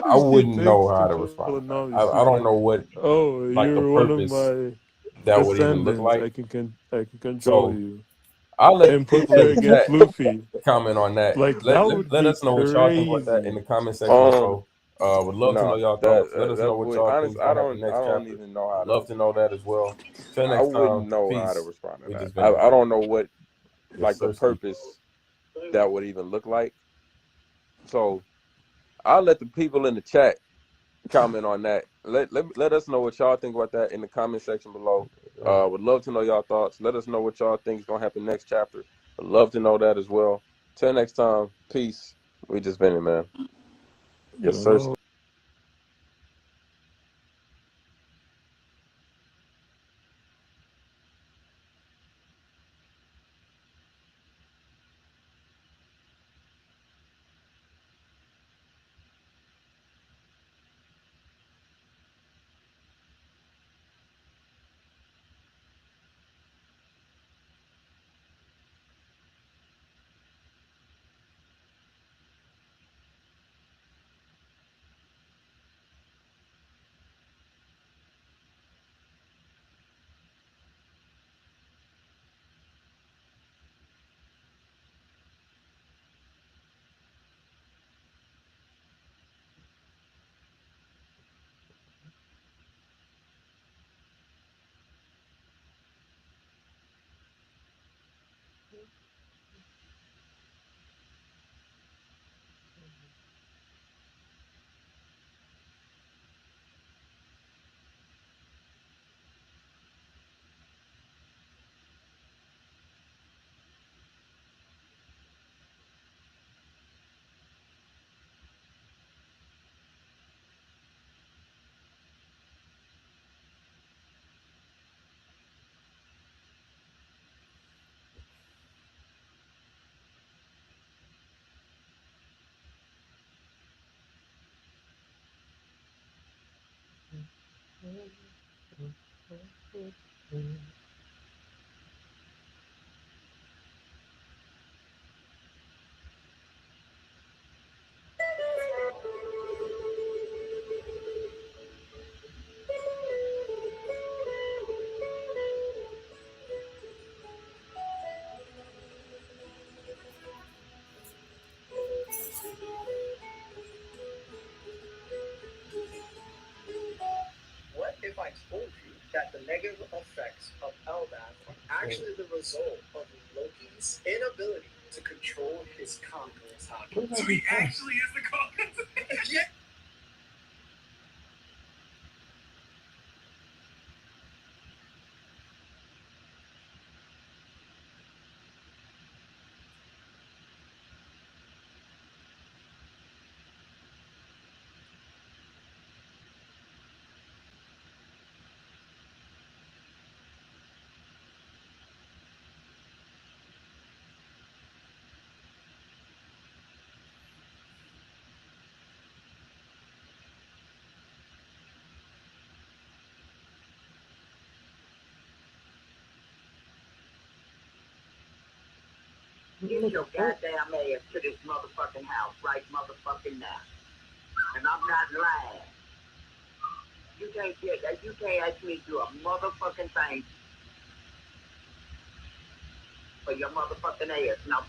I if she wouldn't know takes how to control respond of to that. Nami? I She's don't know like, what "Oh, like the you're one of purpose my that would even look descendants. like. I can control So you," I'll let and the puts people her in the against chat Luffy. comment on that. Like that would Let be us know what y'all think about that in crazy. the comment section Um, below. Would love to know no, y'all thoughts. Let us that know what would y'all think honest. is gonna happen I next don't chapter. even know how Would to. love to know that as well. Till I next wouldn't time, know how to peace. respond to We that. just been I don't know what Yes, like the sir. purpose that would even look like. So I'll let the people in the chat comment on that. Let us know what y'all think about that in the comment section below. Would love to know y'all thoughts. Let us know what y'all think is gonna happen next chapter. Would love to know that as well. Till next time, peace. We just been it, man. Yes, sir. Yo. What if I told you that the negative effects of Elbaf are actually the result of Loki's inability to control his conqueror's hockey? So he actually is the cause. Yeah. Get your goddamn ass to this motherfucking house right motherfucking now. And I'm not lying. You can't ask me to do a motherfucking thing for your motherfucking ass. Now,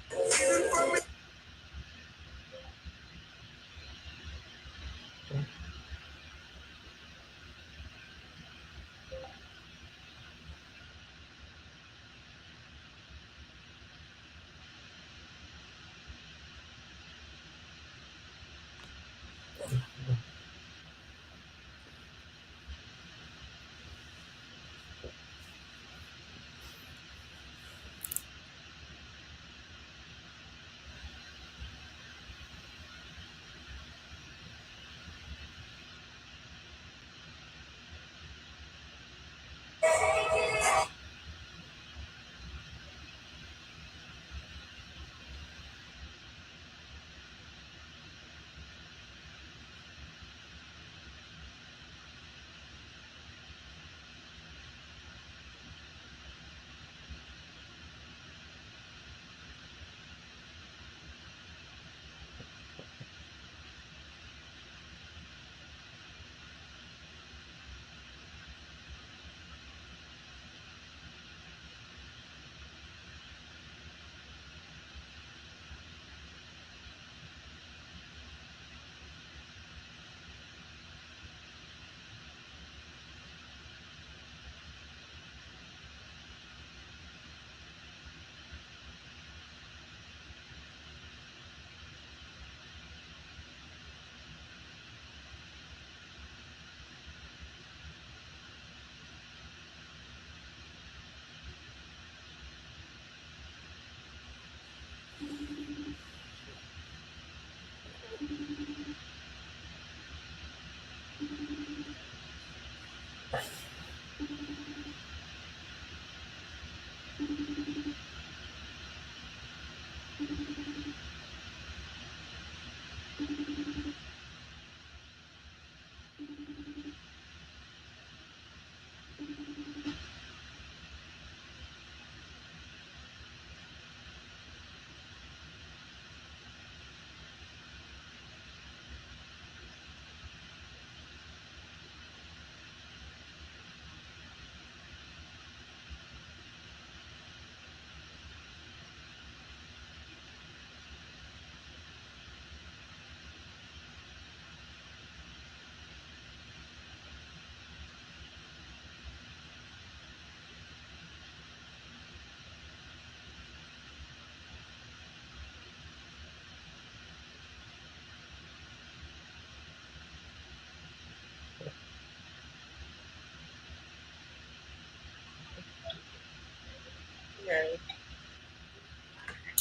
Okay.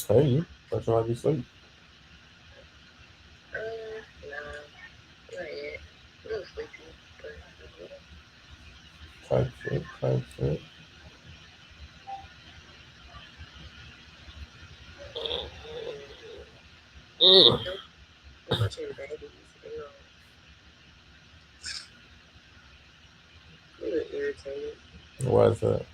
Hey, you. That's why you sleep. Nah, not yet. A little sleepy, but Type shit. I'm watching baddies. A little irritated. Why is that?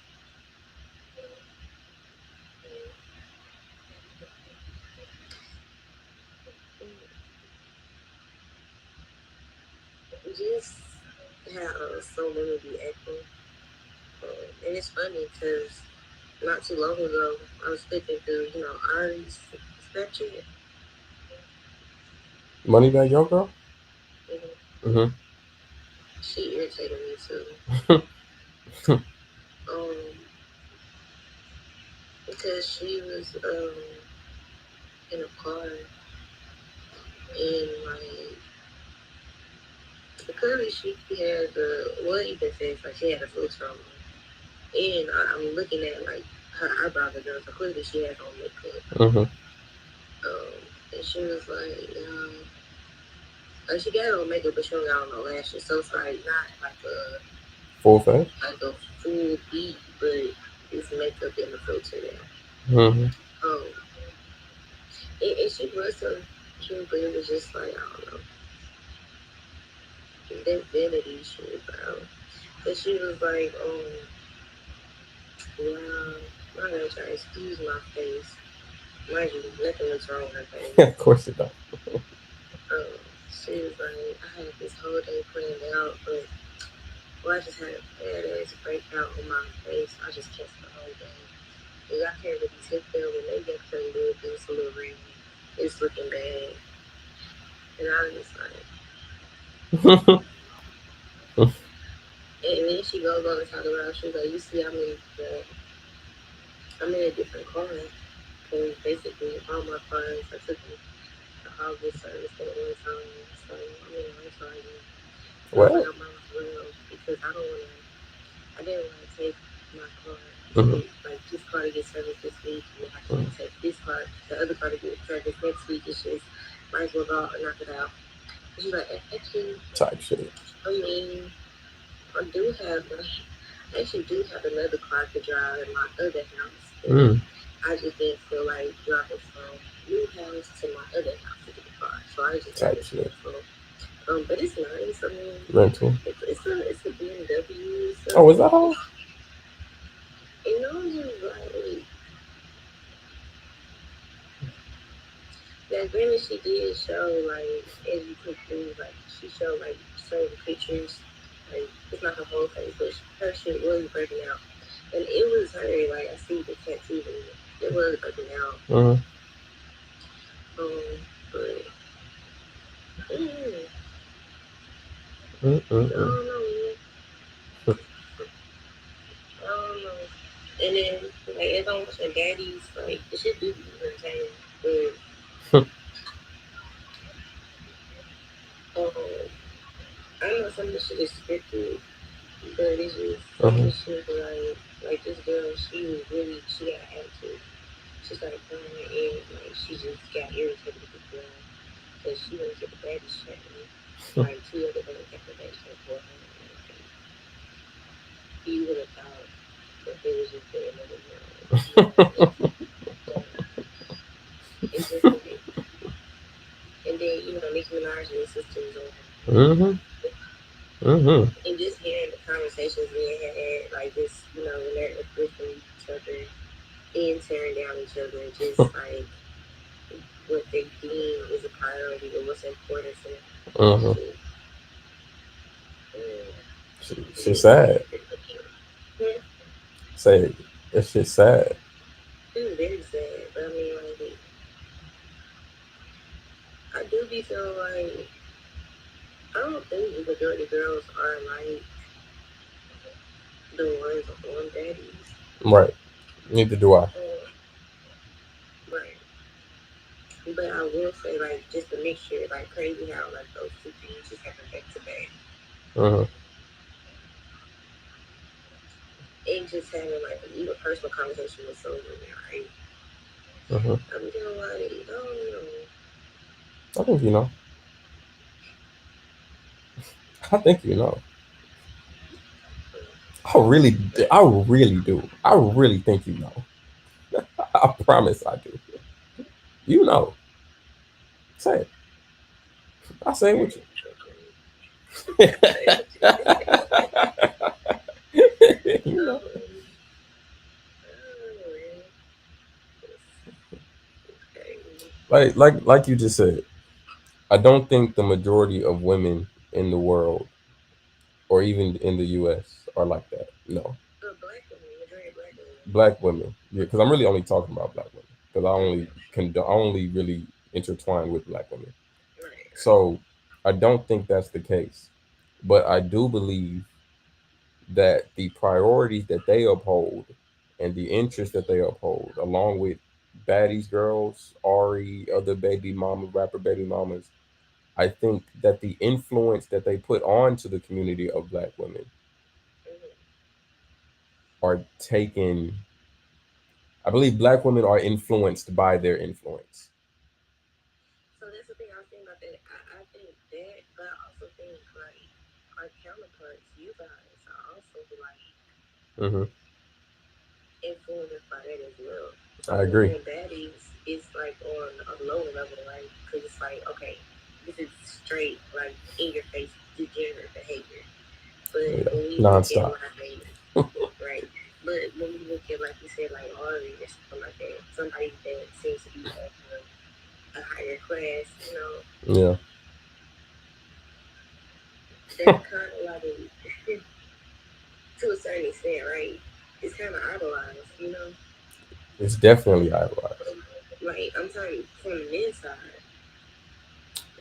Just how so many be acting. And it's funny because not too long ago, I was flipping through, Ari's Snapchat. Moneybag Yo Girl? Mm-hmm. She irritated me too. Because she was in a car and like clearly she had even says like she had a foot trauma. And I'm looking at like her eyebrows are done, so clearly she has on makeup. Mm-hmm. And she was like she got on makeup, but she don't got on no lashes, so it's like not like a full face, like a full beat, but it's makeup in the filter there. Mm-hmm. And she was so cute, but it was just like I don't know. That vanity shit, bro. Cause she was like, wow, I'm gonna try to excuse my face. Mind you, nothing was wrong with her face. Of course it don't. She was like, I had this whole day planned out, but I just had a bad ass breakout on my face. I just canceled the whole day. And I can't really take them and maybe I could a little bit, it's a little ring. It's looking bad. And I was just like, and then she goes on to talk about, she was like, you see, I'm in a different car. Because basically, all my cars, I took them to all good service at one time. So I'm in a rental again. What? I might as well because I didn't want to take my car to, like, this car to get service this week, and I can't take this car, the other car to get service next week. It's just, might as well go and knock it out. She's like, actually, type shit. I mean, I actually do have another car to drive in my other house. I just didn't feel like driving from new house to my other house to get the car. So I just got this rental. But it's nice. I mean, rental. It's a BMW. So oh, is that all? You know, just like that granted she did show like as you click through, like she showed like certain pictures. Like it's not her whole face, but her shit was breaking out. And it was her, like I see the tattoo in it. It was breaking out. Mm-hmm. But I don't know. And then like if I'm watching Daddies, like the shit do be entertaining. But I know some of the shit is scripted, but it's just some of the shit like this girl, she got an attitude. She started crying and like she just got irritated with the girl because she wouldn't get the baddie shot. Like two other girls got the baddie shot for her. You would have thought that they was just doing another girl. It's just like, and then Nicki Minaj and his sister was over. And just hearing the conversations they had, like just when they're uplifting each other and tearing down each other, just like what they deem is a priority or what's important to them. She's sad. Say that shit's sad. It's very sad, but I mean, like, I do be feeling like I don't think the majority of girls are like the ones on Daddies. Right. Neither do I. Right. But I will say, like, just a mixture, like, crazy how, like, those two things just happen back to back. and just having like even personal conversation with someone, right? Mm-hmm. I'm doing like, I don't know. I think you know. I think you know. I really do. I really think you know. I promise I do. You know. Say it. I say it with you. You know. Like you just said, I don't think the majority of women in the world or even in the US are like that. No. Black women. Yeah, because I'm really only talking about black women. Because I only really intertwine with black women. So I don't think that's the case. But I do believe that the priorities that they uphold and the interests that they uphold, along with Baddies Girls, Ari, other baby mama, rapper baby mamas, I think that the influence that they put onto the community of black women are taken. I believe black women are influenced by their influence. So that's the thing I was thinking about that. I think that, but I also think like our counterparts, you guys, are also like influenced by that as well. I agree. And Baddies is like on a lower level, right? Because it's like, okay, this is straight like in your face degenerate behavior. But when we nonstop. look at like, right? But when we look at like you said, like Ari or something like that, somebody that seems to be of a higher class, you know. Yeah. That's kind of like to a certain extent, right? It's kind of idolized, you know. It's definitely idolized. Like I'm talking from the men's side.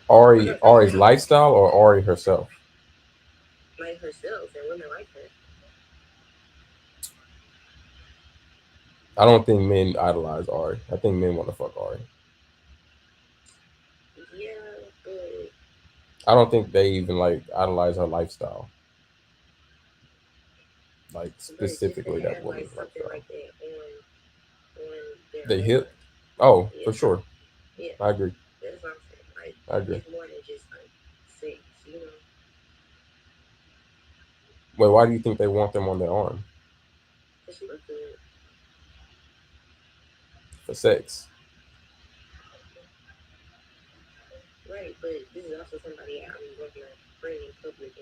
Ari's lifestyle or Ari herself? Like herself and women like her. I don't think men idolize Ari. I think men want to fuck Ari. Yeah, but I don't think they even like idolize her lifestyle. Like specifically that woman's lifestyle. Like that on They hip? Oh, yeah. for sure. Yeah. I agree. That's what I'm saying. Like I agree. it's more than just like sex, you know. Wait, why do you think they want them on their arm? Because she looks good. For sex. Right, but this is also somebody I'm working on bringing in public,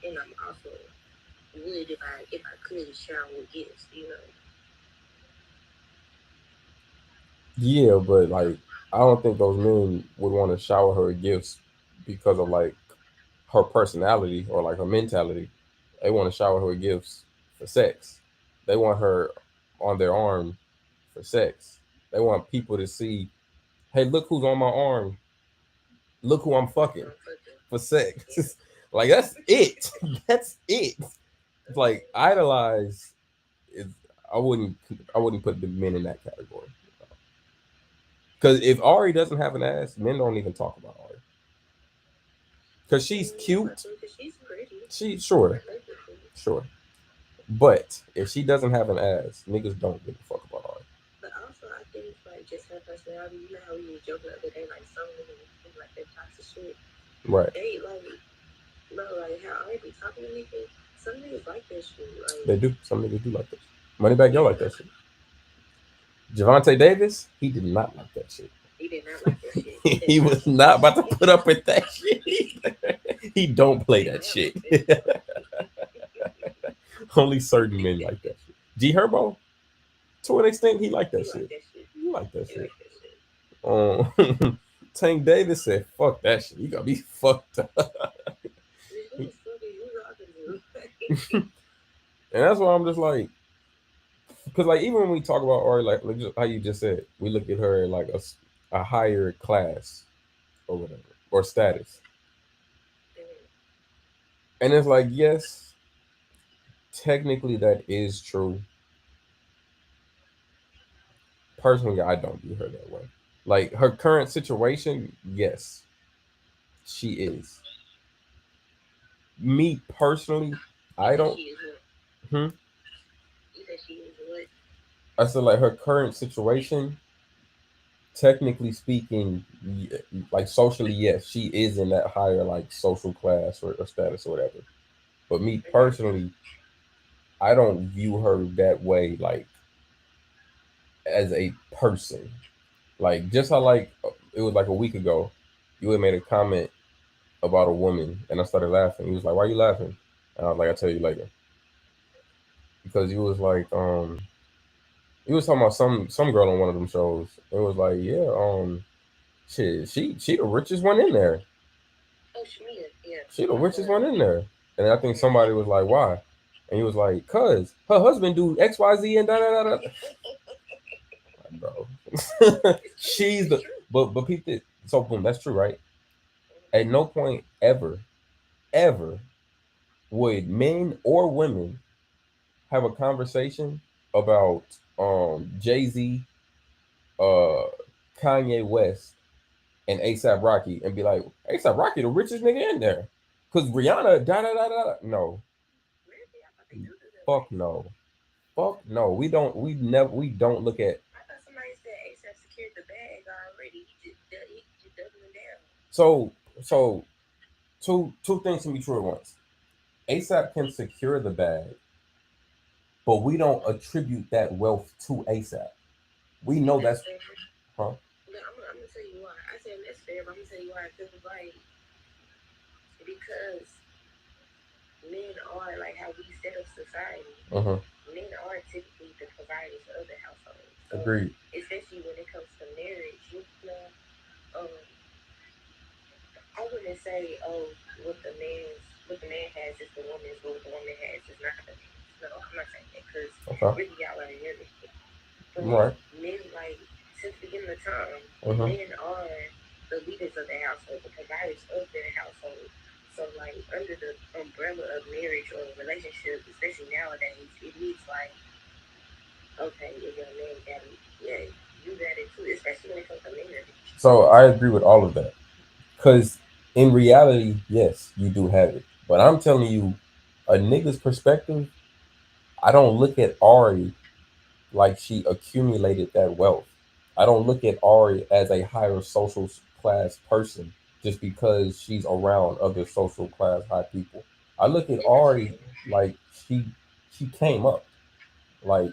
and I'm also would if I could shower with gifts, you know. Yeah, but like I don't think those men would want to shower her with gifts because of like her personality or like her mentality. They want to shower her with gifts for sex. They want her on their arm for sex. They want people to see, hey, look who's on my arm. Look who I'm fucking for sex. Yeah. Like that's it. That's it. It's like idolize is I wouldn't put the men in that category. Because if Ari doesn't have an ass, men don't even talk about Ari. Because she's cute. She's pretty. She sure. But if she doesn't have an ass, niggas don't give a fuck about Ari. But also, I think it's like just her personality. You know how we were joking the other day, like some women like that toxic shit. Right. They like, bro, like how Ari be talking to niggas. Some niggas like that shit. Like, they do. Some niggas do like that. Moneybagg Yo like that shit. Javante Davis, he did not like that shit. He did not like that shit. He was not about to put up with that shit. He don't play that shit. Only certain men like that shit. G Herbo, to an extent, he liked that shit. He liked that shit. Tank Davis said, "Fuck that shit. You gotta be fucked up." And that's why I'm just like, because like even when we talk about Ari, like just how you just said, we look at her like a higher class or whatever or status, and it's like yes, technically that is true. Personally, I don't view her that way. Like her current situation, yes, she is. Me personally, I don't. I said like her current situation, technically speaking, like socially, yes, she is in that higher like social class or status or whatever. But me personally, I don't view her that way, like as a person. Like just how like it was like a week ago, you had made a comment about a woman, and I started laughing. He was like, "Why are you laughing?" And I was like, "I'll tell you later." Because you was like, he was talking about some girl on one of them shows. It was like, yeah, shit, she the richest one in there. Oh, she is, yeah. She the richest one in there. And I think somebody was like, why? And he was like, cause her husband do XYZ and da da da da. Bro. She's the but people, so boom, that's true, right? At no point ever would men or women have a conversation about Jay-Z, uh Kanye West, and ASAP Rocky and be like, ASAP Rocky the richest nigga in there. Cause Rihanna da da da da. No. Fuck no. Fuck no. We don't look at. I thought somebody said ASAP secured the bag already. He just doubling down. So two things can be true at once. ASAP can secure the bag, but we don't attribute that wealth to ASAP. We know that's huh? No, I'm gonna tell you why. I said that's fair, but I'm gonna tell you why. Because like because men are like how we set up society. Men are typically the providers of the household. So, agreed. especially when it comes to marriage, you know, I wouldn't say, oh, what the man has is the woman's, but what the woman has is not the man's. No, I'm not saying that because really y'all are realistic. But right. Men, like, since the beginning of time, men are the leaders of the household, the providers of their household. So, like, under the umbrella of marriage or relationship, especially nowadays, it means like, okay, if your man got it, yeah, you got it too, especially when it comes to marriage. So I agree with all of that. Because in reality, yes, you do have it. But I'm telling you, a nigga's perspective, I don't look at Ari like she accumulated that wealth. I don't look at Ari as a higher social class person just because she's around other social class high people. I look at Ari like she came up. Like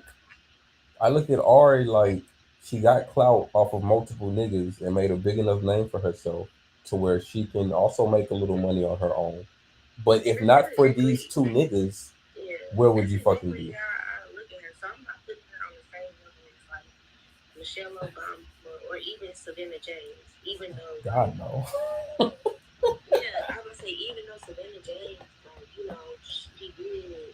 I look at Ari like she got clout off of multiple niggas and made a big enough name for herself to where she can also make a little money on her own. But if not for these two niggas, where would you fucking be? I look at her, so I'm not putting her on the same level as like Michelle Obama or even Savannah James, even though God no. yeah, I would say even though Savannah James, like, you know, she did,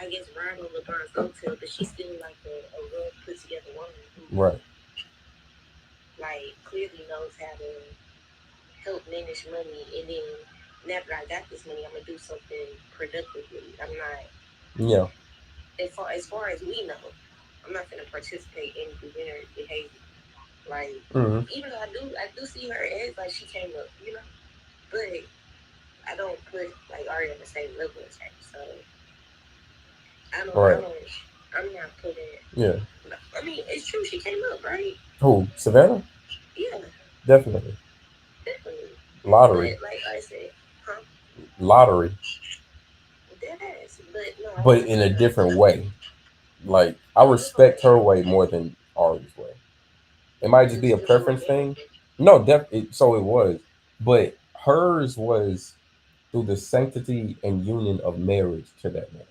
I guess, ride on LeBron's coattail, but she's still like a well put together woman who, right, like, clearly knows how to help manage money, and then now that I got this money, I'm gonna do something productively. I'm not. Yeah. As far as we know, I'm not gonna participate in degenerate behavior. Like, even though I do see her as like she came up, you know, but I don't put like Ari on the same level as her. So I'm not putting. Yeah. I mean, it's true. She came up, right? Who? Savannah? Yeah. Definitely. Lottery. But, like I said, huh? Lottery. That ass, but no. But in a different way. Like I respect her way more than Ari's way. It might just be a preference thing. No, so it was, but hers was through the sanctity and union of marriage to that man.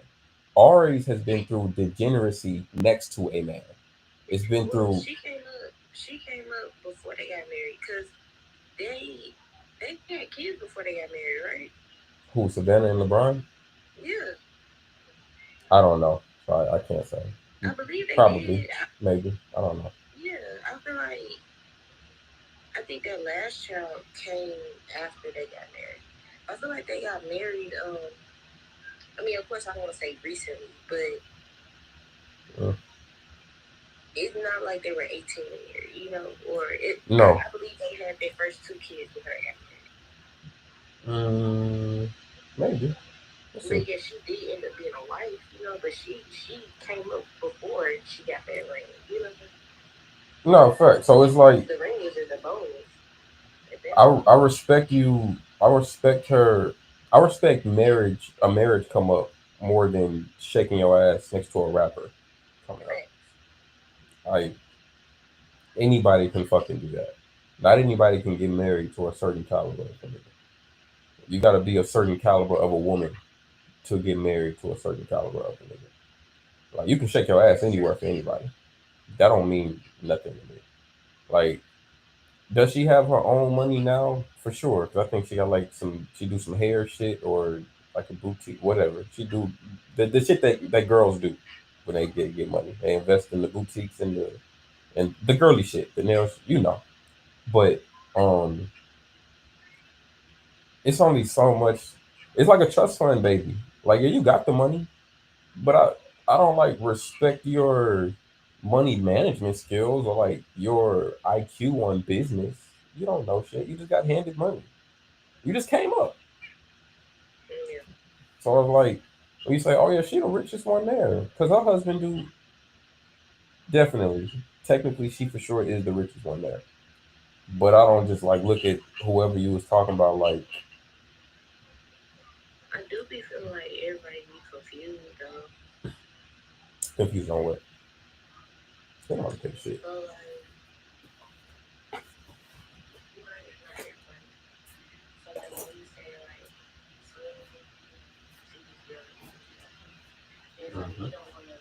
Ari's has been through degeneracy next to a man. It's been through. She came up before they got married because they had kids before they got married, right? Who, Savannah and LeBron? Yeah. I don't know. So I can't say. I believe they probably did. Maybe. I don't know. Yeah, I feel like I think their last child came after they got married. I feel like they got married. I mean, of course, I don't want to say recently, but it's not like they were 18 years, you know, or it. No. I believe they had their first two kids with her after. Maybe. But yeah, she did end up being a wife, you know, but she came up before she got that ring, you know. No, fact. So it's like the ring was in the bonus. I respect you. I respect her. I respect marriage. A marriage come up more than shaking your ass next to a rapper coming up. Like anybody can fucking do that. Not anybody can get married to a certain caliber. You got to be a certain caliber of a woman to get married to a certain caliber of a nigga. Like you can shake your ass anywhere for anybody. That don't mean nothing to me. Like, does she have her own money now? For sure. Cause I think she got like she do some hair shit or like a boutique, whatever. She do the shit that girls do when they get money. They invest in the boutiques and the girly shit, the nails, you know. But um, it's only so much. It's like a trust fund, baby. Like yeah, you got the money, but I don't like respect your money management skills or like your IQ on business. You don't know shit. You just got handed money. You just came up. So it's like when you say, "Oh yeah, she the richest one there," because her husband do definitely, technically, she for sure is the richest one there. But I don't just like look at whoever you was talking about like. I do be feeling like everybody be confused though. Confused on what? They don't take shit. So, like, when you say like, Mm-hmm. you don't want to.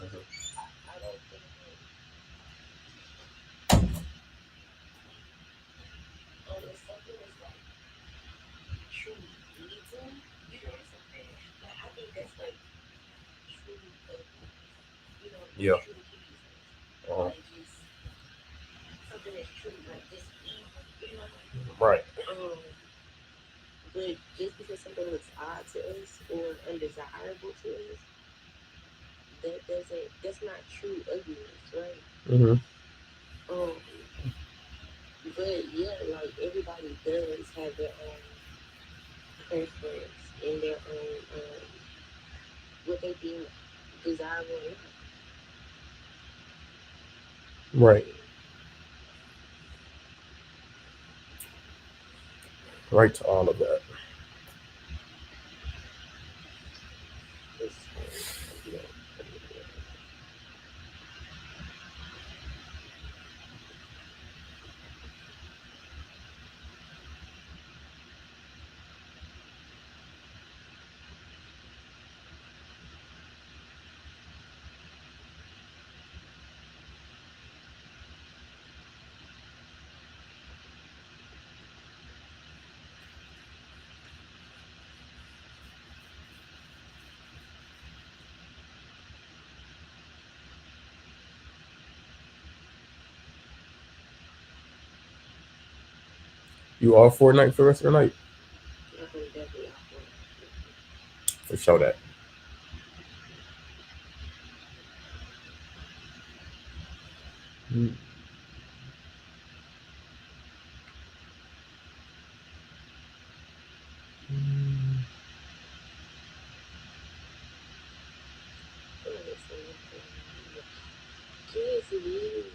don't think unless something is like truly evil, you know what I'm saying? Like I think that's like truly ugly. You know, Yeah. truly evil. Like just something that's truly like just evil, you know? Right. But just because something looks odd to us or undesirable to us, that's not true ugliness, right? Mm-hmm. But yeah, like everybody does have their own preference and their own what they deem desirable or not. Right. Right to all of that. You all Fortnite for the rest of the night? For sure that. Mm. Yes, it is.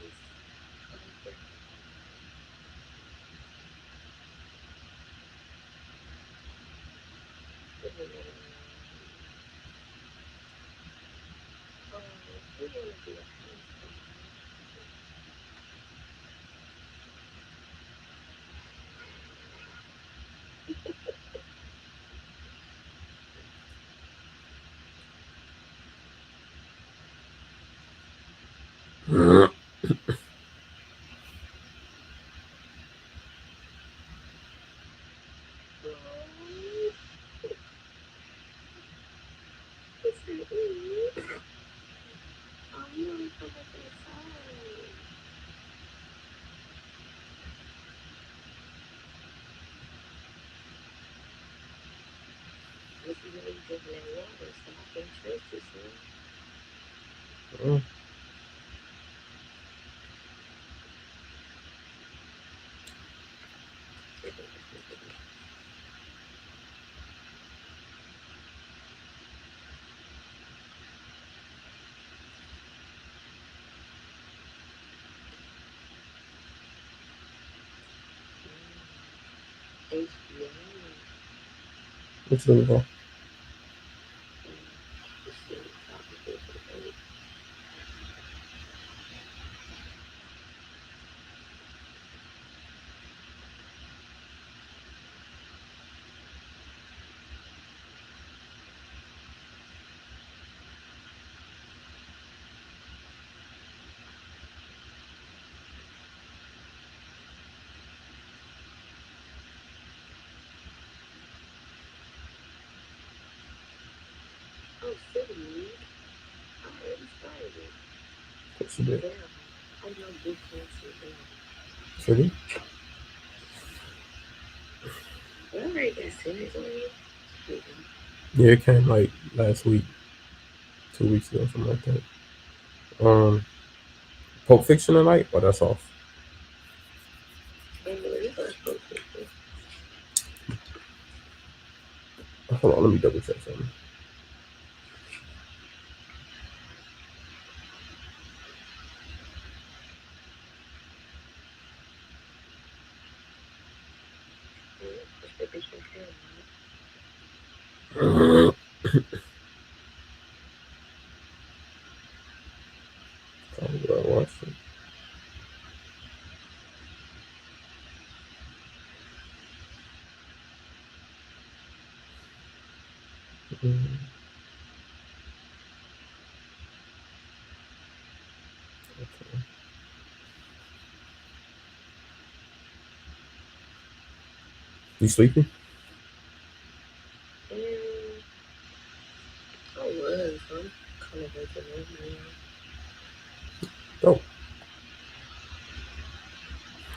This is why you drinking that water, so I can't trust it, son. HBO. What's the name? Oh, City. I already started. What's the name? I know book cancer. City? I already got series on it. Yeah, it came like last week, 2 weeks ago, something like that. Pulp Fiction tonight? Oh, that's off. Hold on, let me double check something. I watched it. You sleeping? I was. I'm kind of waking up now. Oh.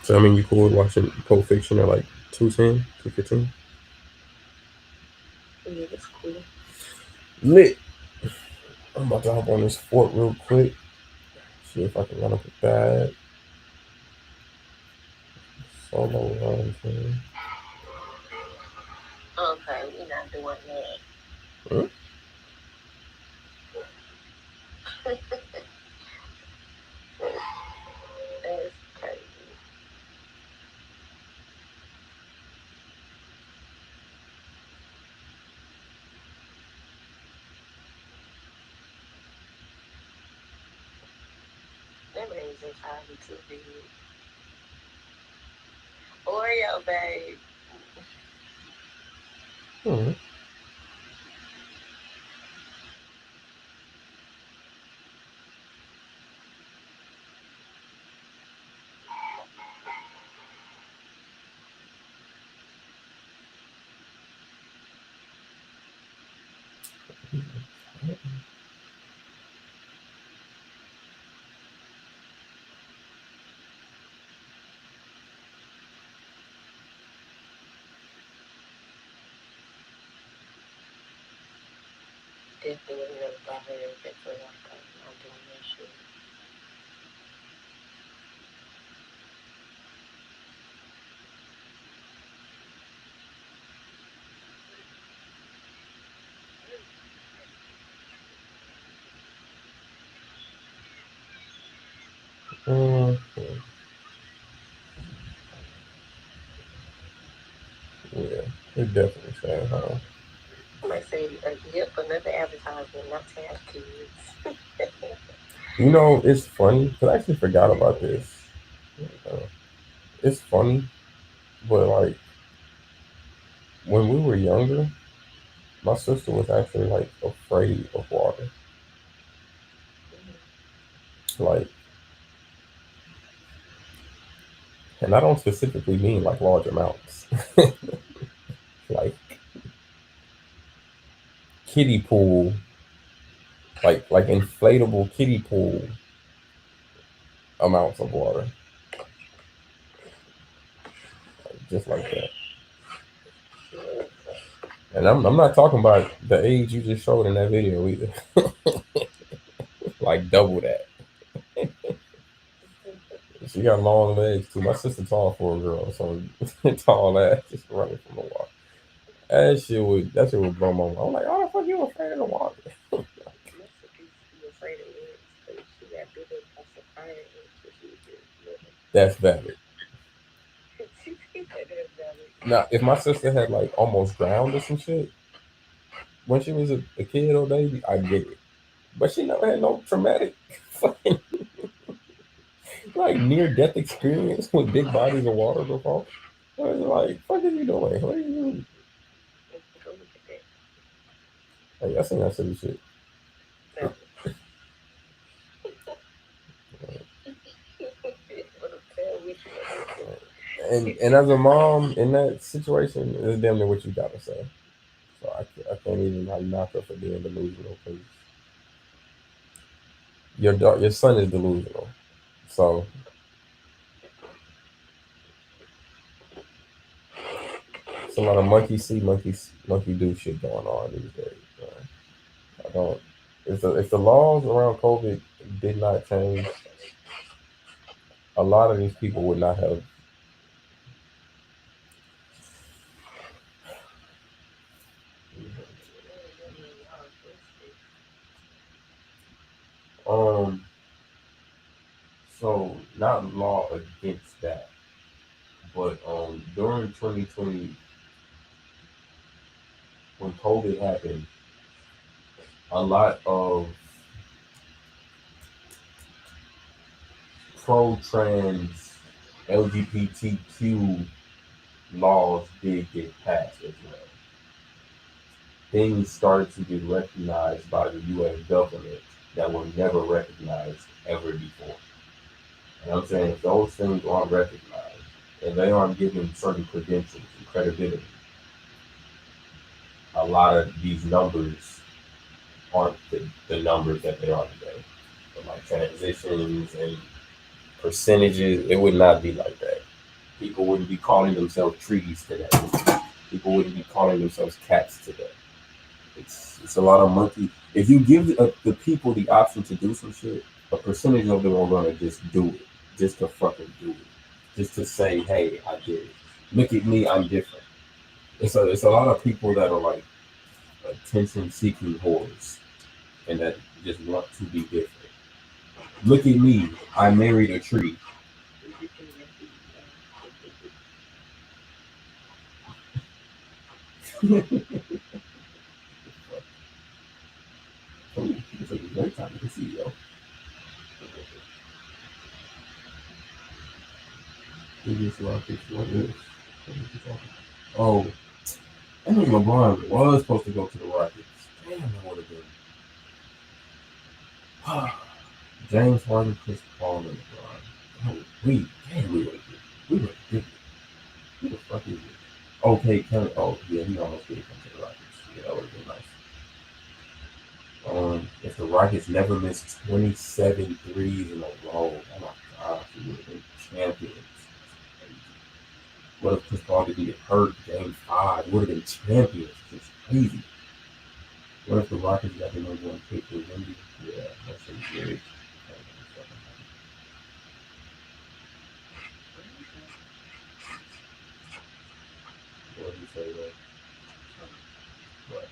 So, I mean, you cool with watching Pulp Fiction at like 2:10, 2:15? Yeah, that's cool. Lit. I'm about to hop on this fort real quick. See if I can run up a bad solo run. Okay, we're not doing that. Hmm? That's crazy. That man's entirely too big. Oreo, babe. Hmm. Definitely never thought her that for like I'm doing that shit. Yeah, it definitely saying how. I might say, yep, another advertisement not to have kids. You know, it's funny because I actually forgot about this. It's funny, but like when we were younger, my sister was actually like afraid of water. Like, and I don't specifically mean like large amounts. Like kiddie pool, like inflatable kiddie pool amounts of water, just like that. And I'm not talking about the age you just showed in that video either. Like double that. She got long legs too. My sister tall for a girl, so tall ass just running from the water. That shit would blow my mind. I'm like, how the fuck you afraid of the water? That's valid. Now, if my sister had like almost drowned or some shit when she was a kid or baby, I get it. But she never had no traumatic fucking like near death experience with big bodies of water before. I was like, what are you doing? What are you? Like, I seen that silly shit. And as a mom in that situation, it's damn near what you gotta say. So I can't even like knock her for being delusional because your son is delusional. So it's a lot of monkey see, monkey do shit going on these days. I don't. If the laws around COVID did not change, a lot of these people would not have. So not law against that, but during 2020 when COVID happened, a lot of pro-trans LGBTQ laws did get passed as well. Things started to get recognized by the U.S. government that were never recognized ever before. And I'm saying if those things aren't recognized, and they aren't given certain credentials and credibility. A lot of these numbers aren't the numbers that they are today. But like transitions and percentages, it would not be like that. People wouldn't be calling themselves trees today. People wouldn't be calling themselves cats today. It's a lot of monkey. If you give the people the option to do some shit, a percentage of them are gonna just do it, just to fucking do it, just to say, "Hey, I did it. Look at me, I'm different." It's a lot of people that are like attention-seeking whores, and that just want to be different. Look at me, I married a tree. It's like a great time to see yo. Biggest Rockets, what is? Oh, I think LeBron was supposed to go to the Rockets. Damn, that would have been. James Harden, Chris Paul, and LeBron. Oh, we would have we would have who the fuck is it? Okay, Kevin. Oh, yeah, he almost did come to the Rockets. Yeah, that would have been nice. If the Rockets never missed 27 threes in a row, oh my gosh, we would have been champions. What if Chris Paul didn't get hurt game 5? We would have been champions. It's crazy. What if the Rockets got the number 1 pick with Wendy? Yeah, that's a great. What did you say, though? What?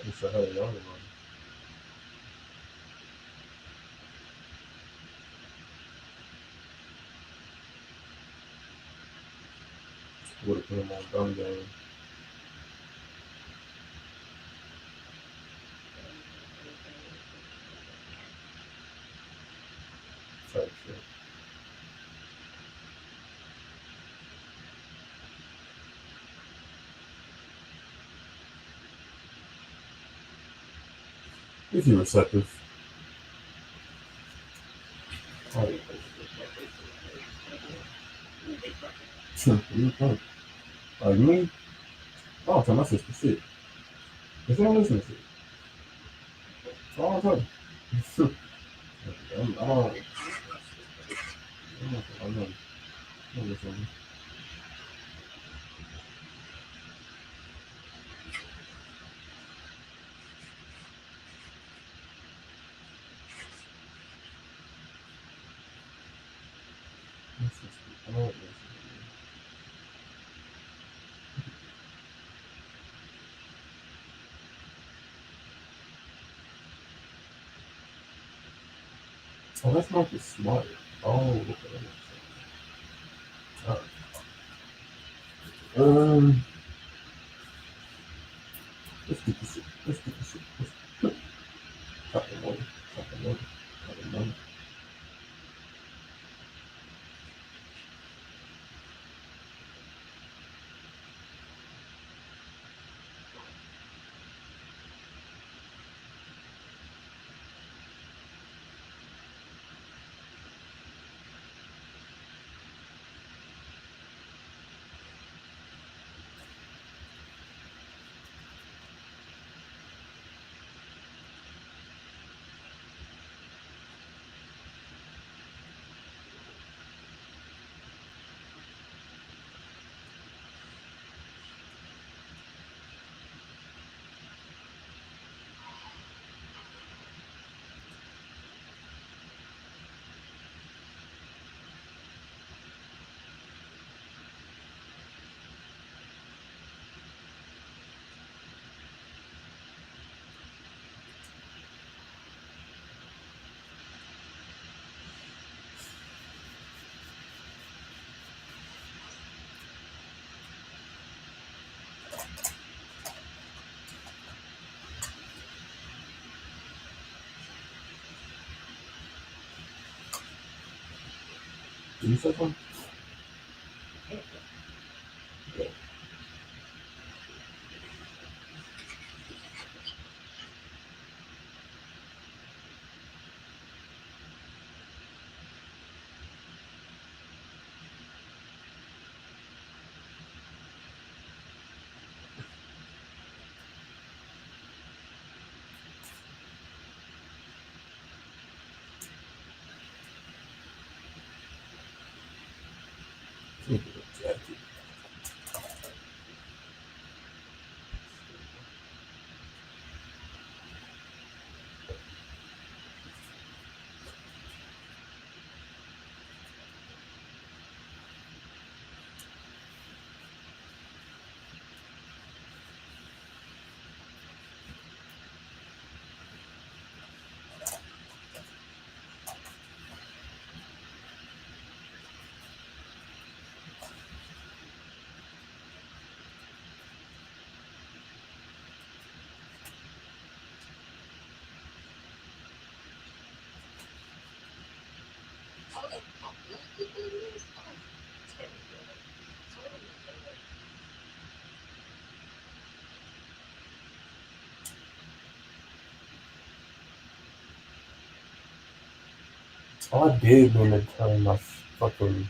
It's a hell of a one. Would have put him on dumb game. Type shit. If you're receptive. Oh, you think? Like me? I don't tell my sister shit. If they don't listen to shit. That's all I tell them. I don't. I know. I listen. I don't listen. Oh, that's not the smart. Oh, look at that. Let's get this shit. Let's get this shit. Cut the money. Cut the money. Cut the money. You said something? Oh, I did mean to turn my fucking